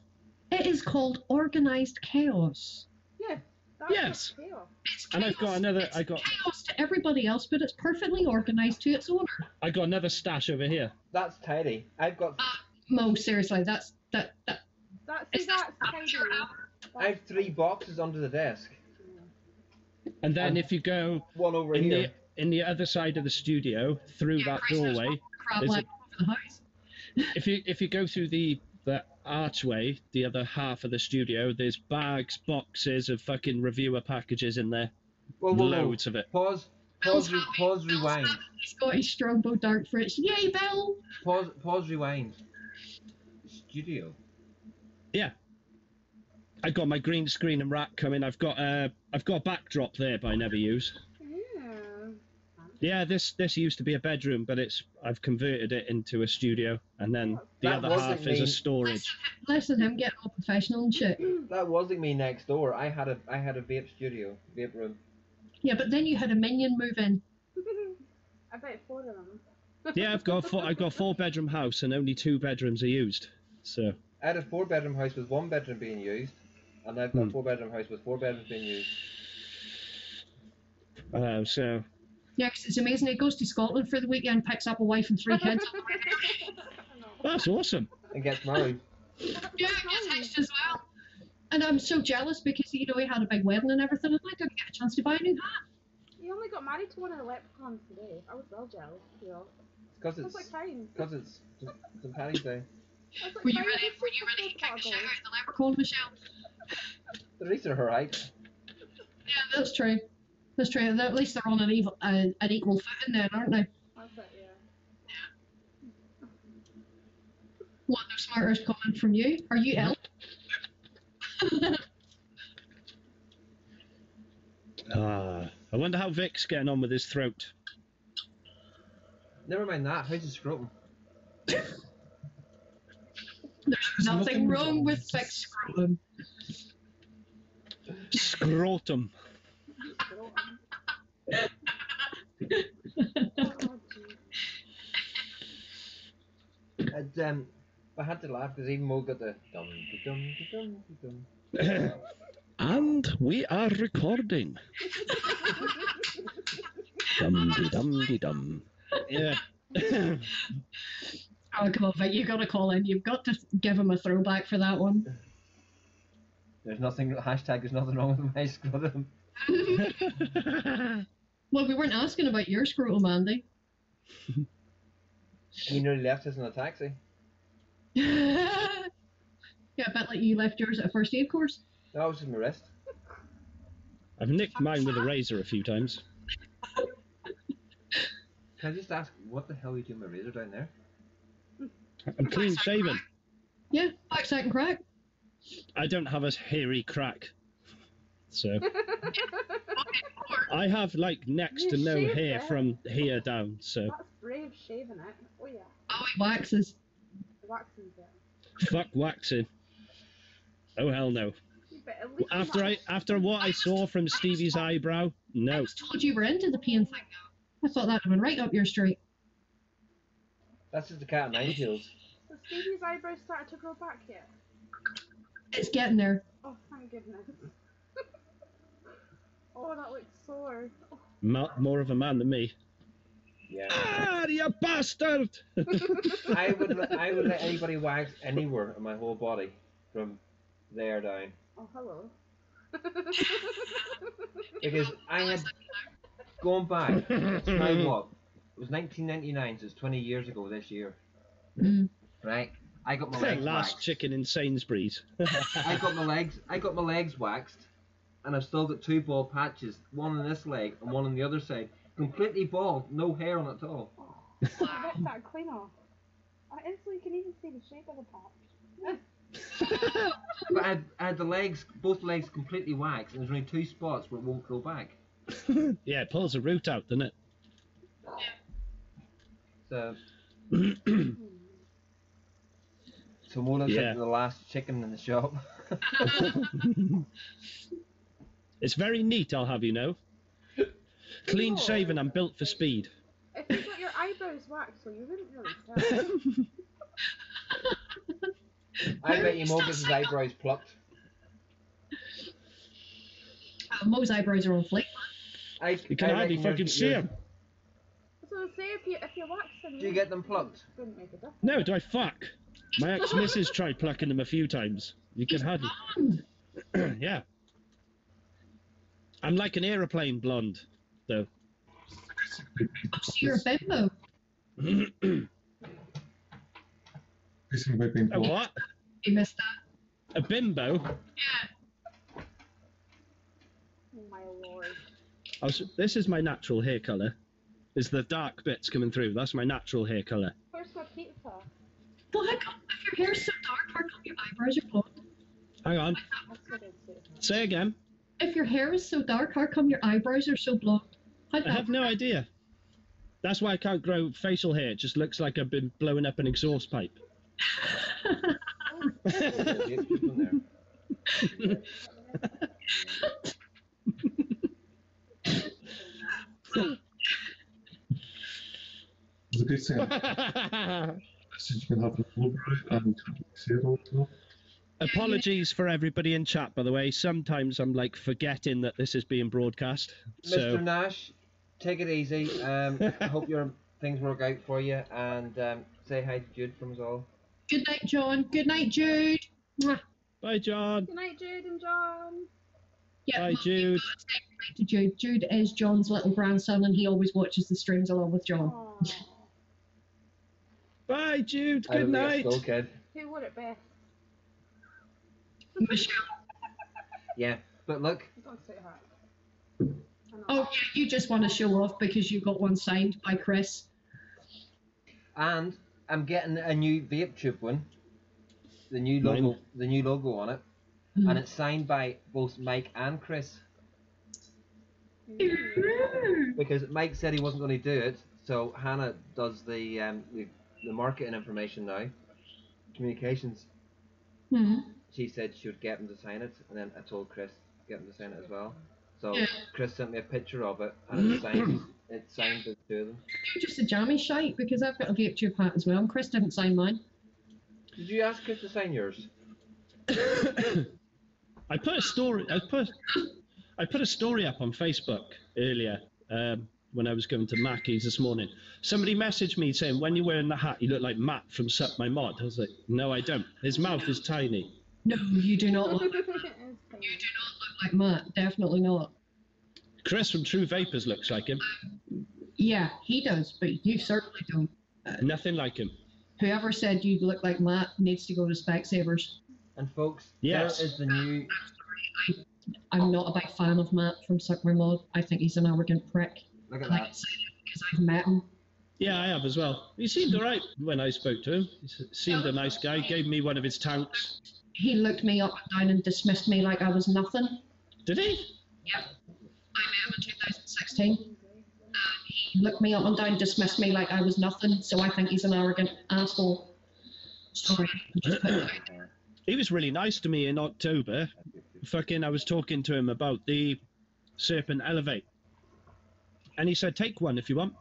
[SPEAKER 1] It is called organised chaos.
[SPEAKER 3] Yeah. That's
[SPEAKER 5] Yes.
[SPEAKER 3] just chaos.
[SPEAKER 1] It's
[SPEAKER 5] And I've got another.
[SPEAKER 1] It's chaos to everybody else, but it's perfectly organised to its owner.
[SPEAKER 5] I got another stash over here.
[SPEAKER 4] That's tidy. I've got.
[SPEAKER 1] Mo, seriously, that's
[SPEAKER 3] That's tidy.
[SPEAKER 4] I have 3 boxes under the desk.
[SPEAKER 5] And then
[SPEAKER 4] And
[SPEAKER 5] if you go
[SPEAKER 4] one over
[SPEAKER 5] in
[SPEAKER 4] here.
[SPEAKER 5] the other side of the studio through that doorway,
[SPEAKER 1] crap
[SPEAKER 5] there's
[SPEAKER 1] like over the house.
[SPEAKER 5] if you go through the archway, the other half of the studio, there's bags, boxes of fucking reviewer packages in there.
[SPEAKER 4] Whoa.
[SPEAKER 5] Loads of it.
[SPEAKER 4] Pause, rewind.
[SPEAKER 1] Scottish Strongbow Dark Fritz. Yay, Bill!
[SPEAKER 4] Pause, rewind. Studio.
[SPEAKER 5] Yeah. I got my green screen and rack coming. I've got a backdrop there, but I never use.
[SPEAKER 3] Yeah.
[SPEAKER 5] Yeah, this used to be a bedroom, but I've converted it into a studio, and then the
[SPEAKER 4] That
[SPEAKER 5] other
[SPEAKER 4] wasn't
[SPEAKER 5] half is
[SPEAKER 4] me.
[SPEAKER 5] a storage.
[SPEAKER 1] Listen, him getting all professional and shit.
[SPEAKER 4] That wasn't me next door. I had a vape studio, vape room.
[SPEAKER 1] Yeah, but then you had a minion move in.
[SPEAKER 3] I bet 4 of them.
[SPEAKER 5] Yeah, I've got a 4-bedroom house, and only 2 bedrooms are used. So
[SPEAKER 4] I had a 4-bedroom house with 1 bedroom being used, and I've got a 4-bedroom house with 4 bedrooms being used.
[SPEAKER 5] so
[SPEAKER 1] Yeah, 'cause it's amazing. He goes to Scotland for the weekend, picks up a wife and 3 kids.
[SPEAKER 5] that's awesome.
[SPEAKER 4] And gets married.
[SPEAKER 1] Yeah, gets hitched as well. And I'm so jealous because, he had a big wedding and everything, and I didn't get a chance to buy a new hat.
[SPEAKER 3] He only got married to one of the leprechauns today. I was well jealous,
[SPEAKER 4] Because
[SPEAKER 3] I was like, fine.
[SPEAKER 4] it's St. Paddy's Day.
[SPEAKER 3] I was like,
[SPEAKER 1] Were you
[SPEAKER 3] fine,
[SPEAKER 1] ready?
[SPEAKER 3] it's
[SPEAKER 1] Were
[SPEAKER 3] just
[SPEAKER 1] you
[SPEAKER 3] a
[SPEAKER 1] ready to
[SPEAKER 3] food
[SPEAKER 1] kick the shit
[SPEAKER 3] bottle.
[SPEAKER 1] out of the leprechaun, Michelle?
[SPEAKER 4] The rest are alright.
[SPEAKER 1] Yeah, that's true. That's true. At least they're on an equal footing then, aren't they?
[SPEAKER 3] That's it, yeah.
[SPEAKER 1] What, they're smarter coming from you? Are you ill?
[SPEAKER 5] I wonder how Vic's getting on with his throat.
[SPEAKER 4] Never mind that. How's the scrotum?
[SPEAKER 1] There's nothing wrong with thick scrotum.
[SPEAKER 5] Scrotum.
[SPEAKER 4] I had to laugh because even Mo got the dum dum dum dum.
[SPEAKER 5] And we are recording. Dum-de-dum-de-dum. Yeah.
[SPEAKER 1] Oh, come on, Vic, you got to call in. You've got to give him a throwback for that one.
[SPEAKER 4] There's nothing. Hashtag. There's nothing wrong with my scrotum.
[SPEAKER 1] Well, we weren't asking about your scrotum, Andy.
[SPEAKER 4] He nearly left us in a taxi.
[SPEAKER 1] Yeah, a bit like you left yours at a first aid course.
[SPEAKER 4] That was just my wrist.
[SPEAKER 5] I've nicked mine with a razor a few times.
[SPEAKER 4] Can I just ask, what the hell are you doing with my razor down there?
[SPEAKER 5] I'm clean shaven.
[SPEAKER 1] Yeah, back, sack and crack.
[SPEAKER 5] I don't have a hairy crack. So I have like next to
[SPEAKER 3] You
[SPEAKER 5] no
[SPEAKER 3] shaved
[SPEAKER 5] hair
[SPEAKER 3] it.
[SPEAKER 5] from here down, so
[SPEAKER 3] That's brave shaving it. Oh yeah,
[SPEAKER 1] Oh, he waxes.
[SPEAKER 3] waxing it.
[SPEAKER 5] fuck waxing. Oh hell no.
[SPEAKER 3] But at least
[SPEAKER 5] After what I saw from Stevie's eyebrow,
[SPEAKER 1] I
[SPEAKER 5] no.
[SPEAKER 1] was told you were into the peeing thing, though. I thought that would have been right up your street.
[SPEAKER 4] That's just the cat of nine tails.
[SPEAKER 3] So Stevie's eyebrows started to grow back yet?
[SPEAKER 1] It's getting there.
[SPEAKER 3] Oh, thank goodness. Oh, that looks sore. Oh.
[SPEAKER 5] More of a man than me.
[SPEAKER 4] Yeah.
[SPEAKER 5] Ah, you bastard!
[SPEAKER 4] I would let anybody wax anywhere on my whole body, from there down.
[SPEAKER 3] Oh, hello.
[SPEAKER 4] Because I had gone back. It's now what? It was 1999, so it's 20 years ago this year.
[SPEAKER 1] Mm.
[SPEAKER 4] Right? I got my legs
[SPEAKER 5] Last
[SPEAKER 4] waxed.
[SPEAKER 5] chicken in Sainsbury's.
[SPEAKER 4] I got my legs waxed, and I've still got 2 bald patches, one on this leg and one on the other side. Completely bald, no hair on it at all.
[SPEAKER 3] Oh, rip that clean off. Instantly, you can even see the shape of the patch.
[SPEAKER 4] But I had the legs, both legs completely waxed, and there's only 2 spots where it won't grow back.
[SPEAKER 5] Yeah, it pulls the root out, doesn't it?
[SPEAKER 4] So, so Mona said the last chicken in the shop.
[SPEAKER 5] It's very neat, I'll have you know. Clean shaven and built for speed.
[SPEAKER 3] If you got your eyebrows waxed, so you wouldn't really tell.
[SPEAKER 4] I bet you Mo gets his eyebrows plucked.
[SPEAKER 1] Mo's eyebrows are on fleek.
[SPEAKER 5] You can hardly fucking see him.
[SPEAKER 3] So say if you wax them,
[SPEAKER 4] Do you get them plucked?
[SPEAKER 3] Wouldn't make a difference.
[SPEAKER 5] No, do I fuck? My ex-missus tried plucking them a few times. You can hardly... Yeah. I'm like an aeroplane blonde, though.
[SPEAKER 1] You're a bimbo.
[SPEAKER 2] Facing Vaping.
[SPEAKER 5] A what?
[SPEAKER 1] You missed that.
[SPEAKER 5] A bimbo?
[SPEAKER 1] Yeah.
[SPEAKER 3] Oh my lord.
[SPEAKER 5] This is my natural hair colour. Is the dark bits coming through. That's my natural hair colour.
[SPEAKER 3] Where's my pizza?
[SPEAKER 1] Well, how come if your hair's so dark, how come your eyebrows are blonde?
[SPEAKER 5] Hang on.
[SPEAKER 3] That's what I'd say.
[SPEAKER 5] Say again.
[SPEAKER 1] If your hair is so dark, how come your eyebrows are so blonde?
[SPEAKER 5] I have no idea. That's why I can't grow facial hair. It just looks like I've been blowing up an exhaust pipe.
[SPEAKER 2] It's a good thing. So you can have a blueberry and say it all to them.
[SPEAKER 5] Apologies for everybody in chat, by the way. Sometimes I'm like forgetting that this is being broadcast. So
[SPEAKER 4] Mr. Nash, take it easy. I hope your things work out for you, and say hi to Jude from us all.
[SPEAKER 1] Good night, John. Good night, Jude. Mwah.
[SPEAKER 5] bye, John.
[SPEAKER 3] Good night, Jude and John.
[SPEAKER 1] Yeah,
[SPEAKER 5] Bye, Jude.
[SPEAKER 1] Say goodnight to Jude. Jude is John's little grandson, and he always watches the streams along with John.
[SPEAKER 3] Aww.
[SPEAKER 5] Bye, Jude.
[SPEAKER 4] I
[SPEAKER 5] Good
[SPEAKER 4] don't think
[SPEAKER 5] night.
[SPEAKER 4] it's still kid.
[SPEAKER 3] Who would it best?
[SPEAKER 1] Michelle.
[SPEAKER 4] Yeah, but look,
[SPEAKER 3] Don't say that. I know.
[SPEAKER 1] Oh, yeah, you just want to show off because you got one signed by Chris.
[SPEAKER 4] and I'm getting a new vape tube one. The new logo on it, and it's signed by both Mike and Chris. Because Mike said he wasn't going to do it, so Hannah does the marketing information now, communications.
[SPEAKER 1] Mm-hmm.
[SPEAKER 4] She said she would get him to sign it, and then I told Chris to get him to sign it as well. So
[SPEAKER 1] Yeah.
[SPEAKER 4] Chris sent me a picture of it, and it's signed. It's signed by the 2 of them.
[SPEAKER 1] You're just a jammy shite because I've got a vape tube hat as well, and Chris didn't sign mine.
[SPEAKER 4] Did you ask Chris to sign yours?
[SPEAKER 5] I put a story. I put a story up on Facebook earlier when I was going to Mackey's this morning. Somebody messaged me saying, "When you're wearing the hat, you look like Matt from Suck My Mod." I was like, "No, I don't. His mouth is tiny."
[SPEAKER 1] No, you do not look.
[SPEAKER 3] It is
[SPEAKER 1] You
[SPEAKER 3] tiny.
[SPEAKER 1] do not look like Matt. Definitely not.
[SPEAKER 5] Chris from True Vapors looks like him.
[SPEAKER 1] Yeah, he does, but you certainly don't.
[SPEAKER 5] Nothing like him.
[SPEAKER 1] Whoever said you look like Matt needs to go to Specsavers.
[SPEAKER 4] And folks,
[SPEAKER 5] Yes.
[SPEAKER 4] there is the new.
[SPEAKER 1] I'm not a big fan of Matt from Suck My Mod. I think he's an arrogant prick.
[SPEAKER 4] Look at
[SPEAKER 1] Like I
[SPEAKER 4] that.
[SPEAKER 1] said, because I've met him.
[SPEAKER 5] Yeah, I have as well. He seemed alright when I spoke to him. Seemed a nice guy. Gave me one of his tanks.
[SPEAKER 1] He looked me up and down and dismissed me like I was nothing.
[SPEAKER 5] Did he?
[SPEAKER 1] Yep. I met him in 2016. He looked me up and down, dismissed me like I was nothing, so I think he's an arrogant asshole. Sorry. Just put it out there.
[SPEAKER 5] He was really nice to me in October. I was talking to him about the Serpent Elevate. And he said, "Take one if you want."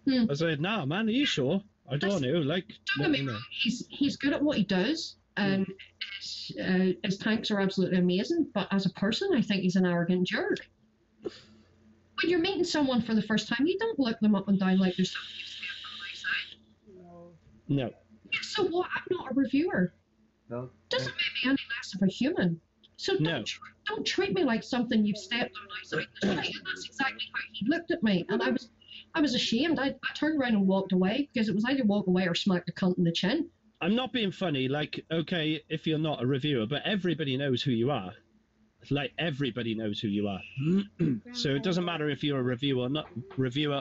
[SPEAKER 5] I said, "Nah, man, are you sure?" I don't know. Like,
[SPEAKER 1] Don't get me wrong, he's good at what he does, and his tanks are absolutely amazing. But as a person, I think he's an arrogant jerk. When you're meeting someone for the first time, you don't look them up and down like there's something on my side.
[SPEAKER 3] No.
[SPEAKER 5] no.
[SPEAKER 1] So what? I'm not a reviewer.
[SPEAKER 4] No.
[SPEAKER 1] Doesn't make me any less of a human. So
[SPEAKER 5] No.
[SPEAKER 1] don't treat me like something you've stepped on outside the street. And that's exactly how he looked at me, and I was ashamed. I turned around and walked away because it was either walk away or smack the cunt in the chin.
[SPEAKER 5] I'm not being funny. Like, okay, if you're not a reviewer, but everybody knows who you are. Like, everybody knows who you are. So it doesn't matter if you're a reviewer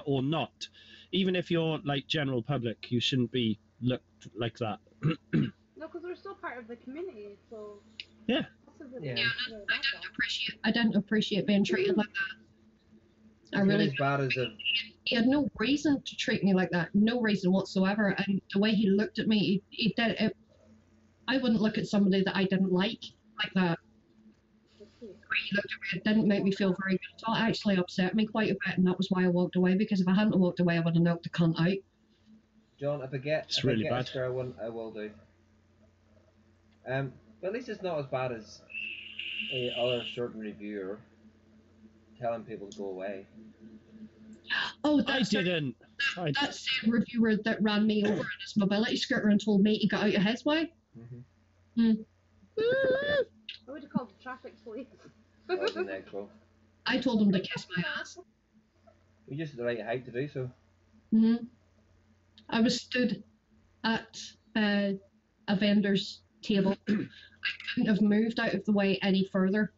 [SPEAKER 5] or not. Even if you're like general public, you shouldn't be looked like that.
[SPEAKER 3] No, because we're still part of the community, so.
[SPEAKER 5] Yeah.
[SPEAKER 4] Yeah.
[SPEAKER 1] I didn't appreciate being treated like that. I
[SPEAKER 4] It's
[SPEAKER 1] really.
[SPEAKER 4] as bad as a.
[SPEAKER 1] He had no reason to treat me like that. No reason whatsoever. And the way he looked at me, he did it. I wouldn't look at somebody that I didn't like that. The way he looked at me, it didn't make me feel very good at all. It actually upset me quite a bit, and that was why I walked away. Because if I hadn't walked away, I would have knocked the cunt out.
[SPEAKER 4] John, if I get
[SPEAKER 5] It's really
[SPEAKER 4] a
[SPEAKER 5] bad.
[SPEAKER 4] spare one, I will do. But at least it's not as bad as a other certain reviewer telling people to go away.
[SPEAKER 1] Oh,
[SPEAKER 5] I didn't.
[SPEAKER 1] That same reviewer that ran me over in his mobility scooter and told me he got out of his way.
[SPEAKER 4] Mm-hmm.
[SPEAKER 3] I would have called the traffic police.
[SPEAKER 4] That was the next one.
[SPEAKER 1] I told him to kiss my ass.
[SPEAKER 4] You're just at the right height to do so.
[SPEAKER 1] I was stood at a vendor's table. I couldn't have moved out of the way any further.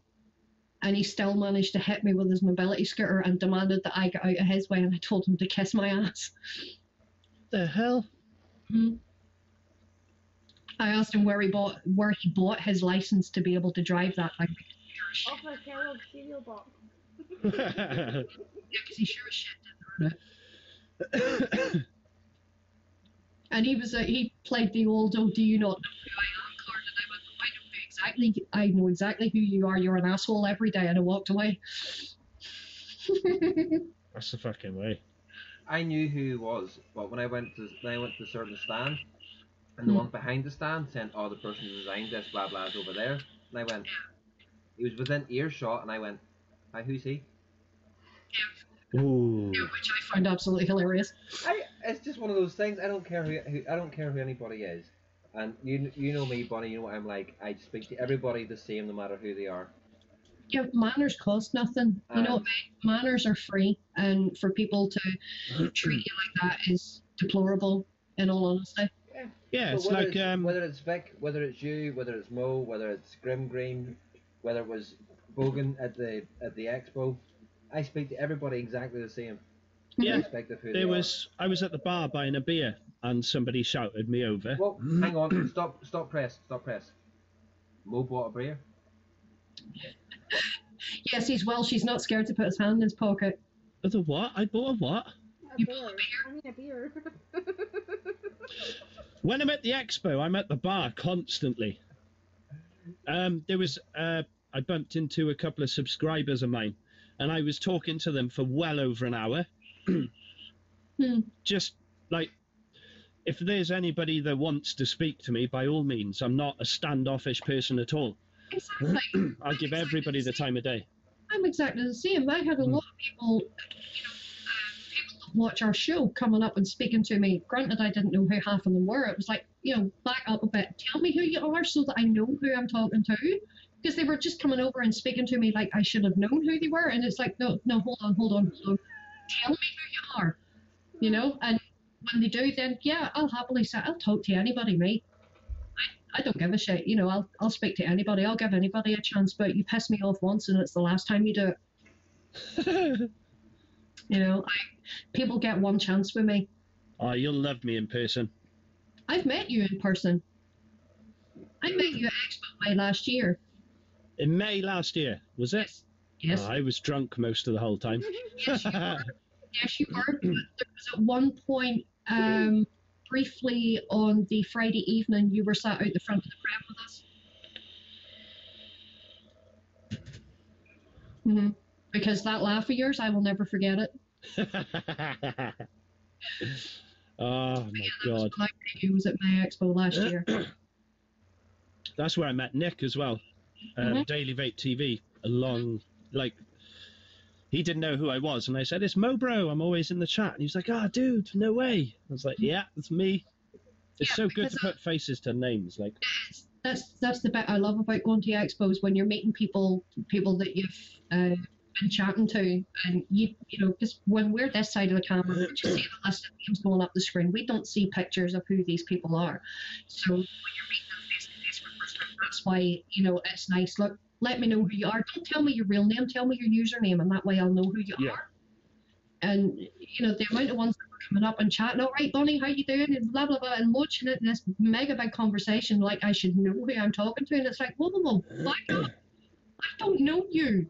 [SPEAKER 1] And he still managed to hit me with his mobility scooter and demanded that I get out of his way, and I told him to kiss my ass.
[SPEAKER 5] The hell?
[SPEAKER 1] I asked him where he bought his license to be able to drive that thing.
[SPEAKER 3] Off a Kellogg's cereal box.
[SPEAKER 1] Yeah, because he sure as shit didn't earn it. And he played the old, oh, do you not know who I am card, and I went, I know exactly who you are, you're an asshole every day, and I walked away.
[SPEAKER 5] That's the fucking way.
[SPEAKER 4] I knew who he was, but when I went to the certain stand, and the one behind the stand said, "Oh, the person who designed this, blah blah, is over there," and I went, he was within earshot, and I went, "Hi, who's he?"
[SPEAKER 5] Ooh.
[SPEAKER 1] Which I found absolutely hilarious.
[SPEAKER 4] It's just one of those things. I don't care who anybody is, and you know me, Bonnie. You know what I'm like. I speak to everybody the same, no matter who they are.
[SPEAKER 1] Yeah, manners cost nothing. You know, manners are free, and for people to treat you like that is deplorable, in all honesty.
[SPEAKER 5] Yeah,
[SPEAKER 4] So
[SPEAKER 5] it's like
[SPEAKER 4] whether it's Vic, whether it's you, whether it's Mo, whether it's Grim Green, whether it was Bogan at the expo, I speak to everybody exactly the same.
[SPEAKER 5] Yeah,
[SPEAKER 4] irrespective of who they are.
[SPEAKER 5] I was at the bar buying a beer, and somebody shouted me over.
[SPEAKER 4] Well, hang on, stop press. Mo bought a beer.
[SPEAKER 1] Yes, he's Welsh. He's not scared to put his hand in his pocket.
[SPEAKER 5] The what? I bought a what?
[SPEAKER 3] A beer. I mean a beer.
[SPEAKER 5] When I'm at the expo, I'm at the bar constantly. There was I bumped into a couple of subscribers of mine, and I was talking to them for well over an hour. Just like, if there's anybody that wants to speak to me, by all means, I'm not a standoffish person at all.
[SPEAKER 1] Exactly.
[SPEAKER 5] I'll give everybody the time of day.
[SPEAKER 1] I'm exactly the same. I had a lot of people, people that watch our show coming up and speaking to me. Granted, I didn't know who half of them were. It was like, back up a bit. Tell me who you are so that I know who I'm talking to. Because they were just coming over and speaking to me like I should have known who they were. And it's like, no, hold on. Tell me who you are. And when they do, then, yeah, I'll happily say, I'll talk to anybody, mate. I don't give a shit. I'll speak to anybody. I'll give anybody a chance. But you piss me off once, and it's the last time you do it. People get one chance with me.
[SPEAKER 5] Oh, you'll love me in person.
[SPEAKER 1] I've met you in person. I met you at Expo May last year.
[SPEAKER 5] In May last year, was it?
[SPEAKER 1] Yes.
[SPEAKER 5] Oh, I was drunk most of the whole time.
[SPEAKER 1] Yes, you were. Yes, you were. But there was at one point, briefly on the Friday evening, you were sat out the front of the pram with us. Because that laugh of yours, I will never forget it.
[SPEAKER 5] Oh my god.
[SPEAKER 1] He was at my expo last year.
[SPEAKER 5] That's where I met Nick as well. Daily Vape TV. He didn't know who I was, and I said, "It's Mo Bro, I'm always in the chat." And he was like, "Ah, dude, no way." I was like, "Yeah, it's me." It's so good to put faces to names. Like,
[SPEAKER 1] that's the bit I love about going to expos, when you're meeting people that you've been chatting to, and you know, because when we're this side of the camera, we just see the list of names going up the screen. We don't see pictures of who these people are. So when you're meeting them face to face for the first time, that's why, you know, it's nice. Look, let me know who you are. Don't tell me your real name. Tell me your username, and that way I'll know who you are. And, you know, the amount of ones that were coming up and chatting, "All right, Bonnie, how you doing?" and blah, blah, blah, and launching it in this mega big conversation like I should know who I'm talking to. And it's like, whoa, whoa, whoa, I don't know you.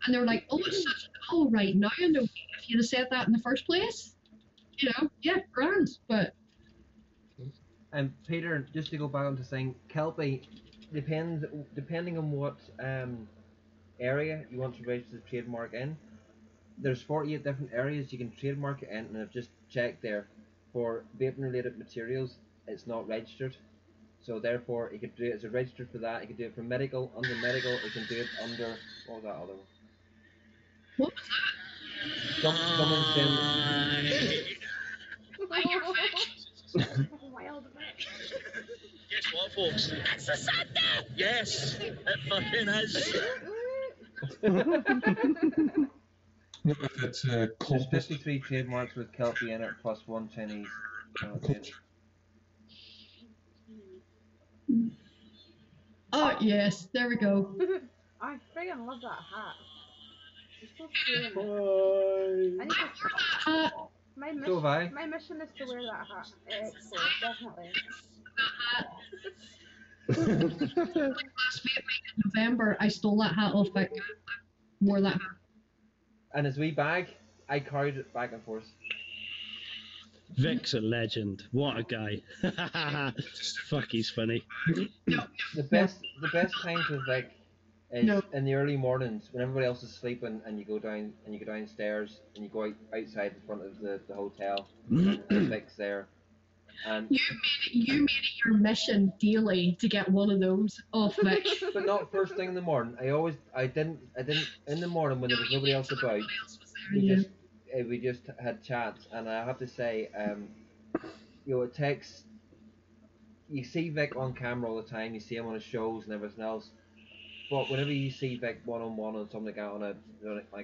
[SPEAKER 1] And they're like, "Oh, it's such a call right now. I know if you'd have said that in the first place." You know, yeah, grand. But
[SPEAKER 4] And Peter, just to go back on to saying, Kelpie, depending on what area you want to register the trademark in, there's 48 different areas you can trademark it in, and I've just checked there. For vaping related materials, it's not registered. So therefore, you could do it as a registered for that. You could do it for medical, under medical. You can do it under, what was that other one?
[SPEAKER 1] what was
[SPEAKER 4] Someone saying,
[SPEAKER 3] Wild bit.
[SPEAKER 6] Guess what, folks? It's a Sunday! Yes, it fucking is.
[SPEAKER 2] What if it's
[SPEAKER 4] there's
[SPEAKER 2] compass?
[SPEAKER 4] 53 trademarks with Kelpie in it, plus one Chinese.
[SPEAKER 1] Oh, yes, there we go.
[SPEAKER 3] I friggin' love that hat. It's so cool. I need to,
[SPEAKER 4] So have I.
[SPEAKER 3] my mission is to wear that hat at Expo, definitely.
[SPEAKER 1] Last Vape Week in November, I stole that hat off Vic. Wore that hat.
[SPEAKER 4] And his wee bag, I carried it back and forth.
[SPEAKER 5] Vic's a legend. What a guy. Fuck, he's funny.
[SPEAKER 4] The best times with Vic is in the early mornings when everybody else is sleeping, and you go downstairs and you go outside in front of the hotel, and Vic's there. And
[SPEAKER 1] You made it your mission daily to get one of those off Vic.
[SPEAKER 4] but not first thing in the morning. I didn't in the morning when there was nobody else about. We just had chats, and I have to say, you know, it takes. You see Vic on camera all the time. You see him on his shows and everything else. But whenever you see Vic one-on-one on something like that on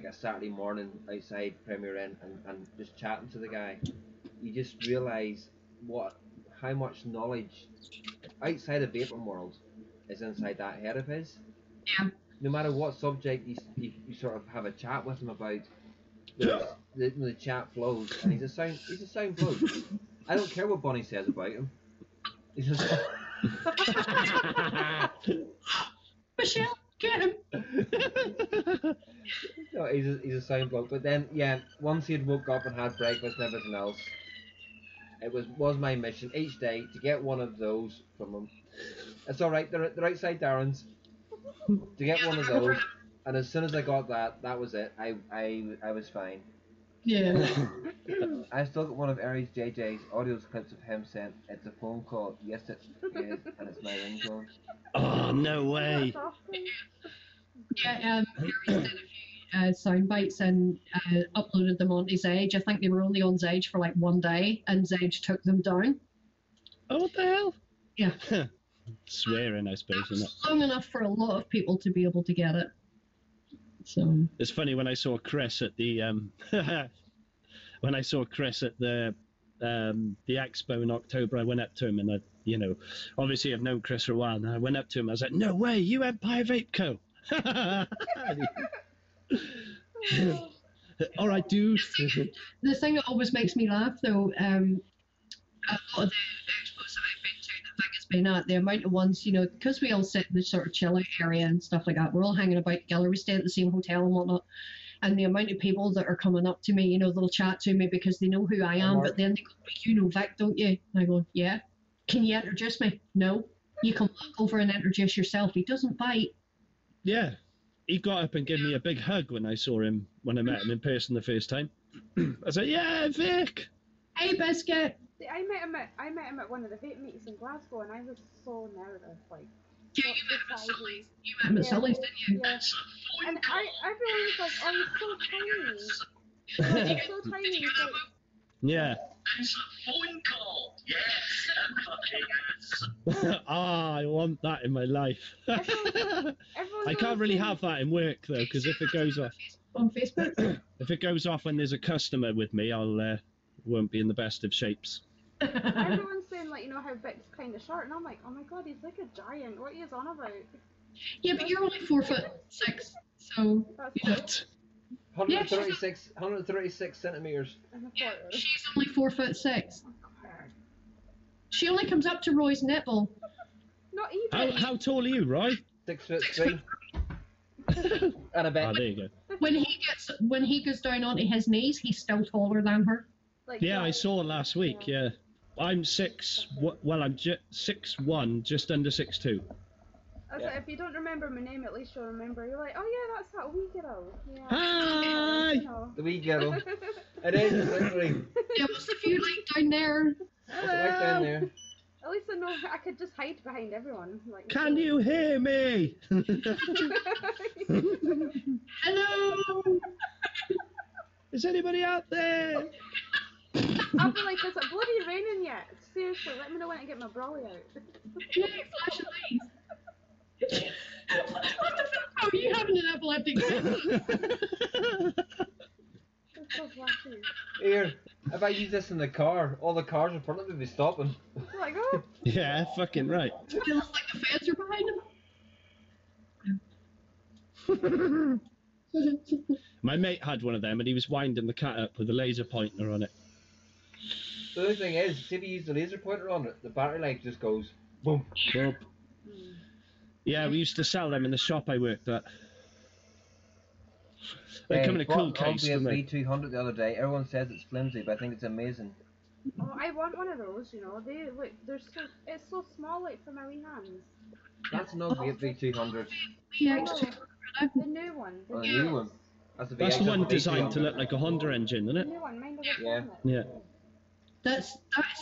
[SPEAKER 4] a Saturday morning outside Premier Inn and just chatting to the guy, you just realise how much knowledge outside the vaping world is inside that head of his.
[SPEAKER 1] Yeah.
[SPEAKER 4] No matter what subject you sort of have a chat with him about, the chat flows, and he's a sound bloke. I don't care what Bonnie says about him. He's just
[SPEAKER 1] Michelle, get him.
[SPEAKER 4] no, he's a sound bloke. But then, yeah, once he had woke up and had breakfast and everything else, it was my mission each day to get one of those from him. It's all right. They're outside Darren's. To get one of those, and as soon as I got that was it. I was fine.
[SPEAKER 1] Yeah.
[SPEAKER 4] I still got one of Aries JJ's audio clips of him saying, "It's a phone call. Yes, it is, and it's my ringtone."
[SPEAKER 5] Oh, no way.
[SPEAKER 1] Yeah, Harry did a few sound bites and uploaded them onto Zage. I think they were only on Zage for like one day, and Zage took them down.
[SPEAKER 5] Oh, what the hell?
[SPEAKER 1] Yeah.
[SPEAKER 5] Swearing, I suppose, isn't it?
[SPEAKER 1] Long enough for a lot of people to be able to get it. So
[SPEAKER 5] it's funny when I saw Chris at the expo in October. I went up to him and obviously I've known Chris for a while, and I went up to him. I was like, "No way, you Empire Vape Co." All right, dude.
[SPEAKER 1] The thing that always makes me laugh, though, a lot of the expos that I've been to, that Vic has been at, the amount of ones, because we all sit in the sort of chill out area and stuff like that, we're all hanging about together, we stay at the same hotel and whatnot, and the amount of people that are coming up to me, they'll chat to me because they know who I am, but then they go, "But you know Vic, don't you?" And I go, "Yeah." "Can you introduce me?" "No." "You can walk over and introduce yourself." He doesn't bite.
[SPEAKER 5] Yeah. He got up and gave me a big hug when I met him in person the first time. I was like, "Yeah, Vic."
[SPEAKER 1] Hey, Biscuit.
[SPEAKER 3] See, I met him at one of the vape meets in Glasgow, and I was so nervous, like.
[SPEAKER 1] Yeah, you met him at Sully's. You met him at
[SPEAKER 3] Yeah.
[SPEAKER 1] Sully's, didn't you?
[SPEAKER 3] Yeah. And everyone was like, "Oh, he's so tiny." Like, he's so tiny. He's like,
[SPEAKER 5] Yeah.
[SPEAKER 6] It's a phone call. Yes. Yes.
[SPEAKER 5] Ah, I want that in my life.
[SPEAKER 3] everyone
[SPEAKER 5] I can't really have that in work though, because if it goes off,
[SPEAKER 1] On Facebook.
[SPEAKER 5] if it goes off when there's a customer with me, I'll won't be in the best of shapes.
[SPEAKER 3] everyone's saying, like, you know how Vic's kind of short, and I'm like, oh my god, he's like a giant. What are you on about?
[SPEAKER 1] Yeah, but you're only 4'6", so
[SPEAKER 3] That's
[SPEAKER 1] you know.
[SPEAKER 3] fine.
[SPEAKER 4] 136 centimeters.
[SPEAKER 3] And a quarter.
[SPEAKER 1] She's only 4'6".
[SPEAKER 3] Oh, God.
[SPEAKER 1] She only comes up to Roy's nipple.
[SPEAKER 3] Not even.
[SPEAKER 5] How tall are you, Roy?
[SPEAKER 4] 6'3". And a bit.
[SPEAKER 5] Ah, there you go.
[SPEAKER 1] When he goes down onto his knees, he's still taller than her.
[SPEAKER 3] Like,
[SPEAKER 5] Yeah, I saw last week. Yeah, I'm 6'1", just under 6'2".
[SPEAKER 3] I was like, if you don't remember my name, at least you'll remember. You're like, oh yeah, that's that wee girl. Yeah.
[SPEAKER 5] Hi.
[SPEAKER 3] You know.
[SPEAKER 4] The wee girl. It is, literally.
[SPEAKER 1] Yeah, what's the view like down there?
[SPEAKER 4] What's it like down there?
[SPEAKER 3] At least I know I could just hide behind everyone. Like,
[SPEAKER 5] Can you hear me?
[SPEAKER 1] Hello.
[SPEAKER 5] Is anybody out there?
[SPEAKER 3] I'll be like, is it bloody raining yet? Seriously, let me know when I get my brolly out.
[SPEAKER 1] Yeah, flashing lights. What the fuck? Oh, you having an epileptic fit?
[SPEAKER 3] It's so flashy.
[SPEAKER 4] Here, if I use this in the car, all the cars in front of me will be stopping.
[SPEAKER 3] You're like, oh.
[SPEAKER 5] Yeah, fucking right.
[SPEAKER 1] Feels like the feds are behind him.
[SPEAKER 5] My mate had one of them, and he was winding the cat up with a laser pointer on it.
[SPEAKER 4] The other thing is, see if you use the laser pointer on it, the battery life just goes boom.
[SPEAKER 5] Boom. Yeah, we used to sell them in the shop I worked at. They come in a cool case, don't they?
[SPEAKER 4] V200 the other day. Everyone says it's flimsy, but I think it's amazing.
[SPEAKER 3] Oh, I want one of those, you know. They look, it's so small, like, for my wee hands.
[SPEAKER 4] That's no V200.
[SPEAKER 1] Yeah,
[SPEAKER 3] The new one.
[SPEAKER 4] Oh, the new one. That's
[SPEAKER 5] That's the one designed to look like a Honda engine, isn't
[SPEAKER 3] The
[SPEAKER 5] it?
[SPEAKER 3] new one, mind over
[SPEAKER 4] Yeah.
[SPEAKER 5] Yeah.
[SPEAKER 1] that is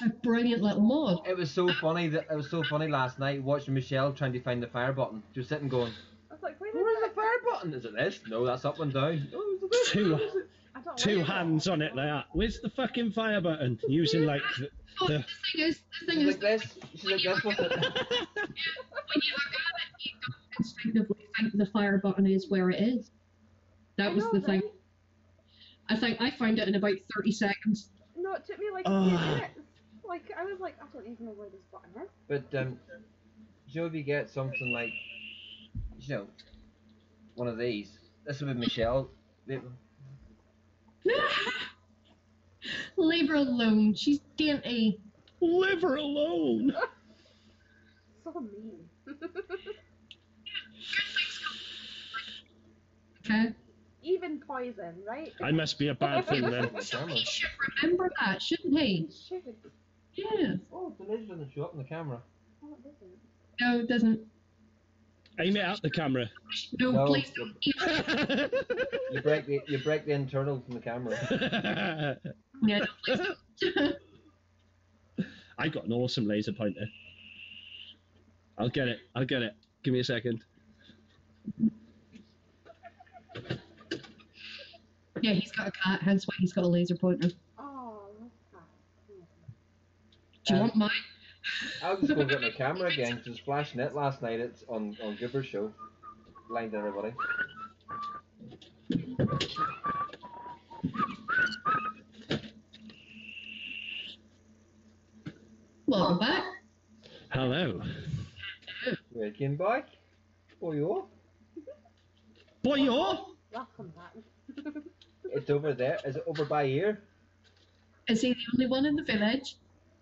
[SPEAKER 1] a brilliant little mod.
[SPEAKER 4] It was so funny last night watching Michelle trying to find the fire button. She was sitting going,
[SPEAKER 3] I was like, where
[SPEAKER 4] "Where's
[SPEAKER 3] is
[SPEAKER 4] the fire button? Is it this? No, that's up and down. Oh, is it this?
[SPEAKER 3] I don't
[SPEAKER 5] Two
[SPEAKER 3] like it.
[SPEAKER 5] hands on it like that. Where's the fucking fire button? Using like
[SPEAKER 1] But
[SPEAKER 5] the
[SPEAKER 1] the thing is,
[SPEAKER 4] She's like this. She's like this with it."
[SPEAKER 1] when you look at it, you don't instinctively think the fire button is where it is. That was the thing.
[SPEAKER 3] Right?
[SPEAKER 1] I think I found it in about 30 seconds.
[SPEAKER 3] No, it took me like
[SPEAKER 5] Oh.
[SPEAKER 3] 2 minutes. Like, I was like, I don't even know where this button is.
[SPEAKER 4] But Joe, if you get something like, you know, one of these, this would be Michelle.
[SPEAKER 1] Leave her alone. She's dainty.
[SPEAKER 5] leave her alone.
[SPEAKER 3] So mean.
[SPEAKER 1] Okay.
[SPEAKER 3] Even poison, right?
[SPEAKER 5] I must be a bad thing then.
[SPEAKER 1] He should remember that, shouldn't he?
[SPEAKER 3] Should.
[SPEAKER 1] Yeah.
[SPEAKER 4] Oh, the laser doesn't show up on the camera.
[SPEAKER 3] Oh, it doesn't.
[SPEAKER 1] No, it doesn't.
[SPEAKER 5] Aim it at the camera.
[SPEAKER 1] No,
[SPEAKER 4] No.
[SPEAKER 1] please don't.
[SPEAKER 4] You break the internal from the camera.
[SPEAKER 1] Yeah, no, please don't.
[SPEAKER 5] I got an awesome laser pointer. I'll get it. Give me a second.
[SPEAKER 1] Yeah, he's got a cat, hence why he's got a laser pointer.
[SPEAKER 3] Oh, look at
[SPEAKER 1] Do you want mine?
[SPEAKER 4] I'll just go get my camera again because it's flashing it last night. It's on Goober's show. Blind everybody.
[SPEAKER 1] Welcome back.
[SPEAKER 5] Hello.
[SPEAKER 4] Welcome back. Boyo.
[SPEAKER 5] Boyo.
[SPEAKER 3] Welcome back.
[SPEAKER 4] It's over there. Is it over by here?
[SPEAKER 1] Is he the only one in the village?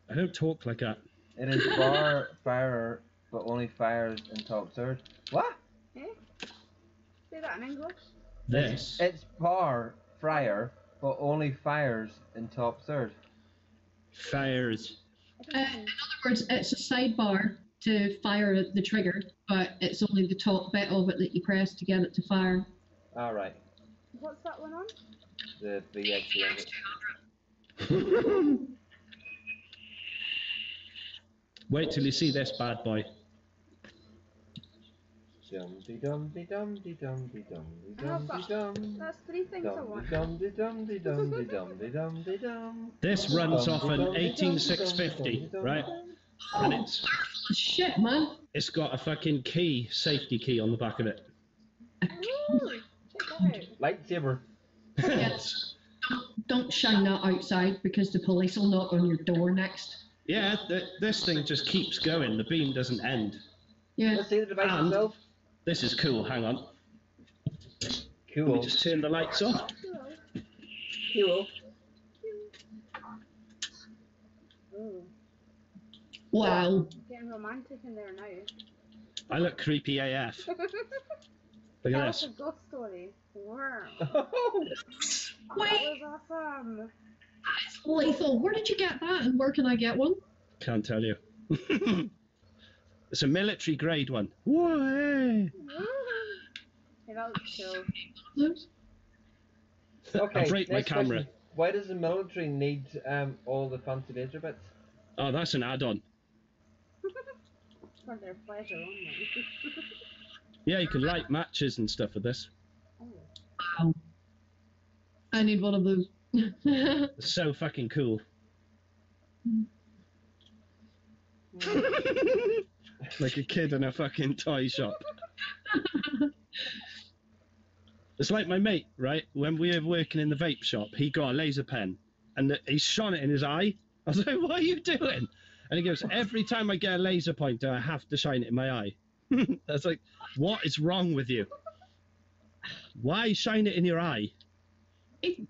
[SPEAKER 5] I don't talk like that.
[SPEAKER 4] It is bar fire, but only fires in top third. What?
[SPEAKER 3] Eh? Say that in English.
[SPEAKER 5] This.
[SPEAKER 4] It's bar fryer, but only fires in top third.
[SPEAKER 5] Fires.
[SPEAKER 3] I
[SPEAKER 1] In
[SPEAKER 3] don't know.
[SPEAKER 1] other words, it's a sidebar to fire the trigger, but it's only the top bit of it that you press to get it to fire.
[SPEAKER 4] All right.
[SPEAKER 3] What's that one on?
[SPEAKER 4] The VX200.
[SPEAKER 5] Wait till you see this bad boy.
[SPEAKER 4] Dum-de dum-de dum-de dum-de dum-de
[SPEAKER 3] I've
[SPEAKER 4] dum-de
[SPEAKER 3] got,
[SPEAKER 4] dum.
[SPEAKER 3] that's 3 things I want.
[SPEAKER 4] Dum-de dum-de dum-de dum-de dum-de dum.
[SPEAKER 5] This runs off an 18650, right? And
[SPEAKER 1] Shit, man.
[SPEAKER 5] it's got a fucking key, safety key on the back of it.
[SPEAKER 3] Ooh, check that out.
[SPEAKER 4] Lightsaber.
[SPEAKER 1] Yes. Don't shine that outside because the police will knock on your door next.
[SPEAKER 5] Yeah, this thing just keeps going. The beam doesn't end.
[SPEAKER 1] Yeah.
[SPEAKER 4] Let's see the device
[SPEAKER 5] And-
[SPEAKER 4] itself.
[SPEAKER 5] This is cool. Hang on. Let me
[SPEAKER 4] Cool.
[SPEAKER 5] just turn the lights off.
[SPEAKER 4] Cool.
[SPEAKER 3] Ooh,
[SPEAKER 1] Wow.
[SPEAKER 3] getting romantic in there now.
[SPEAKER 5] I look creepy AF. Look at
[SPEAKER 3] Tell us
[SPEAKER 5] this.
[SPEAKER 3] a ghost story. Wow.
[SPEAKER 1] Wait,
[SPEAKER 3] That was awesome.
[SPEAKER 1] it's lethal. Where did you get that and where can I get one?
[SPEAKER 5] Can't tell you. It's a military grade one. Whoa, hey.
[SPEAKER 3] Hey, that looks cool.
[SPEAKER 1] Those?
[SPEAKER 4] Okay.
[SPEAKER 5] I'll break my
[SPEAKER 4] next
[SPEAKER 5] camera.
[SPEAKER 4] question. Why does the military need all the fancy laser bits?
[SPEAKER 5] Oh, that's an add-on.
[SPEAKER 3] For their pleasure only.
[SPEAKER 5] Yeah, you can light matches and stuff with this.
[SPEAKER 3] Oh.
[SPEAKER 1] Wow. I need one of those.
[SPEAKER 5] It's so fucking cool. Like a kid in a fucking toy shop. It's like my mate, right? When we were working in the vape shop, he got a laser pen and he shone it in his eye. I was like, what are you doing? And he goes, every time I get a laser pointer, I have to shine it in my eye. I was like, what is wrong with you? Why shine it in your eye?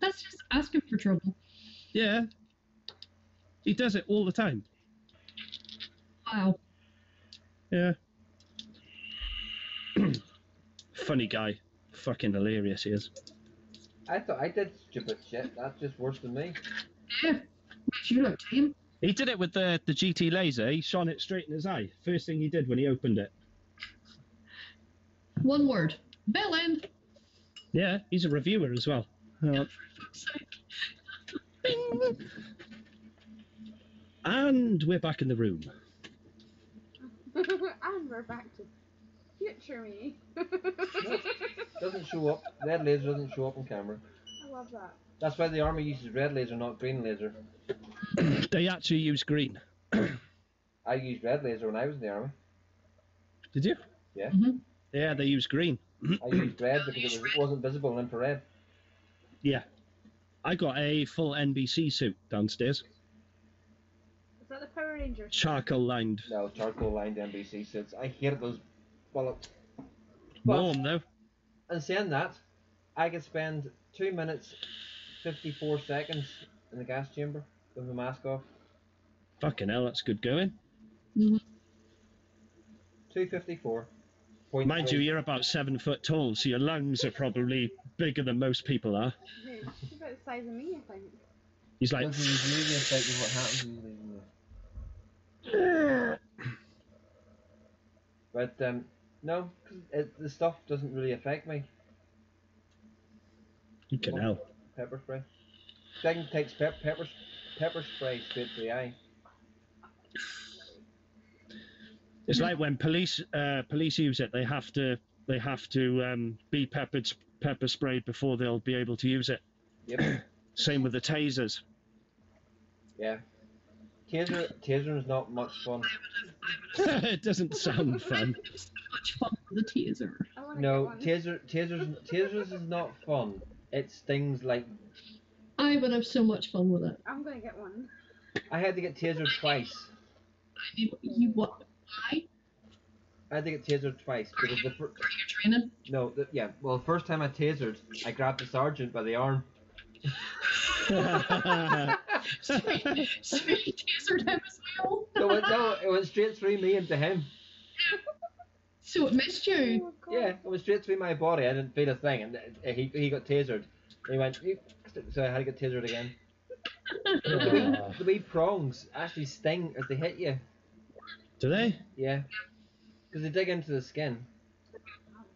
[SPEAKER 1] That's just asking for trouble.
[SPEAKER 5] Yeah. He does it all the time.
[SPEAKER 1] Wow.
[SPEAKER 5] Yeah. Funny guy. Fucking hilarious he is.
[SPEAKER 4] I thought I did stupid shit. That's just worse than me.
[SPEAKER 1] Yeah. Makes you look tame.
[SPEAKER 5] He did it with the GT laser. He shone it straight in his eye. First thing he did when he opened it.
[SPEAKER 1] One word. Bell end.
[SPEAKER 5] Yeah, he's a reviewer as well. Bing. And we're back in the room.
[SPEAKER 3] And we're back to future me.
[SPEAKER 4] Doesn't show up. Red laser doesn't show up on camera.
[SPEAKER 3] I love that.
[SPEAKER 4] That's why the army uses red laser, not green laser.
[SPEAKER 5] They actually use green.
[SPEAKER 4] I used red laser when I was in the army.
[SPEAKER 5] Did you?
[SPEAKER 4] Yeah.
[SPEAKER 1] Mm-hmm.
[SPEAKER 5] Yeah, they use green.
[SPEAKER 4] I used red because it wasn't visible in infrared.
[SPEAKER 5] Yeah. I got a full NBC suit downstairs.
[SPEAKER 3] Is that the Power Rangers?
[SPEAKER 5] Charcoal lined.
[SPEAKER 4] No, charcoal lined NBC suits. I hated those bollocks.
[SPEAKER 5] Warm though.
[SPEAKER 4] And saying that, I could spend 2 minutes 54 seconds in the gas chamber with the mask off.
[SPEAKER 5] Fucking hell, that's good going.
[SPEAKER 1] Mm-hmm.
[SPEAKER 4] 254.
[SPEAKER 5] Mind you, you're about 7 foot tall, so your lungs are probably bigger than most people are.
[SPEAKER 3] She's about the size of me, I think.
[SPEAKER 5] He's like,
[SPEAKER 4] Doesn't usually affect what happens when you leave. But no, the stuff doesn't really affect me.
[SPEAKER 5] you can hell.
[SPEAKER 4] Pepper spray. Thing takes pepper spray straight to the eye.
[SPEAKER 5] It's like when police use it, they have to be pepper sprayed before they'll be able to use it.
[SPEAKER 4] Yep.
[SPEAKER 5] Same with the tasers.
[SPEAKER 4] Yeah. Taser is not much fun.
[SPEAKER 5] It doesn't sound fun.
[SPEAKER 1] So much fun with the taser.
[SPEAKER 3] I want to
[SPEAKER 4] No,
[SPEAKER 3] get one.
[SPEAKER 4] tasers is not fun. It stings like.
[SPEAKER 1] I would have so much fun with it.
[SPEAKER 3] I'm going to get one.
[SPEAKER 4] I had to get tasered twice.
[SPEAKER 1] You what? Why?
[SPEAKER 4] I had to get tasered twice because the
[SPEAKER 1] Part of your training?
[SPEAKER 4] well, the first time I tasered, I grabbed the sergeant by the arm.
[SPEAKER 1] So you tasered him as well?
[SPEAKER 4] It went straight through me into him.
[SPEAKER 1] So it missed you?
[SPEAKER 3] Oh, God.
[SPEAKER 4] Yeah, it went straight through my body. I didn't feel a thing, and he got tasered. And he went, "You bastard," so I had to get tasered again. The wee prongs actually sting as they hit you.
[SPEAKER 5] Do they?
[SPEAKER 4] Yeah, because they dig into the skin.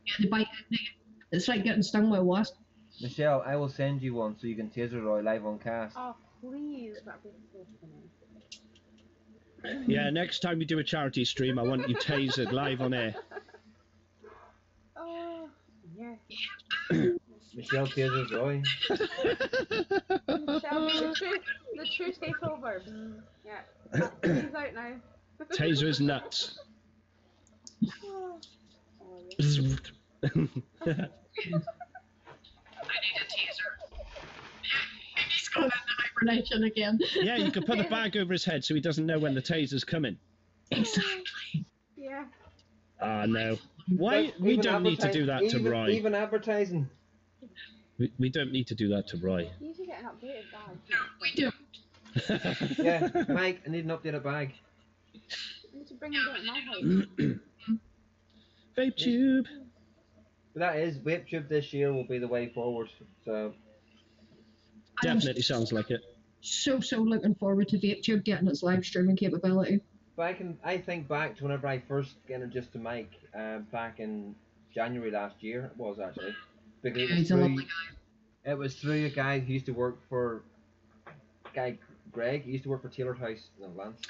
[SPEAKER 1] Yeah, they bite. It's like getting stung by a wasp.
[SPEAKER 4] Michelle, I will send you one so you can taser Roy live on cast.
[SPEAKER 3] Oh, please. That'd be so funny.
[SPEAKER 5] Yeah, next time we do a charity stream, I want you tasered live on air.
[SPEAKER 3] Oh, yeah.
[SPEAKER 4] Michelle Tasers Roy.
[SPEAKER 3] Michelle, the true takeover. Yeah. He's out now.
[SPEAKER 5] Taser is nuts.
[SPEAKER 3] Oh,
[SPEAKER 1] I
[SPEAKER 3] yeah.
[SPEAKER 1] need a teaser. He's gone into hibernation again.
[SPEAKER 5] Yeah, you could put a bag over his head so he doesn't know when the taser's coming.
[SPEAKER 1] Exactly.
[SPEAKER 3] Yeah.
[SPEAKER 5] Ah, no. Why? We
[SPEAKER 4] Even
[SPEAKER 5] don't need to do that to
[SPEAKER 4] even,
[SPEAKER 5] Roy.
[SPEAKER 4] Even advertising.
[SPEAKER 5] We don't need to do that to Roy.
[SPEAKER 3] You should get an updated bag.
[SPEAKER 1] We do.
[SPEAKER 4] Yeah, Mike, I need an updated bag.
[SPEAKER 3] You need to bring him down to my house.
[SPEAKER 5] Vape tube.
[SPEAKER 4] But that is, Vape Tube this year will be the way forward. So,
[SPEAKER 5] Definitely sounds like it.
[SPEAKER 1] So looking forward to VapeTube getting its live streaming capability.
[SPEAKER 4] but I think back to whenever I first got introduced to Mike, back in January last year, it was actually. Because
[SPEAKER 1] Yeah, he's a lovely guy.
[SPEAKER 4] it was through a guy who used to work for, Greg, he used to work for Tailored House, no, Lance.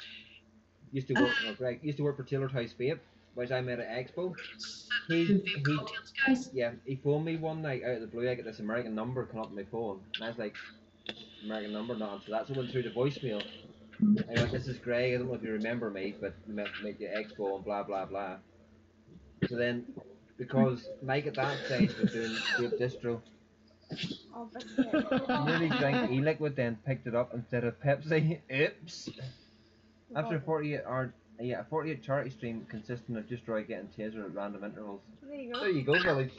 [SPEAKER 4] Greg used to work for Tailored House Vape, which I met at Expo.
[SPEAKER 1] Vape cocktails, guys.
[SPEAKER 4] Yeah, he phoned me one night out of the blue. I get this American number come up on my phone, and I was like, American number, not answer that. So I went through the voicemail. I went, this is Greg, I don't know if you remember me, but we met at Expo and blah blah blah. So then, because Mike at that stage was doing Vape Distro,
[SPEAKER 3] Oh, but yeah.
[SPEAKER 4] nearly drank e-liquid, then picked it up instead of Pepsi. Oops. After a 48 charity stream consisting of just Roy getting tasered at random intervals.
[SPEAKER 3] There you go.
[SPEAKER 4] There you go, Village.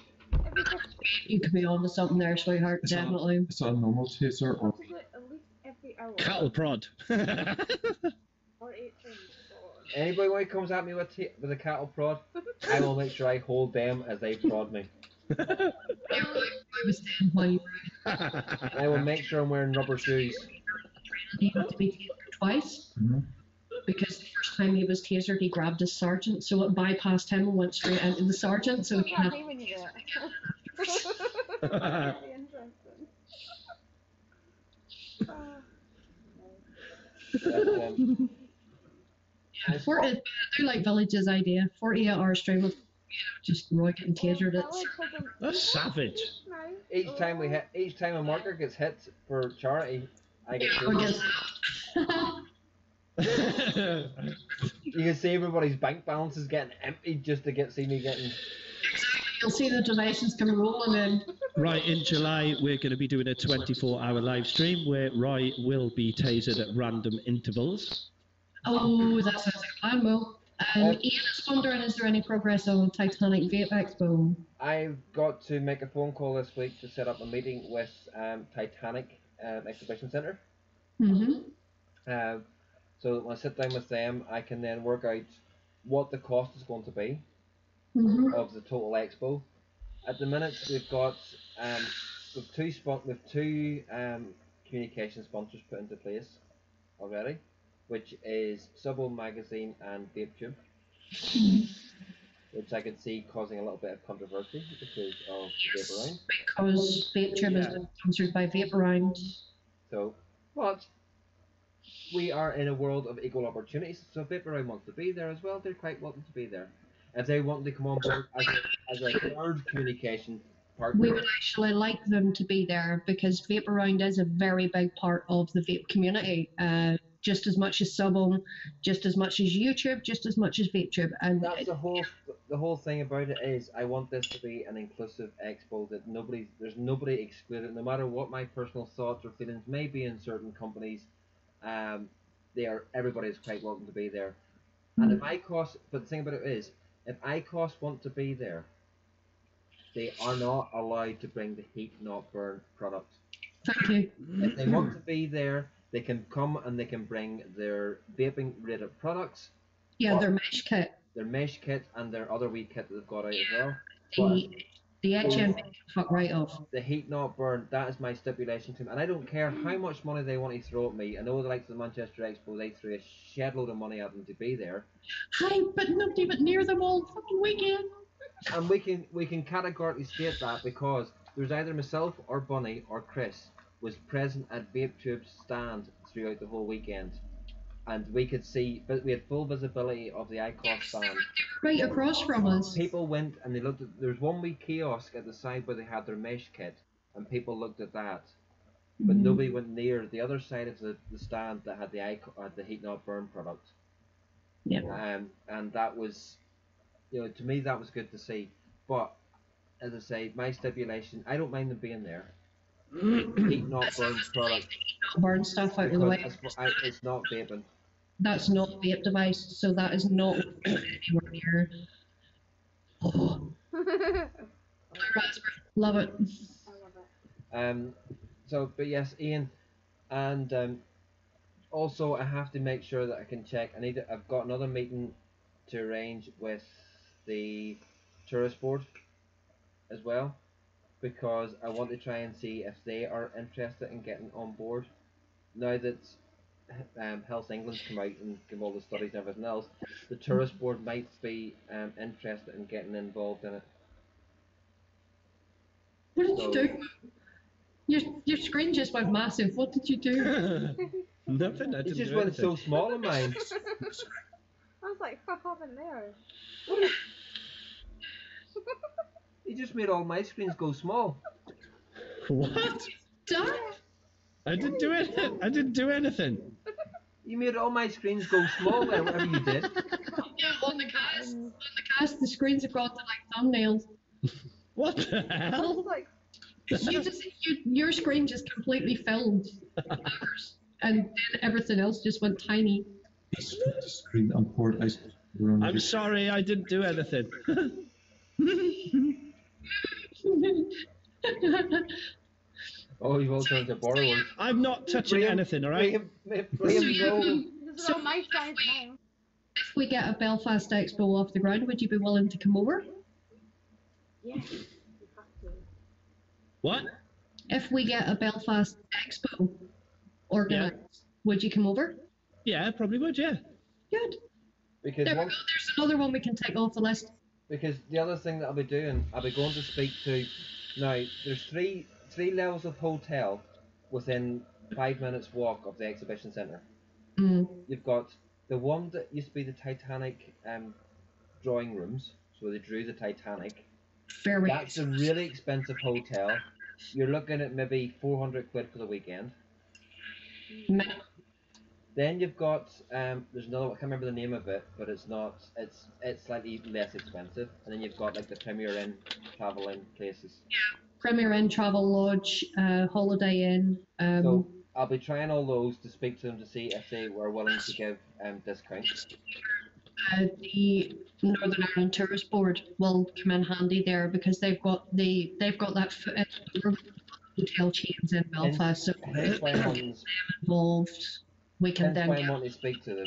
[SPEAKER 1] You could be on to something there, sweetheart. Definitely.
[SPEAKER 2] Is that a normal taser or
[SPEAKER 3] Possibly at least every hour.
[SPEAKER 5] Cattle prod.
[SPEAKER 3] Or 8 times.
[SPEAKER 4] Anybody when comes at me with a cattle prod, I will make sure I hold them as they prod me.
[SPEAKER 1] I was saying while you
[SPEAKER 4] I will make sure I'm wearing rubber shoes.
[SPEAKER 1] needed to be tasered twice. Because the first time he was tasered, he grabbed his sergeant, so it bypassed him and went straight into the sergeant. So he had.
[SPEAKER 3] Can't even do it. Very interesting.
[SPEAKER 4] But,
[SPEAKER 1] I do like Village's idea. 48-hour stream of just Roy getting tasered. It's
[SPEAKER 5] That's savage.
[SPEAKER 4] each time a marker gets hit for charity, I get
[SPEAKER 1] Roy
[SPEAKER 4] tasered.
[SPEAKER 1] gets.
[SPEAKER 4] You can see everybody's bank balances getting emptied just to see me getting.
[SPEAKER 1] You'll see the donations come rolling in.
[SPEAKER 5] Right, in July, we're going to be doing a 24-hour live stream where Roy will be tasered at random intervals.
[SPEAKER 1] Oh, that sounds like a plan, Will. Ian is wondering, is there any progress on Titanic Vape Expo?
[SPEAKER 4] I've got to make a phone call this week to set up a meeting with Titanic Exhibition Centre. So that when I sit down with them, I can then work out what the cost is going to be of the total expo. At the minute, we've got two communication sponsors put into place already, which is Subway Magazine and VapeTube, which I could see causing a little bit of controversy because of Vape Around.
[SPEAKER 1] Because VapeTube has been sponsored by Vape Around.
[SPEAKER 4] So, but we are in a world of equal opportunities, so if Vape Around wants to be there as well, they're quite welcome to be there. If they want to come on board as a third communication partner,
[SPEAKER 1] We would actually like them to be there because Vape Around is a very big part of the vape community. Just as much as Subon, just as much as YouTube, just as much as VapeTube. And
[SPEAKER 4] that's the whole thing about it is I want this to be an inclusive expo that there's nobody excluded, no matter what my personal thoughts or feelings may be in certain companies. Everybody is quite welcome to be there. And if ICOS, but the thing about it is, if ICOS want to be there, they are not allowed to bring the heat not burn product.
[SPEAKER 1] thank you.
[SPEAKER 4] If they want to be there, they can come and they can bring their vaping rated products.
[SPEAKER 1] Yeah, their mesh kit.
[SPEAKER 4] Their mesh kit and their other wee kit that they've got out as well. But
[SPEAKER 1] The HM can fuck right off.
[SPEAKER 4] the heat not burn, that is my stipulation to them. And I don't care how much money they want to throw at me. I know the likes of the Manchester Expo, they threw a shed load of money at them to be there.
[SPEAKER 1] Hi, but nobody but near them all fucking weekend.
[SPEAKER 4] And we can categorically state that because there's either myself or Bunny or Chris was present at VapeTube's stand throughout the whole weekend. and we could see, but we had full visibility of the IQOS stand.
[SPEAKER 1] Right across from us.
[SPEAKER 4] People went and they looked at. There was one wee kiosk at the side where they had their mesh kit, and people looked at that. But nobody went near the other side of the stand that had the heat not burn product.
[SPEAKER 1] Yeah.
[SPEAKER 4] And that was, to me that was good to see. But as I say, my stipulation, I don't mind them being there. Heat not burn product.
[SPEAKER 1] Burn stuff out of the way.
[SPEAKER 4] It's not vaping.
[SPEAKER 1] That's not a vape device, so that is not anywhere near. Oh. Love it.
[SPEAKER 3] I love it.
[SPEAKER 4] But yes, Ian, and also I have to make sure that I can check. I've got another meeting to arrange with the tourist board as well, because I want to try and see if they are interested in getting on board. Now that Health England's come out and give all the studies and everything else, the tourist board might be interested in getting involved in it.
[SPEAKER 1] What did you do? Your screen just went massive. What did you do?
[SPEAKER 5] Nothing.
[SPEAKER 4] It just went so small in mine.
[SPEAKER 3] I was like, what happened there?
[SPEAKER 4] You just made all my screens go small.
[SPEAKER 5] What?
[SPEAKER 1] Done?
[SPEAKER 5] I didn't do it. I didn't do anything.
[SPEAKER 4] You made all my screens go small, whatever you did.
[SPEAKER 1] Yeah, on the cast, the screens have gone to like thumbnails.
[SPEAKER 5] What the
[SPEAKER 3] I
[SPEAKER 5] hell?
[SPEAKER 3] was like,
[SPEAKER 1] Your screen just completely filled, and then everything else just went tiny.
[SPEAKER 2] The screen and poured ice around.
[SPEAKER 5] I'm sorry, I didn't do anything.
[SPEAKER 4] Oh, you've all turned to borrowers.
[SPEAKER 5] I'm not touching anything, all right?
[SPEAKER 3] this is all my size now.
[SPEAKER 1] If we get a Belfast Expo off the ground, would you be willing to come over?
[SPEAKER 3] Yes, you have to.
[SPEAKER 5] What?
[SPEAKER 1] If we get a Belfast Expo organised, would you come over?
[SPEAKER 5] Yeah, I probably would, yeah.
[SPEAKER 1] Good.
[SPEAKER 4] Because
[SPEAKER 1] There we go. There's another one we can take off the list.
[SPEAKER 4] Because the other thing that I'll be doing, I'll be going to speak to. Now, there's three levels of hotel within 5 minutes walk of the exhibition centre. You've got the one that used to be the Titanic drawing rooms, so they drew the Titanic.
[SPEAKER 1] Very
[SPEAKER 4] That's a really expensive hotel. You're looking at maybe 400 quid for the weekend. Then you've got there's another one, I can't remember the name of it, but it's slightly less expensive. And then you've got like the Premier Inn travelling places.
[SPEAKER 1] Premier Inn, Travel Lodge, Holiday Inn.
[SPEAKER 4] So I'll be trying all those to speak to them to see if they were willing to give discounts.
[SPEAKER 1] The Northern Ireland Tourist Board will come in handy there because they've got that foot in the door hotel chains in Belfast, so
[SPEAKER 4] Hence why I'm wanting,
[SPEAKER 1] involved. We can
[SPEAKER 4] hence
[SPEAKER 1] then
[SPEAKER 4] why
[SPEAKER 1] get
[SPEAKER 4] I'm wanting to speak to them.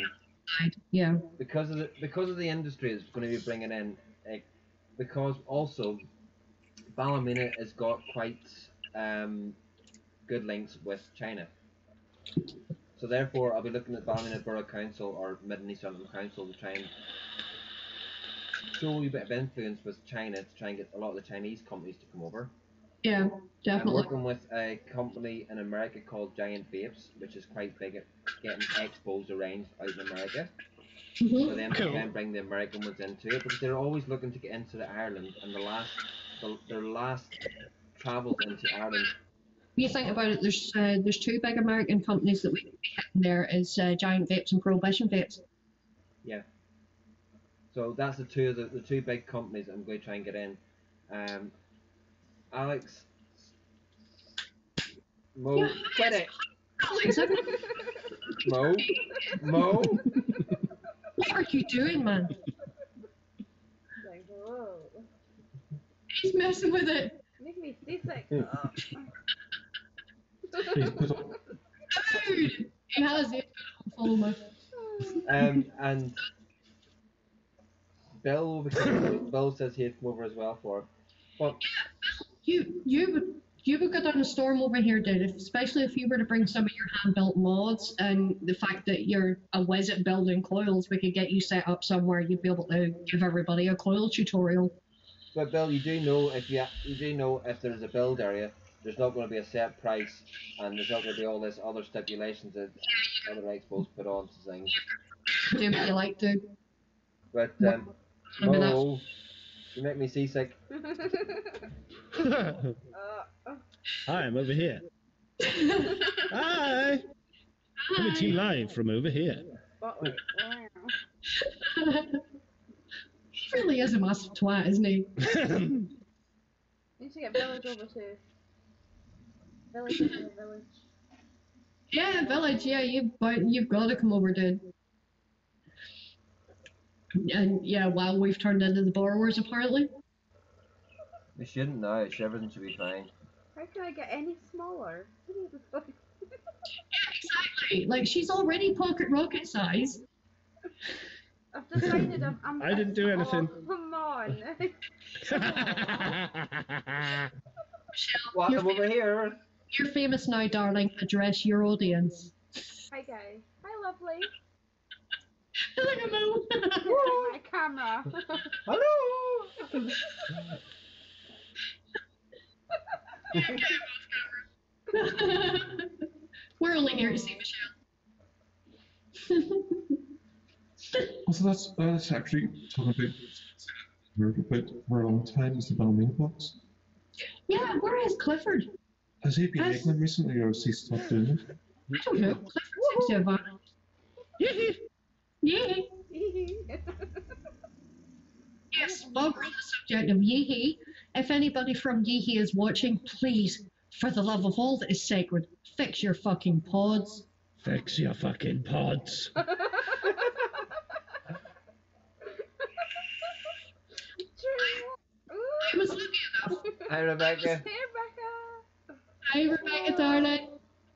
[SPEAKER 1] yeah.
[SPEAKER 4] Because of the industry that's going to be bringing in, because also Ballymena has got quite good links with China. So therefore, I'll be looking at Ballymena Borough Council or Mid and East London Council to try and show a bit of influence with China to try and get a lot of the Chinese companies to come over.
[SPEAKER 1] Yeah, definitely.
[SPEAKER 4] I'm working with a company in America called Giant Vapes, which is quite big at getting expos arranged out in America. For them to then bring the American ones into it, because they're always looking to get into Ireland, and their last travels into Ireland.
[SPEAKER 1] When you think about it, there's two big American companies that we could be hitting there is Giant Vapes and Prohibition Vapes.
[SPEAKER 4] Yeah. So that's the two big companies I'm going to try and get in. Alex, Mo, quit it. Mo.
[SPEAKER 1] What are you doing, man?
[SPEAKER 3] Like, whoa.
[SPEAKER 1] He's messing with it.
[SPEAKER 3] Make me seasick.
[SPEAKER 1] Dude, he has it. Follow me.
[SPEAKER 4] And Bill says he'd come over as well for it. But
[SPEAKER 1] You would go down a storm over here, dude, especially if you were to bring some of your hand-built mods and the fact that you're a whiz at building coils, we could get you set up somewhere you'd be able to give everybody a coil tutorial.
[SPEAKER 4] Bill, you do know if there's a build area, there's not going to be a set price, and there's not going to be all this other stipulations that other expos put on to things.
[SPEAKER 1] Do what you like to.
[SPEAKER 4] But
[SPEAKER 1] I mean,
[SPEAKER 4] no, you make me seasick.
[SPEAKER 5] Hi, I'm over here. Hi! Coming to you live from over here.
[SPEAKER 3] Spotlight. Wow.
[SPEAKER 1] He really is a massive twat, isn't he?
[SPEAKER 3] Need to get Village over too. Village over the village.
[SPEAKER 1] Yeah, village. Yeah, you've got to come over, dude. And yeah, well, we've turned into the borrowers apparently.
[SPEAKER 4] We shouldn't now. Everything should be fine.
[SPEAKER 3] How can I get any smaller?
[SPEAKER 1] Yeah, exactly. Like she's already pocket rocket size.
[SPEAKER 3] I've decided I'm
[SPEAKER 5] I didn't do anything.
[SPEAKER 3] Oh, come on.
[SPEAKER 4] What? I'm over here.
[SPEAKER 1] You're famous now, darling. Address your audience.
[SPEAKER 3] Hi guys. Hi lovely.
[SPEAKER 1] Look at Mo.
[SPEAKER 3] My camera.
[SPEAKER 4] Hello.
[SPEAKER 1] We're only here to see Michelle.
[SPEAKER 2] Also, that's actually talking about for a long time is the Balmain box.
[SPEAKER 1] Yeah, where is Clifford?
[SPEAKER 2] Has he been making them recently, or has he stopped doing it?
[SPEAKER 1] I don't know. Clifford seems to have vanished. Yeah. Yes, while we're on the subject of Yeehee, if anybody from Yeehee is watching, please, for the love of all that is sacred, fix your fucking pods.
[SPEAKER 5] Fix your fucking pods.
[SPEAKER 1] I was lucky enough.
[SPEAKER 4] Hi, Rebecca.
[SPEAKER 3] Hey Rebecca.
[SPEAKER 1] Hi, Rebecca, darling.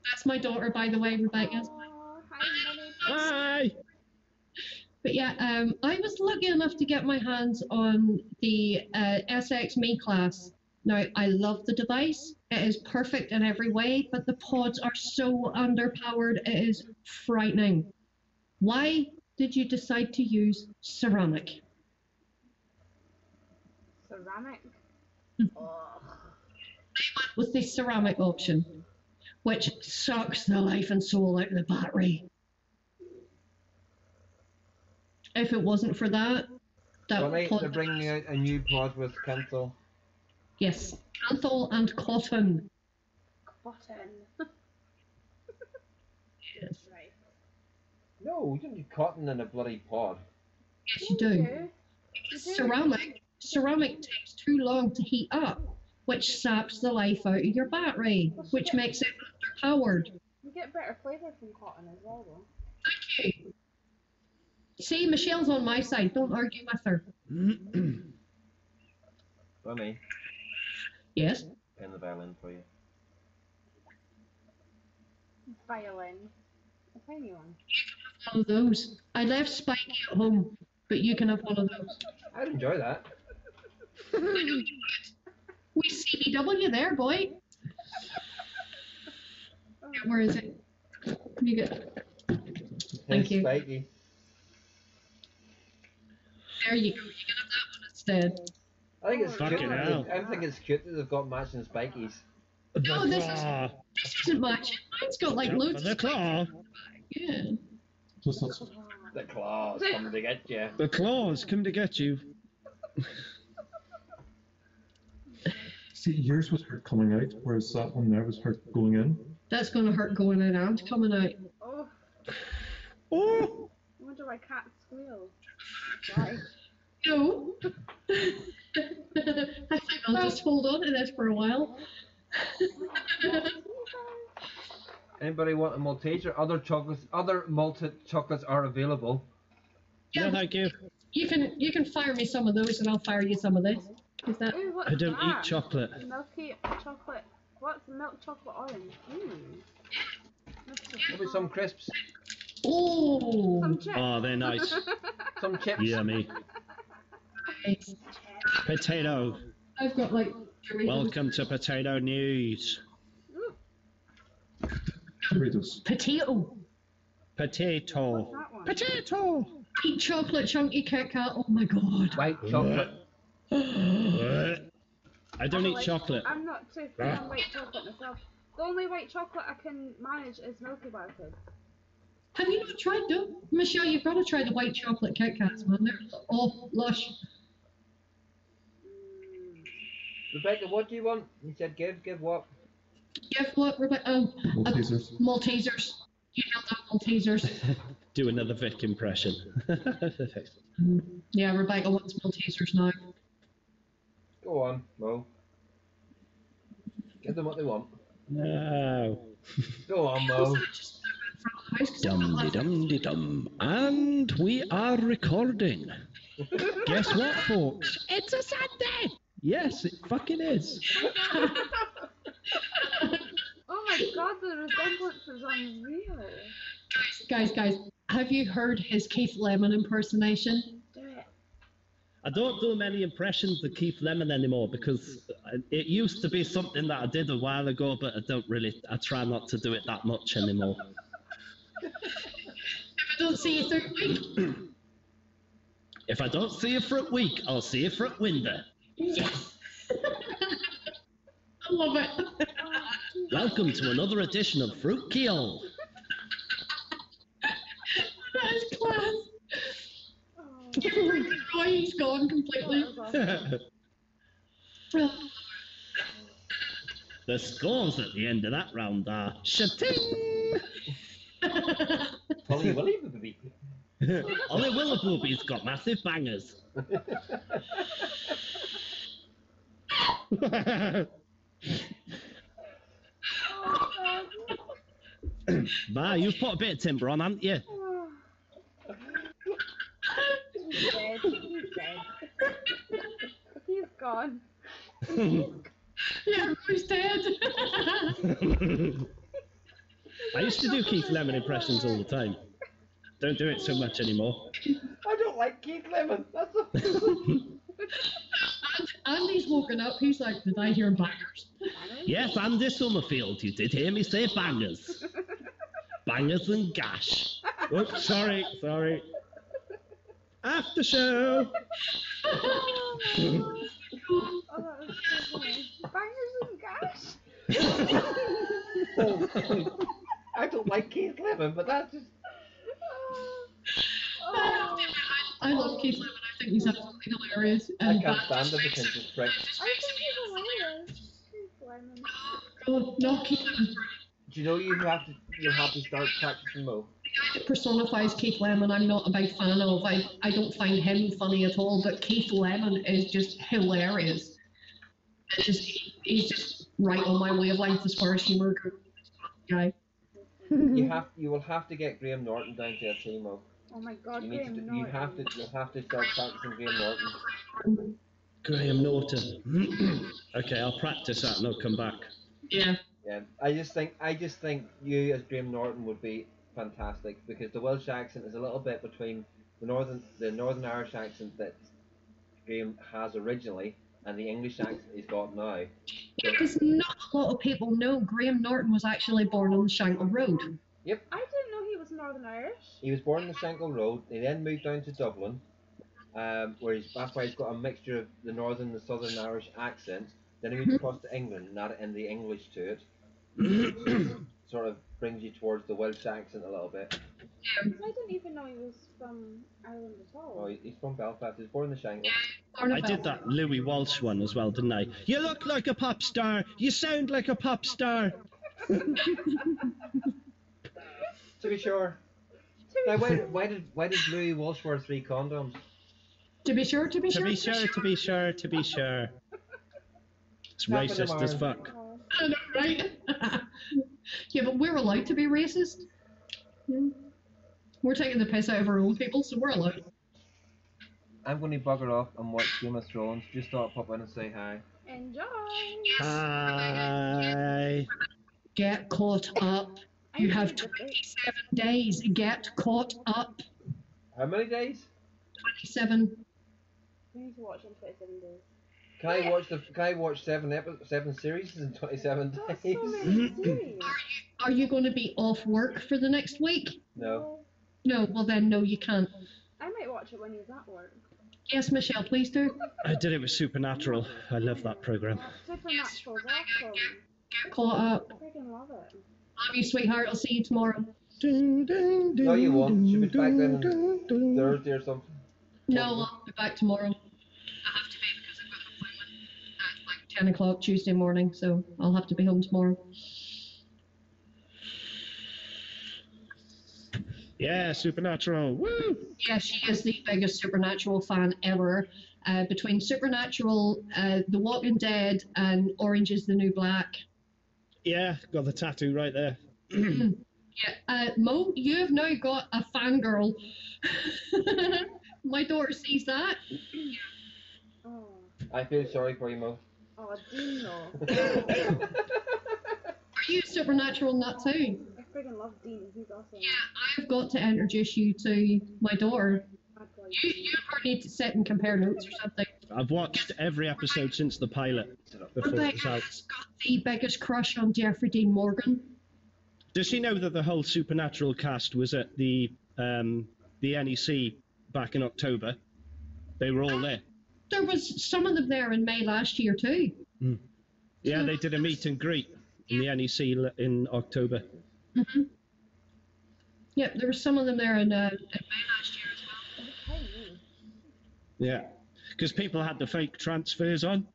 [SPEAKER 1] That's my daughter, by the way, Rebecca.
[SPEAKER 3] Oh, hi Minnie.
[SPEAKER 5] Hi!
[SPEAKER 1] But yeah, I was lucky enough to get my hands on the SX Me class. Now, I love the device. It is perfect in every way, but the pods are so underpowered, it is frightening. Why did you decide to use ceramic?
[SPEAKER 3] Ceramic.
[SPEAKER 1] With the ceramic option, which sucks the life and soul out of the battery. If it wasn't for that
[SPEAKER 4] They're
[SPEAKER 1] pod,
[SPEAKER 4] bringing out a new pod with Kenthal.
[SPEAKER 1] yes, Canthal and cotton.
[SPEAKER 3] Cotton.
[SPEAKER 1] Yes,
[SPEAKER 3] Right.
[SPEAKER 4] No, you don't need cotton in a bloody pod.
[SPEAKER 1] yes you do.
[SPEAKER 3] You do.
[SPEAKER 1] Ceramic takes too long to heat up, which saps the life out of your battery, which makes it underpowered.
[SPEAKER 3] You get better flavour from cotton as well though.
[SPEAKER 1] Okay. See, Michelle's on my side. Don't argue with her.
[SPEAKER 4] For me,
[SPEAKER 1] Yes.
[SPEAKER 4] pin the violin for you.
[SPEAKER 3] Violin. A tiny one.
[SPEAKER 1] One of those. I left Spikey at home, but you can have one of those.
[SPEAKER 4] I'd enjoy that.
[SPEAKER 1] We CBW there, boy. Where is it? You get. Thank you.
[SPEAKER 4] Spikey.
[SPEAKER 1] There you go. You can have that one instead.
[SPEAKER 4] I think it's
[SPEAKER 5] Fucking
[SPEAKER 4] cute.
[SPEAKER 5] hell.
[SPEAKER 4] I think it's cute that they've got matching spikies.
[SPEAKER 1] No, this
[SPEAKER 5] claw.
[SPEAKER 1] isn't matching. Mine's got like loads
[SPEAKER 5] The
[SPEAKER 1] of
[SPEAKER 5] claw.
[SPEAKER 1] Yeah.
[SPEAKER 2] Just that's
[SPEAKER 4] The claws coming to get you.
[SPEAKER 5] The claws come to get you.
[SPEAKER 2] see, yours was hurt coming out, whereas that one there was hurt going in.
[SPEAKER 1] That's going to hurt going in and coming out.
[SPEAKER 3] Oh,
[SPEAKER 5] Oh!
[SPEAKER 3] I wonder why cats squeal. Why?
[SPEAKER 1] No. I think I'll just hold on to this for a while.
[SPEAKER 4] Anybody want a Maltese or other chocolates? Other malted chocolates are available.
[SPEAKER 5] No, thank you.
[SPEAKER 1] You can fire me some of those and I'll fire you some of this. Is that
[SPEAKER 3] Ooh, what's
[SPEAKER 5] I don't
[SPEAKER 3] that?
[SPEAKER 5] eat chocolate.
[SPEAKER 3] Milky chocolate. What's milk chocolate orange?
[SPEAKER 4] Maybe some crisps,
[SPEAKER 1] oh
[SPEAKER 3] Some chips.
[SPEAKER 5] Oh, they're nice.
[SPEAKER 4] some chips.
[SPEAKER 5] Yummy.
[SPEAKER 1] nice.
[SPEAKER 5] Potato.
[SPEAKER 1] I've got like Doritos.
[SPEAKER 5] Welcome to Potato News.
[SPEAKER 2] Doritos.
[SPEAKER 1] Potato.
[SPEAKER 5] Potato.
[SPEAKER 3] That one.
[SPEAKER 5] Potato.
[SPEAKER 1] Eat chocolate chunky Kit Kat. Oh my god.
[SPEAKER 4] White chocolate.
[SPEAKER 5] What? I don't eat chocolate.
[SPEAKER 3] I'm not too keen on white chocolate myself. The only white chocolate I can manage is Milky Bar Kid.
[SPEAKER 1] Have you not tried them? Michelle, you've got to try the white chocolate Kit Kats, man. They're all lush.
[SPEAKER 4] Rebecca, what do you want? You said give what?
[SPEAKER 1] Give what, Rebecca?
[SPEAKER 2] Maltesers.
[SPEAKER 1] Maltesers. You have that Maltesers.
[SPEAKER 5] Do another Vic impression.
[SPEAKER 1] Yeah, Rebecca wants Maltesers now.
[SPEAKER 4] Go on, Mo. Give them what they want.
[SPEAKER 5] No.
[SPEAKER 4] Go on, Mo.
[SPEAKER 5] Dum-de-dum-de-dum. And we are recording. Guess what, folks? It's a Sunday! Yes, it fucking is.
[SPEAKER 3] Oh my god, the resemblance is unreal.
[SPEAKER 1] Guys, have you heard his Keith Lemon impersonation?
[SPEAKER 3] Do it.
[SPEAKER 5] I don't do many impressions of Keith Lemon anymore because it used to be something that I did a while ago, but I try not to do it that much anymore.
[SPEAKER 1] If I don't see you through a week.
[SPEAKER 5] If I don't see you for a week, I'll see you for a window.
[SPEAKER 1] Yes. I love it.
[SPEAKER 5] Welcome to another edition of Fruit Keel.
[SPEAKER 1] That is class.
[SPEAKER 3] Oh,
[SPEAKER 1] Roy, he's gone completely.
[SPEAKER 3] that was awesome.
[SPEAKER 5] The scores at the end of that round are shating.
[SPEAKER 4] Polly Willie baby.
[SPEAKER 5] Ollie Willoughby's got massive bangers. Ma, you've put a bit of timber on, haven't you?
[SPEAKER 3] He's dead. He's dead. He's gone.
[SPEAKER 1] Yeah, Roy's dead.
[SPEAKER 5] I used to do Keith Lemon impressions all the time. Don't do it so much anymore.
[SPEAKER 4] I don't like Keith Lemon. That's a...
[SPEAKER 1] Andy's woken up. He's like, did I hear bangers?
[SPEAKER 5] Yes, Andy Summerfield, you did hear me say bangers. Bangers and gash. Oops, sorry. After show.
[SPEAKER 3] Oh, that was so funny. Bangers and gash.
[SPEAKER 4] I don't like Keith Lemon, but that's just...
[SPEAKER 3] Oh,
[SPEAKER 1] I love Keith Lemon. I think he's absolutely hilarious.
[SPEAKER 4] I
[SPEAKER 1] And
[SPEAKER 4] can't stand the pretentious prick.
[SPEAKER 3] I think he's hilarious. Keith Lemon.
[SPEAKER 1] oh, no, Keith Lemon.
[SPEAKER 4] Do you know you'll have to start practicing Mo?
[SPEAKER 1] It personifies Keith Lemon. I'm not a big fan of. I don't find him funny at all, but Keith Lemon is just hilarious. He's just right on my wavelength as far as humour goes. Guy.
[SPEAKER 4] You will have to get Graham Norton down to a team, Mo.
[SPEAKER 3] Oh my god,
[SPEAKER 4] You need
[SPEAKER 3] Graham
[SPEAKER 4] to.
[SPEAKER 3] Norton.
[SPEAKER 4] You'll have to start practicing Graham Norton.
[SPEAKER 5] Graham Norton. Okay, I'll practice that and I'll come back.
[SPEAKER 1] Yeah.
[SPEAKER 4] Yeah, I just think you as Graham Norton would be fantastic because the Welsh accent is a little bit between the Northern Irish accent that Graham has originally and the English accent he's got now.
[SPEAKER 1] Yeah, because not a lot of people know Graham Norton was actually born on the Shankill Road.
[SPEAKER 4] Yep,
[SPEAKER 3] I didn't know he was Northern Irish.
[SPEAKER 4] he was born in the Shankill Road. He then moved down to Dublin, that's why he's got a mixture of the Northern and the Southern Irish accent. Then he moved across to England and added in the English to it. Sort of brings you towards the Welsh accent a little bit.
[SPEAKER 3] I didn't even know he was from Ireland at all.
[SPEAKER 4] Oh, he's from Belfast. He was born in the Shankill.
[SPEAKER 5] I did that Louis Walsh one as well, didn't I? You look like a pop star. You sound like a pop star.
[SPEAKER 4] To be sure. Now, why did Louis Walsh wear 3 condoms?
[SPEAKER 1] To be sure.
[SPEAKER 5] To be sure. It's
[SPEAKER 4] Snapping
[SPEAKER 5] racist
[SPEAKER 4] them
[SPEAKER 5] as
[SPEAKER 4] arms.
[SPEAKER 5] fuck.
[SPEAKER 1] I know, right? Yeah, but we're allowed to be racist. Yeah. We're taking the piss out of our own people, so we're allowed.
[SPEAKER 4] I'm going to bugger off and watch Game of Thrones. Just thought I'd pop in and say hi.
[SPEAKER 3] Enjoy.
[SPEAKER 5] Hi.
[SPEAKER 1] Get caught up. You have 27 days. Get caught up.
[SPEAKER 4] How many days?
[SPEAKER 1] 27.
[SPEAKER 3] We need to watch in 27 days.
[SPEAKER 4] Can I watch 7 series in 27
[SPEAKER 3] That's
[SPEAKER 4] days?
[SPEAKER 3] so many series.
[SPEAKER 1] Are you going to be off work for the next week?
[SPEAKER 4] No.
[SPEAKER 1] No, well then, no, you can't.
[SPEAKER 3] I might watch it when he's at work.
[SPEAKER 1] Yes, Michelle, please do.
[SPEAKER 5] I did it with Supernatural. I love that program.
[SPEAKER 3] Supernatural's awesome.
[SPEAKER 1] Get caught up.
[SPEAKER 3] I freaking love it.
[SPEAKER 1] Love you, sweetheart. I'll see you tomorrow.
[SPEAKER 4] No, you won't. She'll be back then on Thursday or something.
[SPEAKER 1] No, I'll be back tomorrow. I have to be because I've got an appointment at like 10 o'clock Tuesday morning, so I'll have to be home tomorrow.
[SPEAKER 5] Yeah, Supernatural. Woo!
[SPEAKER 1] Yeah, she is the biggest Supernatural fan ever. Between Supernatural, The Walking Dead, and Orange is the New Black.
[SPEAKER 5] Yeah, got the tattoo right there.
[SPEAKER 1] Yeah, Mo, you've now got a fangirl. My daughter sees that.
[SPEAKER 3] Oh,
[SPEAKER 4] I feel sorry for you, Mo.
[SPEAKER 3] oh, Dean though.
[SPEAKER 1] Are you a Supernatural nut too?
[SPEAKER 3] I freaking love Dean. He's awesome.
[SPEAKER 1] Yeah, I've got to introduce you to my daughter.
[SPEAKER 3] I'd like
[SPEAKER 1] You need to sit and compare notes or something.
[SPEAKER 5] I've watched every episode since the pilot before it was out.
[SPEAKER 1] Rebecca's got the biggest crush on Jeffrey Dean Morgan.
[SPEAKER 5] Does she know that the whole Supernatural cast was at the NEC back in October? They were all there.
[SPEAKER 1] There was some of them there in May last year too.
[SPEAKER 5] Yeah, they did a meet and greet in the NEC in October.
[SPEAKER 1] Mm-hmm. Yep, there were some of them there in May last year as well.
[SPEAKER 3] Tiny.
[SPEAKER 5] Yeah, because people had the fake transfers on,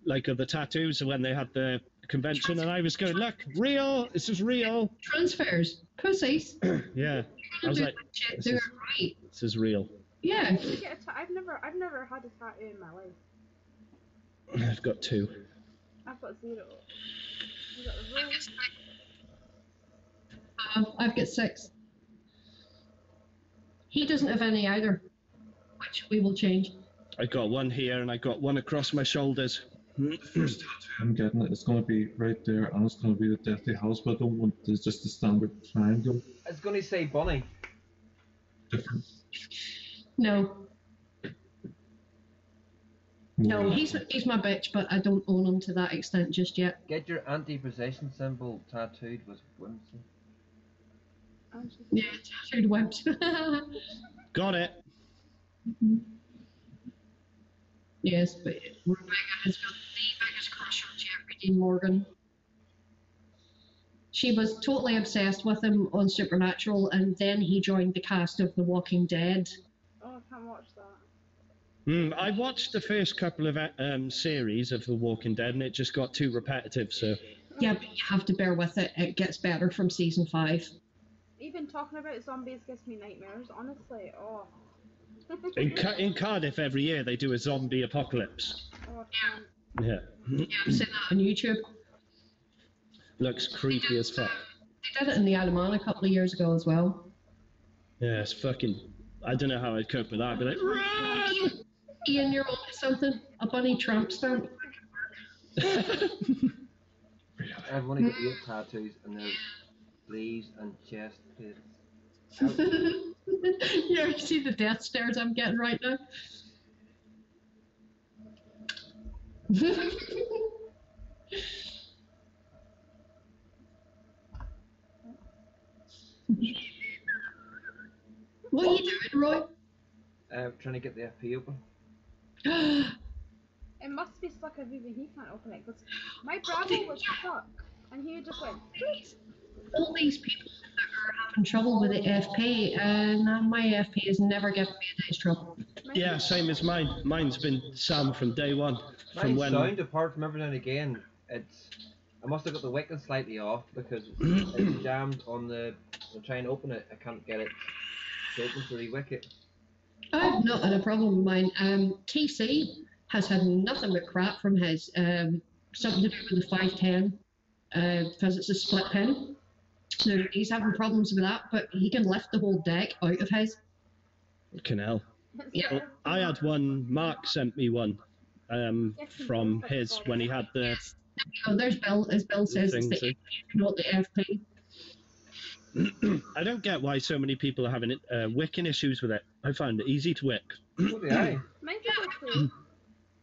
[SPEAKER 5] like of the tattoos when they had the convention, and I was going, look, real, this is real.
[SPEAKER 1] Transfers, pussies.
[SPEAKER 5] Yeah, I was like,
[SPEAKER 1] Shit, do it right.
[SPEAKER 5] this is real.
[SPEAKER 1] Yeah.
[SPEAKER 3] You get a I've never had a tattoo in my life.
[SPEAKER 5] I've got 2.
[SPEAKER 3] I've got 0. You got the rose.
[SPEAKER 1] I've got 6. He doesn't have any either, which we will change.
[SPEAKER 5] I got 1 here, and I got 1 across my shoulders.
[SPEAKER 2] The first tattoo I'm getting, it's going to be right there, and it's going to be the Deathly House, but I don't want just the standard triangle.
[SPEAKER 4] It's going to say Bunny.
[SPEAKER 2] Different.
[SPEAKER 1] No. No, he's my bitch, but I don't own him to that extent just yet.
[SPEAKER 4] Get your anti-possession symbol tattooed with whimsy.
[SPEAKER 1] Yeah, tattooed webs.
[SPEAKER 5] Got it.
[SPEAKER 1] Yes, but Rebecca has got the biggest crush on Jeffrey Dean Morgan. She was totally obsessed with him on Supernatural, and then he joined the cast of The Walking Dead.
[SPEAKER 3] Oh, I can't watch that.
[SPEAKER 5] I watched the first couple of series of The Walking Dead, and it just got too repetitive, so...
[SPEAKER 1] Yeah, but you have to bear with it. It gets better from season 5.
[SPEAKER 3] Even talking about zombies gives me nightmares, honestly. Oh.
[SPEAKER 5] In Cardiff every year they do a zombie apocalypse.
[SPEAKER 3] Oh, I can't.
[SPEAKER 5] Yeah.
[SPEAKER 1] Yeah, I've seen that on YouTube.
[SPEAKER 5] Looks creepy as fuck.
[SPEAKER 1] They did it in the Alaman a couple of years ago as well.
[SPEAKER 5] Yeah, it's fucking... I don't know how I'd cope with that. I'd be like, run!
[SPEAKER 1] Ian, you're on to something. A bunny tramp stamp.
[SPEAKER 4] I've only got 8 tattoos, and there's sleeves and chest plates.
[SPEAKER 1] You ever see the death stares I'm getting right now? What are you doing, Roy?
[SPEAKER 4] Trying to get the FP open.
[SPEAKER 3] It must be stuck at Viva, he can't open it, because my Bravo was stuck, and he just went,
[SPEAKER 1] All these people that are having trouble with the FP, and my FP has never given me a day's trouble.
[SPEAKER 5] Yeah, same as mine. Mine's been Sam from day one. From
[SPEAKER 4] Mine's
[SPEAKER 5] when...
[SPEAKER 4] sound, apart from every now and again, I must have got the wicket slightly off, because it's jammed on the... I'm trying to open it, I can't get it to open through the wicket.
[SPEAKER 1] I've not had a problem with mine. TC has had nothing but crap from his. Something to do with the 510, because it's a split pin. So he's having problems with that, but he can lift the whole deck out of his.
[SPEAKER 5] Fucking hell.
[SPEAKER 1] Yeah.
[SPEAKER 5] Well, I had one, Mark sent me one from his when he had the...
[SPEAKER 1] Oh, there's Bill. As Bill says, it's the FP, not the FP.
[SPEAKER 5] I don't get why so many people are having wicking issues with it. I find it easy to wick.
[SPEAKER 4] So do I.
[SPEAKER 3] mine's okay.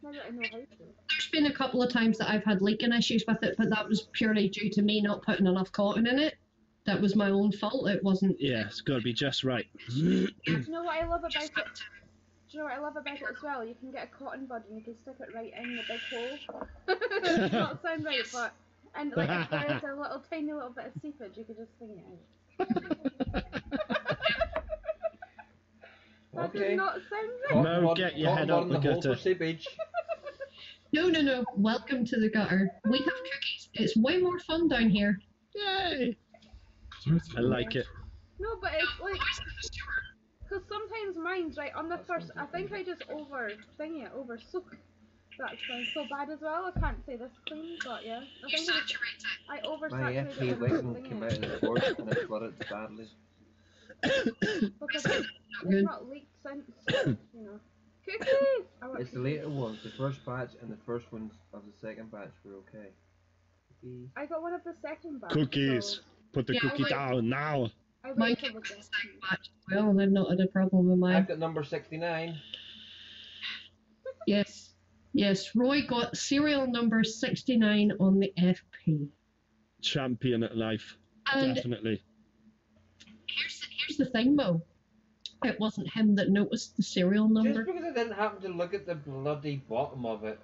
[SPEAKER 3] Now that I know how to.
[SPEAKER 1] There's been a couple of times that I've had leaking issues with it, but that was purely due to me not putting enough cotton in it. That was my own fault. It wasn't.
[SPEAKER 5] Yeah, it's got to be just right.
[SPEAKER 3] Do you know what I love about it? Do you know what I love about it as well? You can get a cotton bud and you can stick it right in the big hole. It does not sound right, but and like if there is a little tiny little bit of seepage, you could just swing it out. That does not sound right.
[SPEAKER 5] No, get your head out the gutter.
[SPEAKER 1] No. Welcome to the gutter. We have cookies. It's way more fun down here.
[SPEAKER 5] Yay! I like it.
[SPEAKER 3] No, but it's like, because sometimes mine's right on the first. I think I just over soak. That sounds so bad as well. I can't say this clean, but yeah. I think I oversaturated
[SPEAKER 4] My
[SPEAKER 3] it.
[SPEAKER 4] FP came out of the board and it flooded badly.
[SPEAKER 3] Because it's not leaked since, you know. Cookies!
[SPEAKER 4] It's the later ones, the first batch and the first ones of the second batch were okay. Cookies.
[SPEAKER 3] I got one of the second batch.
[SPEAKER 5] Cookies.
[SPEAKER 3] So
[SPEAKER 5] Put the cookie down now.
[SPEAKER 3] I
[SPEAKER 1] Mine
[SPEAKER 3] waited till the second batch.
[SPEAKER 1] Well, I've not had a problem with mine.
[SPEAKER 4] I've got number 69.
[SPEAKER 1] Yes, Roy got serial number 69 on the FP.
[SPEAKER 5] Champion at life.
[SPEAKER 1] And
[SPEAKER 5] Definitely.
[SPEAKER 1] here's the thing, Mo. It wasn't him that noticed the serial number.
[SPEAKER 4] Just because I didn't happen to look at the bloody bottom of it.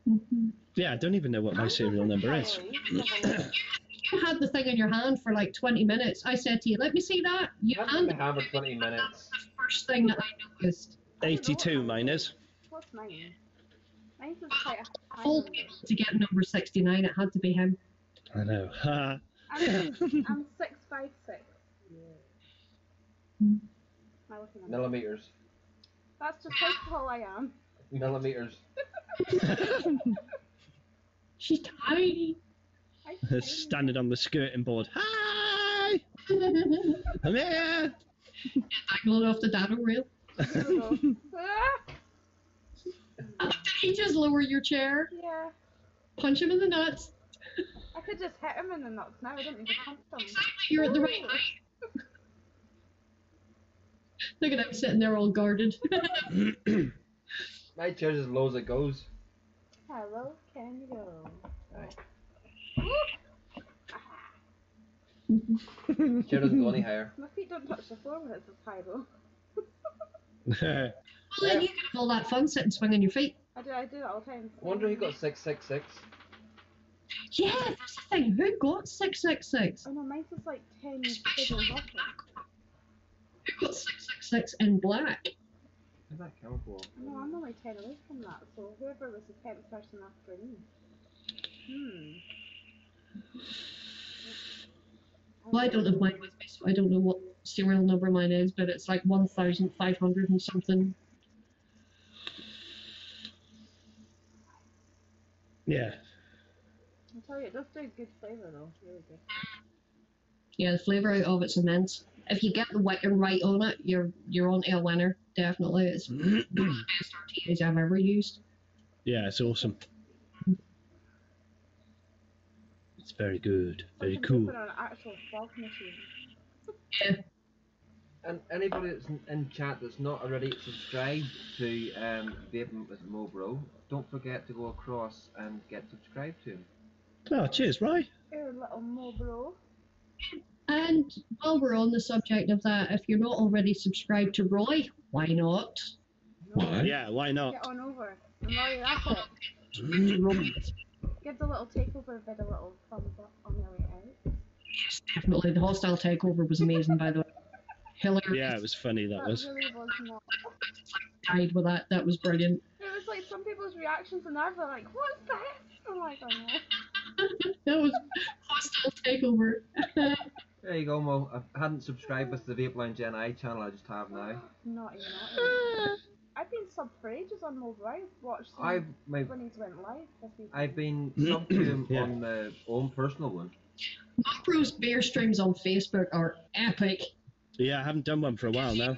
[SPEAKER 1] Mhm.
[SPEAKER 5] Yeah, I don't even know what my serial number is.
[SPEAKER 1] You had the thing in your hand for like 20 minutes. I said to you, let me see that. You
[SPEAKER 4] I haven't
[SPEAKER 1] handed
[SPEAKER 4] been hammered 20 minutes.
[SPEAKER 1] the first thing that I noticed.
[SPEAKER 5] 82, mine is.
[SPEAKER 3] What's mine? Mine's is quite a high
[SPEAKER 1] Full
[SPEAKER 3] number.
[SPEAKER 1] to get number 69, it had to be him.
[SPEAKER 5] I know. Ha.
[SPEAKER 3] I'm 6'5'6".
[SPEAKER 1] Hmm.
[SPEAKER 3] My looking at
[SPEAKER 4] Millimeters.
[SPEAKER 3] That's just how tall I am.
[SPEAKER 4] Millimeters.
[SPEAKER 1] She's tiny.
[SPEAKER 5] Standing on the skirting board. Hi! I'm here!
[SPEAKER 1] Dangling off the dado rail. Did he just lower your chair?
[SPEAKER 3] Yeah.
[SPEAKER 1] Punch him in the nuts.
[SPEAKER 3] I could just hit him in the nuts now. I don't need to punch him.
[SPEAKER 1] You're at the right height. Look at him sitting there all guarded.
[SPEAKER 4] My chair's as low as it goes.
[SPEAKER 3] Hello, can you go?
[SPEAKER 4] Chair doesn't go any higher.
[SPEAKER 3] My feet don't touch the floor when it's this high though.
[SPEAKER 1] Well, then you can have all that fun sitting swinging your feet.
[SPEAKER 3] I do that all the time.
[SPEAKER 4] I wonder who got 666.
[SPEAKER 1] Yeah, that's the thing. Who got 666?
[SPEAKER 3] Oh no, mine's just like 10 figures off it.
[SPEAKER 1] Who got 666 in black?
[SPEAKER 4] Where'd that come from?
[SPEAKER 3] No, I'm only 10 away from that, so whoever was the 10th person after me.
[SPEAKER 1] Well, I don't have mine with me, so I don't know what serial number mine is, but it's like 1,500 and something.
[SPEAKER 5] Yeah.
[SPEAKER 3] I'll tell you, it does do good flavour though, really good.
[SPEAKER 1] Yeah, the flavour out of it's immense. If you get the wicking right on it, you're on to a winner. Definitely, it's one of the best RTAs I've ever used.
[SPEAKER 5] Yeah, it's awesome. It's very good. Very
[SPEAKER 3] Like
[SPEAKER 5] cool.
[SPEAKER 3] Put on an actual fog machine.
[SPEAKER 1] Yeah.
[SPEAKER 4] And anybody that's in chat that's not already subscribed to Vaping with Mobro, don't forget to go across and get subscribed to him.
[SPEAKER 5] Oh, cheers, Roy.
[SPEAKER 3] Here, little mo bro.
[SPEAKER 1] And while we're on the subject of that, if you're not already subscribed to Roy, why not?
[SPEAKER 2] Why?
[SPEAKER 5] Yeah, why not?
[SPEAKER 3] Get on over. And while you're at it, give the little takeover vid a little thumbs up on your way out.
[SPEAKER 1] Yes, definitely. The hostile takeover was amazing, by the way. Hilarious.
[SPEAKER 5] Yeah, it was funny, that was.
[SPEAKER 3] really was not.
[SPEAKER 1] Died with that. That was brilliant.
[SPEAKER 3] It was like some people's reactions and they're like, what's this? I'm like, I know.
[SPEAKER 1] That was hostile takeover.
[SPEAKER 4] There you go, Mo. I hadn't subscribed with the Vape Lounge NI channel, I just have now.
[SPEAKER 3] Naughty. I've been sub for ages on Mobile. I've watched him when he's went live this week.
[SPEAKER 4] I've been sub to him
[SPEAKER 5] Yeah.
[SPEAKER 4] on my own personal one.
[SPEAKER 1] Mobro's beer streams on Facebook are epic.
[SPEAKER 5] Yeah, I haven't done one for a while now.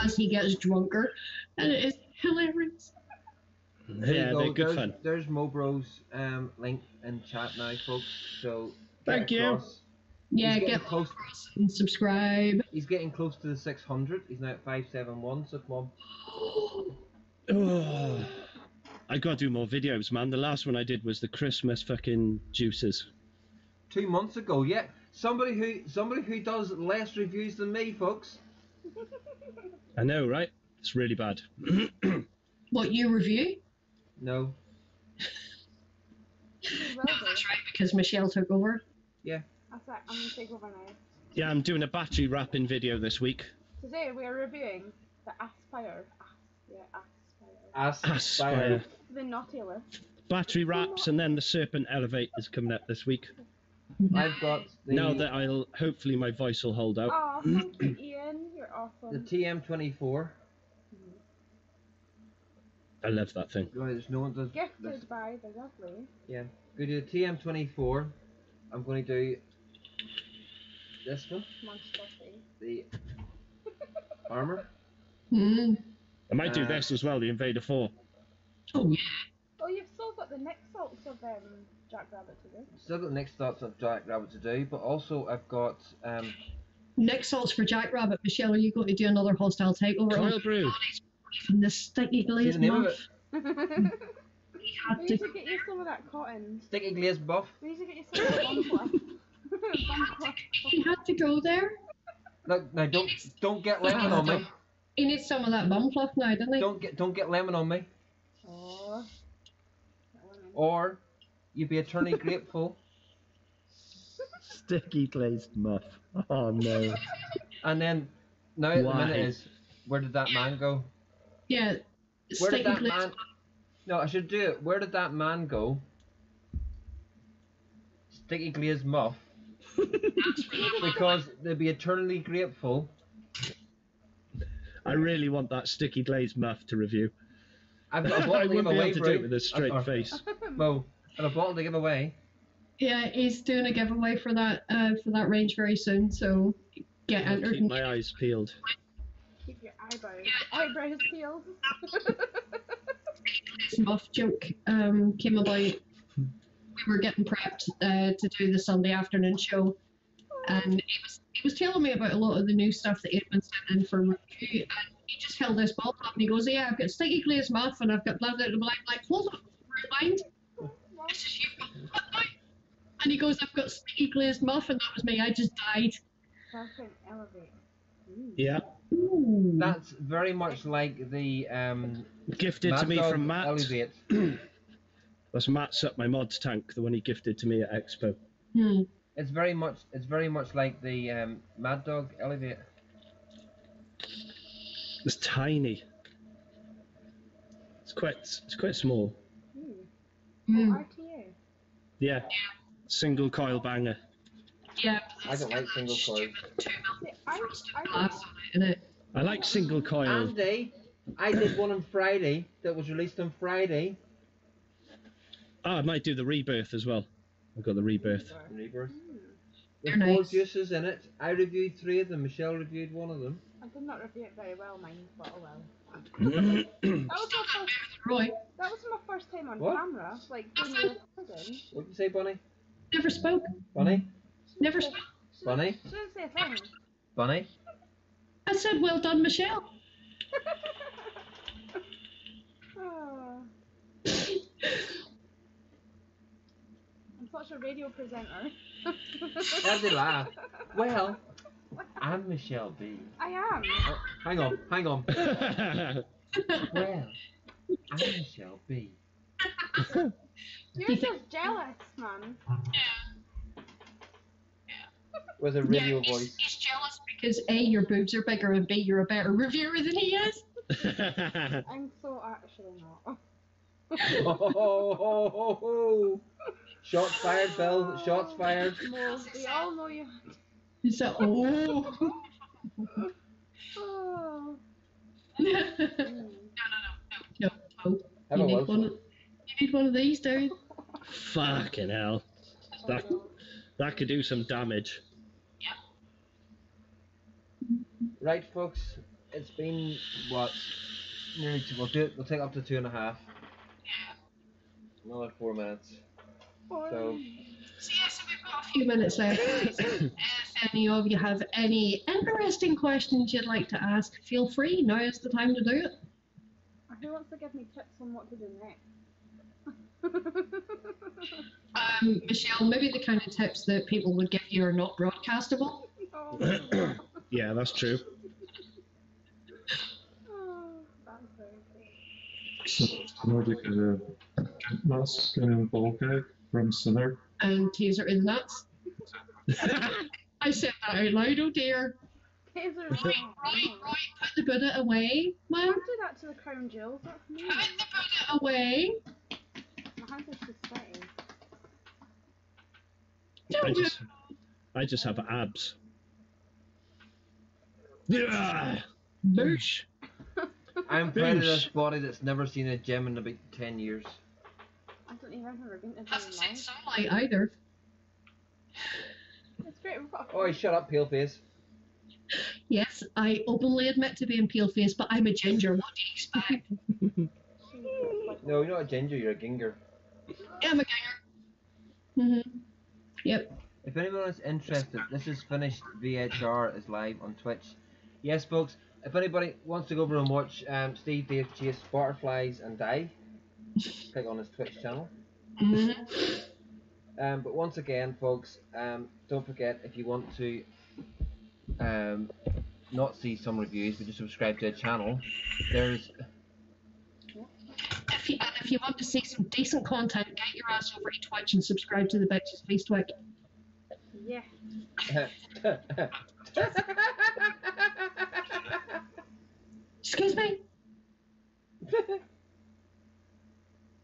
[SPEAKER 1] As he gets drunker, and it is hilarious.
[SPEAKER 4] There
[SPEAKER 5] Yeah,
[SPEAKER 4] you go.
[SPEAKER 5] they're good
[SPEAKER 4] there's,
[SPEAKER 5] fun.
[SPEAKER 4] There's Mobro's link in chat now, folks. So get
[SPEAKER 5] Thank you.
[SPEAKER 4] across.
[SPEAKER 1] Yeah,
[SPEAKER 4] He's getting
[SPEAKER 1] get
[SPEAKER 4] close.
[SPEAKER 1] and subscribe.
[SPEAKER 4] He's getting close to the 600. He's now at 571. So come on.
[SPEAKER 5] Oh, I gotta do more videos, man. The last one I did was the Christmas fucking juices.
[SPEAKER 4] 2 months ago, yeah. Somebody who does less reviews than me, folks.
[SPEAKER 5] I know, right? It's really bad.
[SPEAKER 1] What, you review?
[SPEAKER 4] No.
[SPEAKER 3] You will
[SPEAKER 1] No,
[SPEAKER 3] do.
[SPEAKER 1] that's right, because Michelle took over.
[SPEAKER 4] Yeah.
[SPEAKER 3] That's it. I'm going to take over now.
[SPEAKER 5] Yeah, I'm doing a battery wrapping video this week.
[SPEAKER 3] Today we are reviewing the Aspire. Aspire.
[SPEAKER 5] Aspire.
[SPEAKER 3] The naughty list.
[SPEAKER 5] Battery wraps, and then the Serpent Elevate is coming up this week.
[SPEAKER 4] I've got the
[SPEAKER 5] Now that hopefully my voice will hold out.
[SPEAKER 3] Oh, thank you, Ian. You're awesome.
[SPEAKER 4] the TM24.
[SPEAKER 5] I love that thing.
[SPEAKER 4] Right, there's no one does.
[SPEAKER 3] Gifted by the lovely.
[SPEAKER 4] Yeah. Go to the TM24. I'm going to do this one,
[SPEAKER 3] Monstrosity.
[SPEAKER 4] the armor.
[SPEAKER 1] Mm.
[SPEAKER 5] I might do this as well, the Invader 4.
[SPEAKER 1] Oh, yeah.
[SPEAKER 3] Oh, you've still got the neck salts of Jackrabbit to do.
[SPEAKER 4] Still got the next thoughts of Jackrabbit to do, but also I've got
[SPEAKER 1] Next salts for Jackrabbit. Michelle, are you going to do another hostile takeover?
[SPEAKER 5] Coil brew.
[SPEAKER 1] From this sticky
[SPEAKER 4] see the
[SPEAKER 1] glazed
[SPEAKER 4] name of
[SPEAKER 1] muff.
[SPEAKER 4] it.
[SPEAKER 3] We
[SPEAKER 1] Had
[SPEAKER 3] need
[SPEAKER 1] to
[SPEAKER 3] to get you some of that cotton.
[SPEAKER 4] Sticky glazed buff.
[SPEAKER 3] We need to get you some of the bumper.
[SPEAKER 1] He had to go there.
[SPEAKER 4] Look, now don't get lemon on me.
[SPEAKER 1] He needs some of that bum fluff now, doesn't he?
[SPEAKER 4] Don't get lemon on me.
[SPEAKER 3] Oh.
[SPEAKER 4] Or you'd be eternally grateful.
[SPEAKER 5] Sticky glazed muff. Oh no.
[SPEAKER 4] And then now at the
[SPEAKER 5] Why?
[SPEAKER 4] minute is, where did that man go?
[SPEAKER 1] Yeah.
[SPEAKER 4] Where did
[SPEAKER 1] Sticky
[SPEAKER 4] that
[SPEAKER 1] glazed
[SPEAKER 4] man? No, I should do it. Where did that man go? Sticky glazed muff. Because they'd be eternally grateful.
[SPEAKER 5] I really want that sticky glazed muff to review.
[SPEAKER 4] I've got a
[SPEAKER 5] I
[SPEAKER 4] bottle to give
[SPEAKER 5] wouldn't be
[SPEAKER 4] away
[SPEAKER 5] able to
[SPEAKER 4] for
[SPEAKER 5] do
[SPEAKER 4] it.
[SPEAKER 5] it with a straight
[SPEAKER 4] Or-
[SPEAKER 5] face.
[SPEAKER 4] Well, and a bottle to give away.
[SPEAKER 1] Yeah, he's doing a giveaway for that range very soon, so get
[SPEAKER 5] I'll
[SPEAKER 1] entered.
[SPEAKER 5] keep my eyes peeled.
[SPEAKER 3] Keep your eyebrows peeled.
[SPEAKER 1] This muff joke came about. We were getting prepped to do the Sunday afternoon show, and he was telling me about a lot of the new stuff that he'd been sent in for review, and he just held this bottle up and he goes, "Yeah, I've got sticky glazed muff and I've got blah blah blah." Like, hold on, rewind. This is you. What now? And he goes, "I've got sticky glazed muff," and that was me. I just died.
[SPEAKER 3] Serpent Elevate. Ooh.
[SPEAKER 5] Yeah.
[SPEAKER 1] Ooh.
[SPEAKER 4] That's very much like the
[SPEAKER 5] Gifted to
[SPEAKER 4] Mad
[SPEAKER 5] me
[SPEAKER 4] Dog
[SPEAKER 5] from Matt.
[SPEAKER 4] Elevate.
[SPEAKER 5] That's Matt's up my mods tank, the one he gifted to me at Expo.
[SPEAKER 1] Hmm.
[SPEAKER 4] It's very much like the Mad Dog Elevate.
[SPEAKER 5] It's tiny. It's quite small.
[SPEAKER 3] Ooh.
[SPEAKER 1] Hmm.
[SPEAKER 3] RTA.
[SPEAKER 5] Yeah. Single coil banger.
[SPEAKER 1] Yeah.
[SPEAKER 4] I don't like single coil.
[SPEAKER 3] See, I
[SPEAKER 1] Glass in it.
[SPEAKER 5] I like single coil.
[SPEAKER 4] Andy, I did one on Friday that was released on Friday.
[SPEAKER 5] Oh, I might do the rebirth as well. I've got the rebirth.
[SPEAKER 4] Rebirth.
[SPEAKER 1] They're
[SPEAKER 4] There's 4
[SPEAKER 1] nice.
[SPEAKER 4] juices in it. I reviewed 3 of them. Michelle reviewed 1 of them.
[SPEAKER 3] I did not review it very well, mine, but oh well. That was my first time on
[SPEAKER 4] What?
[SPEAKER 3] camera, like doing the recording.
[SPEAKER 4] What did you say, Bunny?
[SPEAKER 1] Never spoke.
[SPEAKER 4] Bunny?
[SPEAKER 1] Never spoke.
[SPEAKER 4] Bunny?
[SPEAKER 3] She didn't say a thing.
[SPEAKER 4] Bunny?
[SPEAKER 1] I said, "Well done, Michelle."
[SPEAKER 3] Oh. I'm such a radio presenter.
[SPEAKER 4] Why'd they laugh? Well, I'm Michelle B.
[SPEAKER 3] I am.
[SPEAKER 4] Oh, hang on. Well, I'm Michelle B.
[SPEAKER 3] You're just jealous, man.
[SPEAKER 4] With a radio voice.
[SPEAKER 1] He's jealous because A, your boobs are bigger, and B, you're a better reviewer than he is.
[SPEAKER 3] I'm so actually not.
[SPEAKER 4] Oh. Shots fired, Bill. Shots fired.
[SPEAKER 3] Mo, we all know you.
[SPEAKER 1] He said, "Oh."
[SPEAKER 3] Oh.
[SPEAKER 1] No.
[SPEAKER 4] Have
[SPEAKER 1] You
[SPEAKER 4] a
[SPEAKER 1] need
[SPEAKER 4] Wilson.
[SPEAKER 1] one. You need one of these, dude.
[SPEAKER 5] Fucking hell. That could do some damage.
[SPEAKER 4] Right, folks. It's been what? Nearly 2. We'll take up to 2.5. Another 4 minutes. So
[SPEAKER 1] So we've got a few minutes left. If any of you have any interesting questions you'd like to ask, feel free. Now is the time to do it.
[SPEAKER 3] Who wants to give me tips on what to do next?
[SPEAKER 1] Michelle, maybe the kind of tips that people would give you are not broadcastable.
[SPEAKER 3] Oh.
[SPEAKER 5] Yeah, that's true.
[SPEAKER 3] Oh.
[SPEAKER 2] like a mask and ball guy from Sinner.
[SPEAKER 1] And Taser is nuts. I said that out loud, oh dear.
[SPEAKER 3] Taser.
[SPEAKER 1] Right, put the Buddha away, man.
[SPEAKER 3] Don't do that to the crown jewels, that's me.
[SPEAKER 1] Put the Buddha away.
[SPEAKER 3] My hands are too sweaty.
[SPEAKER 5] I just have abs. Yeah.
[SPEAKER 1] Boosh.
[SPEAKER 4] I'm proud of this body that's never seen a gym in about 10 years.
[SPEAKER 3] I don't even remember being to
[SPEAKER 1] Hasn't
[SPEAKER 3] do
[SPEAKER 1] seen
[SPEAKER 3] life.
[SPEAKER 1] sunlight either.
[SPEAKER 3] It's great. We've got a
[SPEAKER 4] Oh, shut up, pale face.
[SPEAKER 1] Yes, I openly admit to being pale faced, but I'm a ginger. What do you expect?
[SPEAKER 4] No, you're not a ginger, you're a ginger.
[SPEAKER 1] Yeah, I'm a ginger. Yep.
[SPEAKER 4] If anyone is interested, this is finished. VHR is live on Twitch. Yes, folks, if anybody wants to go over and watch Steve Dave chase butterflies and die, click on his Twitch channel. But once again, folks, don't forget, if you want to not see some reviews, but just subscribe to the channel, there's...
[SPEAKER 1] If you want to see some decent content, get your ass over to Twitch and subscribe to the Bitches Face Twitch.
[SPEAKER 3] Yeah.
[SPEAKER 1] Excuse me?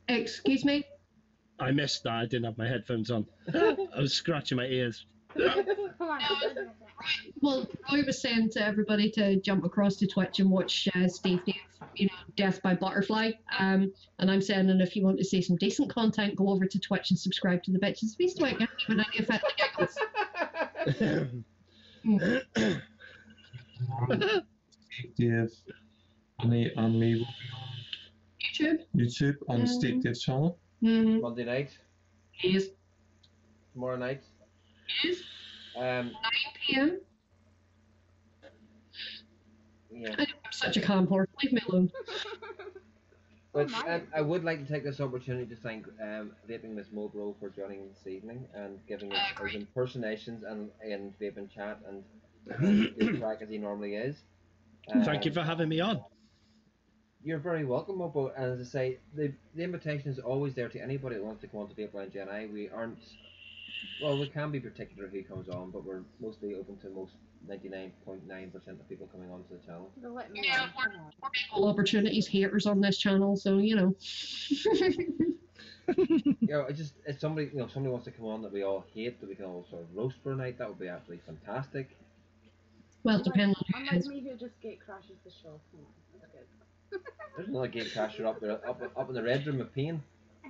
[SPEAKER 1] Excuse me?
[SPEAKER 5] I missed that. I didn't have my headphones on. I was scratching my ears.
[SPEAKER 1] Well, Roy was saying to everybody to jump across to Twitch and watch Steve Dave, Death by Butterfly. And I'm saying, and if you want to see some decent content, go over to Twitch and subscribe to the Bitches Face Twitch. Even if it
[SPEAKER 2] Steve Dave and me will be on YouTube on the Steve Dave channel.
[SPEAKER 4] Monday night.
[SPEAKER 1] Yes.
[SPEAKER 4] Tomorrow night.
[SPEAKER 1] Yes. 9 p.m.
[SPEAKER 4] Yeah.
[SPEAKER 1] I'm such a calm horse. Leave me alone.
[SPEAKER 4] But I would like to take this opportunity to thank Vaping Miss Mobro for joining this evening and giving us his impersonations and Vaping chat and good track as he normally is.
[SPEAKER 5] Thank you for having me on.
[SPEAKER 4] You're very welcome, Mobo. And as I say, the invitation is always there to anybody that wants to come on to Vape Lounge NI. We aren't, well, we can be particular who comes on, but we're mostly open to most 99.9% of people coming onto the channel.
[SPEAKER 1] Yeah, we're equal opportunities haters on this channel, so
[SPEAKER 4] If somebody somebody wants to come on that we all hate, that we can all sort of roast for a night, that would be absolutely fantastic.
[SPEAKER 1] Well, it depends on who it
[SPEAKER 3] Unlike
[SPEAKER 1] is.
[SPEAKER 3] me who just gate crashes the show. Come on, that's good.
[SPEAKER 4] There's another gate crasher up there, up in the red room of pain.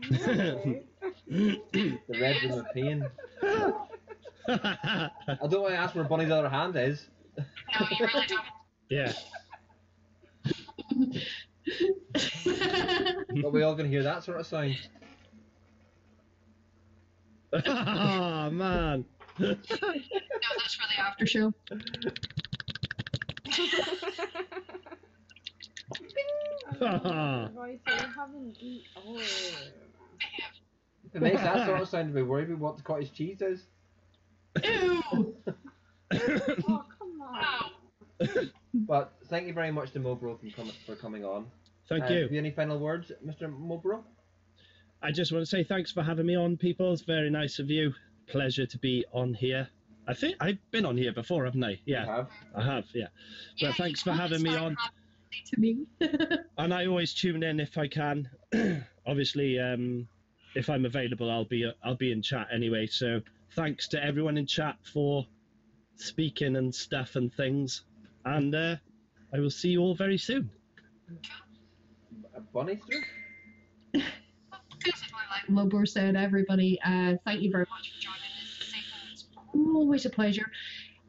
[SPEAKER 3] Anyway.
[SPEAKER 4] The red room of pain. I don't want to ask where Bunny's other hand is.
[SPEAKER 1] No, you really don't.
[SPEAKER 5] Yeah.
[SPEAKER 4] But we all can hear that sort of sound.
[SPEAKER 5] Oh, man.
[SPEAKER 1] No, that's for the after show.
[SPEAKER 3] Roy, so you haven't eaten. Oh.
[SPEAKER 4] If it makes that sort of sound, to be worried about what the cottage cheese is.
[SPEAKER 1] Ew!
[SPEAKER 3] Oh, come on.
[SPEAKER 4] But thank you very much to Mobro for coming on.
[SPEAKER 5] Thank
[SPEAKER 4] Do
[SPEAKER 5] you.
[SPEAKER 4] you have any final words, Mr. Mobro?
[SPEAKER 5] I just want to say thanks for having me on, people. It's very nice of you. Pleasure to be on here. I think I've been on here before, haven't I? Yeah,
[SPEAKER 4] You have.
[SPEAKER 5] I have, yeah. But thanks for having me on.
[SPEAKER 1] To me.
[SPEAKER 5] And I always tune in if I can. Obviously, if I'm available, I'll be in chat anyway. So thanks to everyone in chat for speaking and stuff and things. And I will see you all very soon.
[SPEAKER 4] Bunny stuff?
[SPEAKER 1] Basically, like Mobor said, everybody, thank you very much for joining us this evening. It's always a pleasure.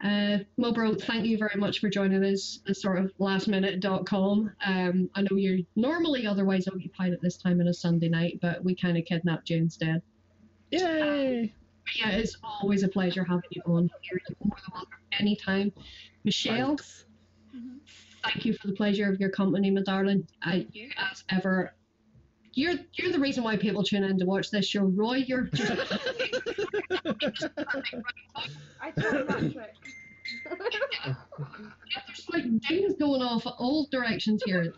[SPEAKER 1] Mobro, thank you very much for joining us, sort of lastminute.com. I know you're normally otherwise occupied at this time on a Sunday night, but we kind of kidnapped you instead.
[SPEAKER 5] Yay!
[SPEAKER 1] Yeah, it's always a pleasure having you on here. You're more than welcome anytime. Michelle, thank you for the pleasure of your company, my darling. You, as ever, you're the reason why people tune in to watch this show. Roy, you're just
[SPEAKER 3] I told him that trick.
[SPEAKER 1] there's like things going off at all directions here.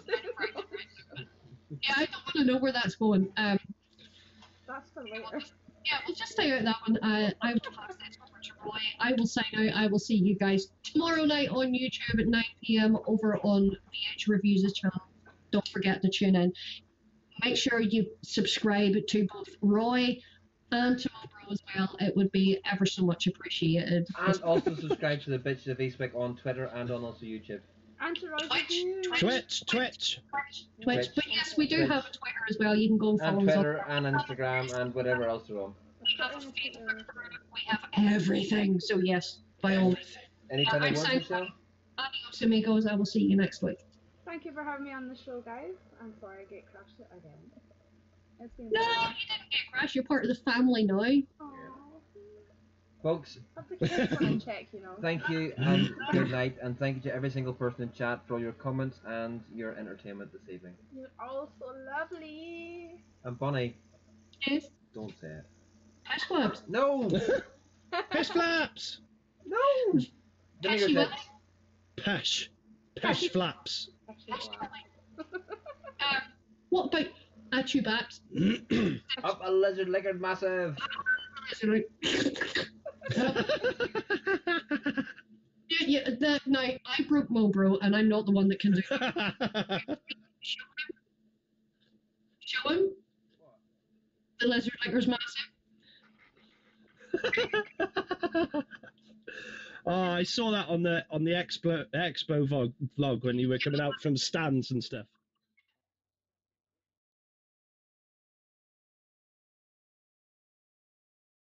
[SPEAKER 1] Yeah, I don't want to know where that's going.
[SPEAKER 3] That's for later.
[SPEAKER 1] Yeah, we'll just stay out of that one. I will pass this over to Roy. I will sign out. I will see you guys tomorrow night on YouTube at 9 p.m. over on VH Reviews' channel. Don't forget to tune in. Make sure you subscribe to both Roy and to Mobro as well. It would be ever so much appreciated.
[SPEAKER 4] And also subscribe to the Bitches of Eastwick on Twitter and on also YouTube.
[SPEAKER 3] And to Roy's
[SPEAKER 1] Twitch.
[SPEAKER 3] reviews.
[SPEAKER 5] Twitch.
[SPEAKER 1] Twitch. But yes, we do
[SPEAKER 4] Twitch.
[SPEAKER 1] have a Twitter as well. You can go and follow
[SPEAKER 4] And
[SPEAKER 1] us
[SPEAKER 4] Twitter
[SPEAKER 1] on.
[SPEAKER 4] and Instagram and whatever else they're on.
[SPEAKER 1] We have a Facebook group. We have everything. So yes, by all means.
[SPEAKER 4] Any kind
[SPEAKER 1] I'm
[SPEAKER 4] of words,
[SPEAKER 1] signed.
[SPEAKER 4] Michelle?
[SPEAKER 1] Adios, amigos. I will see you next week.
[SPEAKER 3] Thank you for having me on the show, guys. I'm sorry I get crashed it again. It's been
[SPEAKER 1] No, you didn't get crashed. You're part of the family now.
[SPEAKER 3] Aww.
[SPEAKER 4] Folks,
[SPEAKER 3] Have the kids on check, you know.
[SPEAKER 4] thank you and good night, and thank you to every single person in chat for all your comments and your entertainment this evening.
[SPEAKER 3] You're all so lovely.
[SPEAKER 4] And Bonnie,
[SPEAKER 1] Yes.
[SPEAKER 4] don't say it.
[SPEAKER 1] Pish flaps.
[SPEAKER 4] No!
[SPEAKER 5] Pish flaps.
[SPEAKER 4] No!
[SPEAKER 1] Pishy
[SPEAKER 4] Vinegar
[SPEAKER 1] what?
[SPEAKER 5] Pish. Pish flaps.
[SPEAKER 3] Actually, wow.
[SPEAKER 1] What about Achu Baps?
[SPEAKER 4] Up a lizard liquored massive!
[SPEAKER 1] Yeah, that night I broke Mobro, and I'm not the one that can do it. Show him. The lizard licker's massive.
[SPEAKER 5] Oh, I saw that on the Expo vlog when you were coming out from stands and stuff.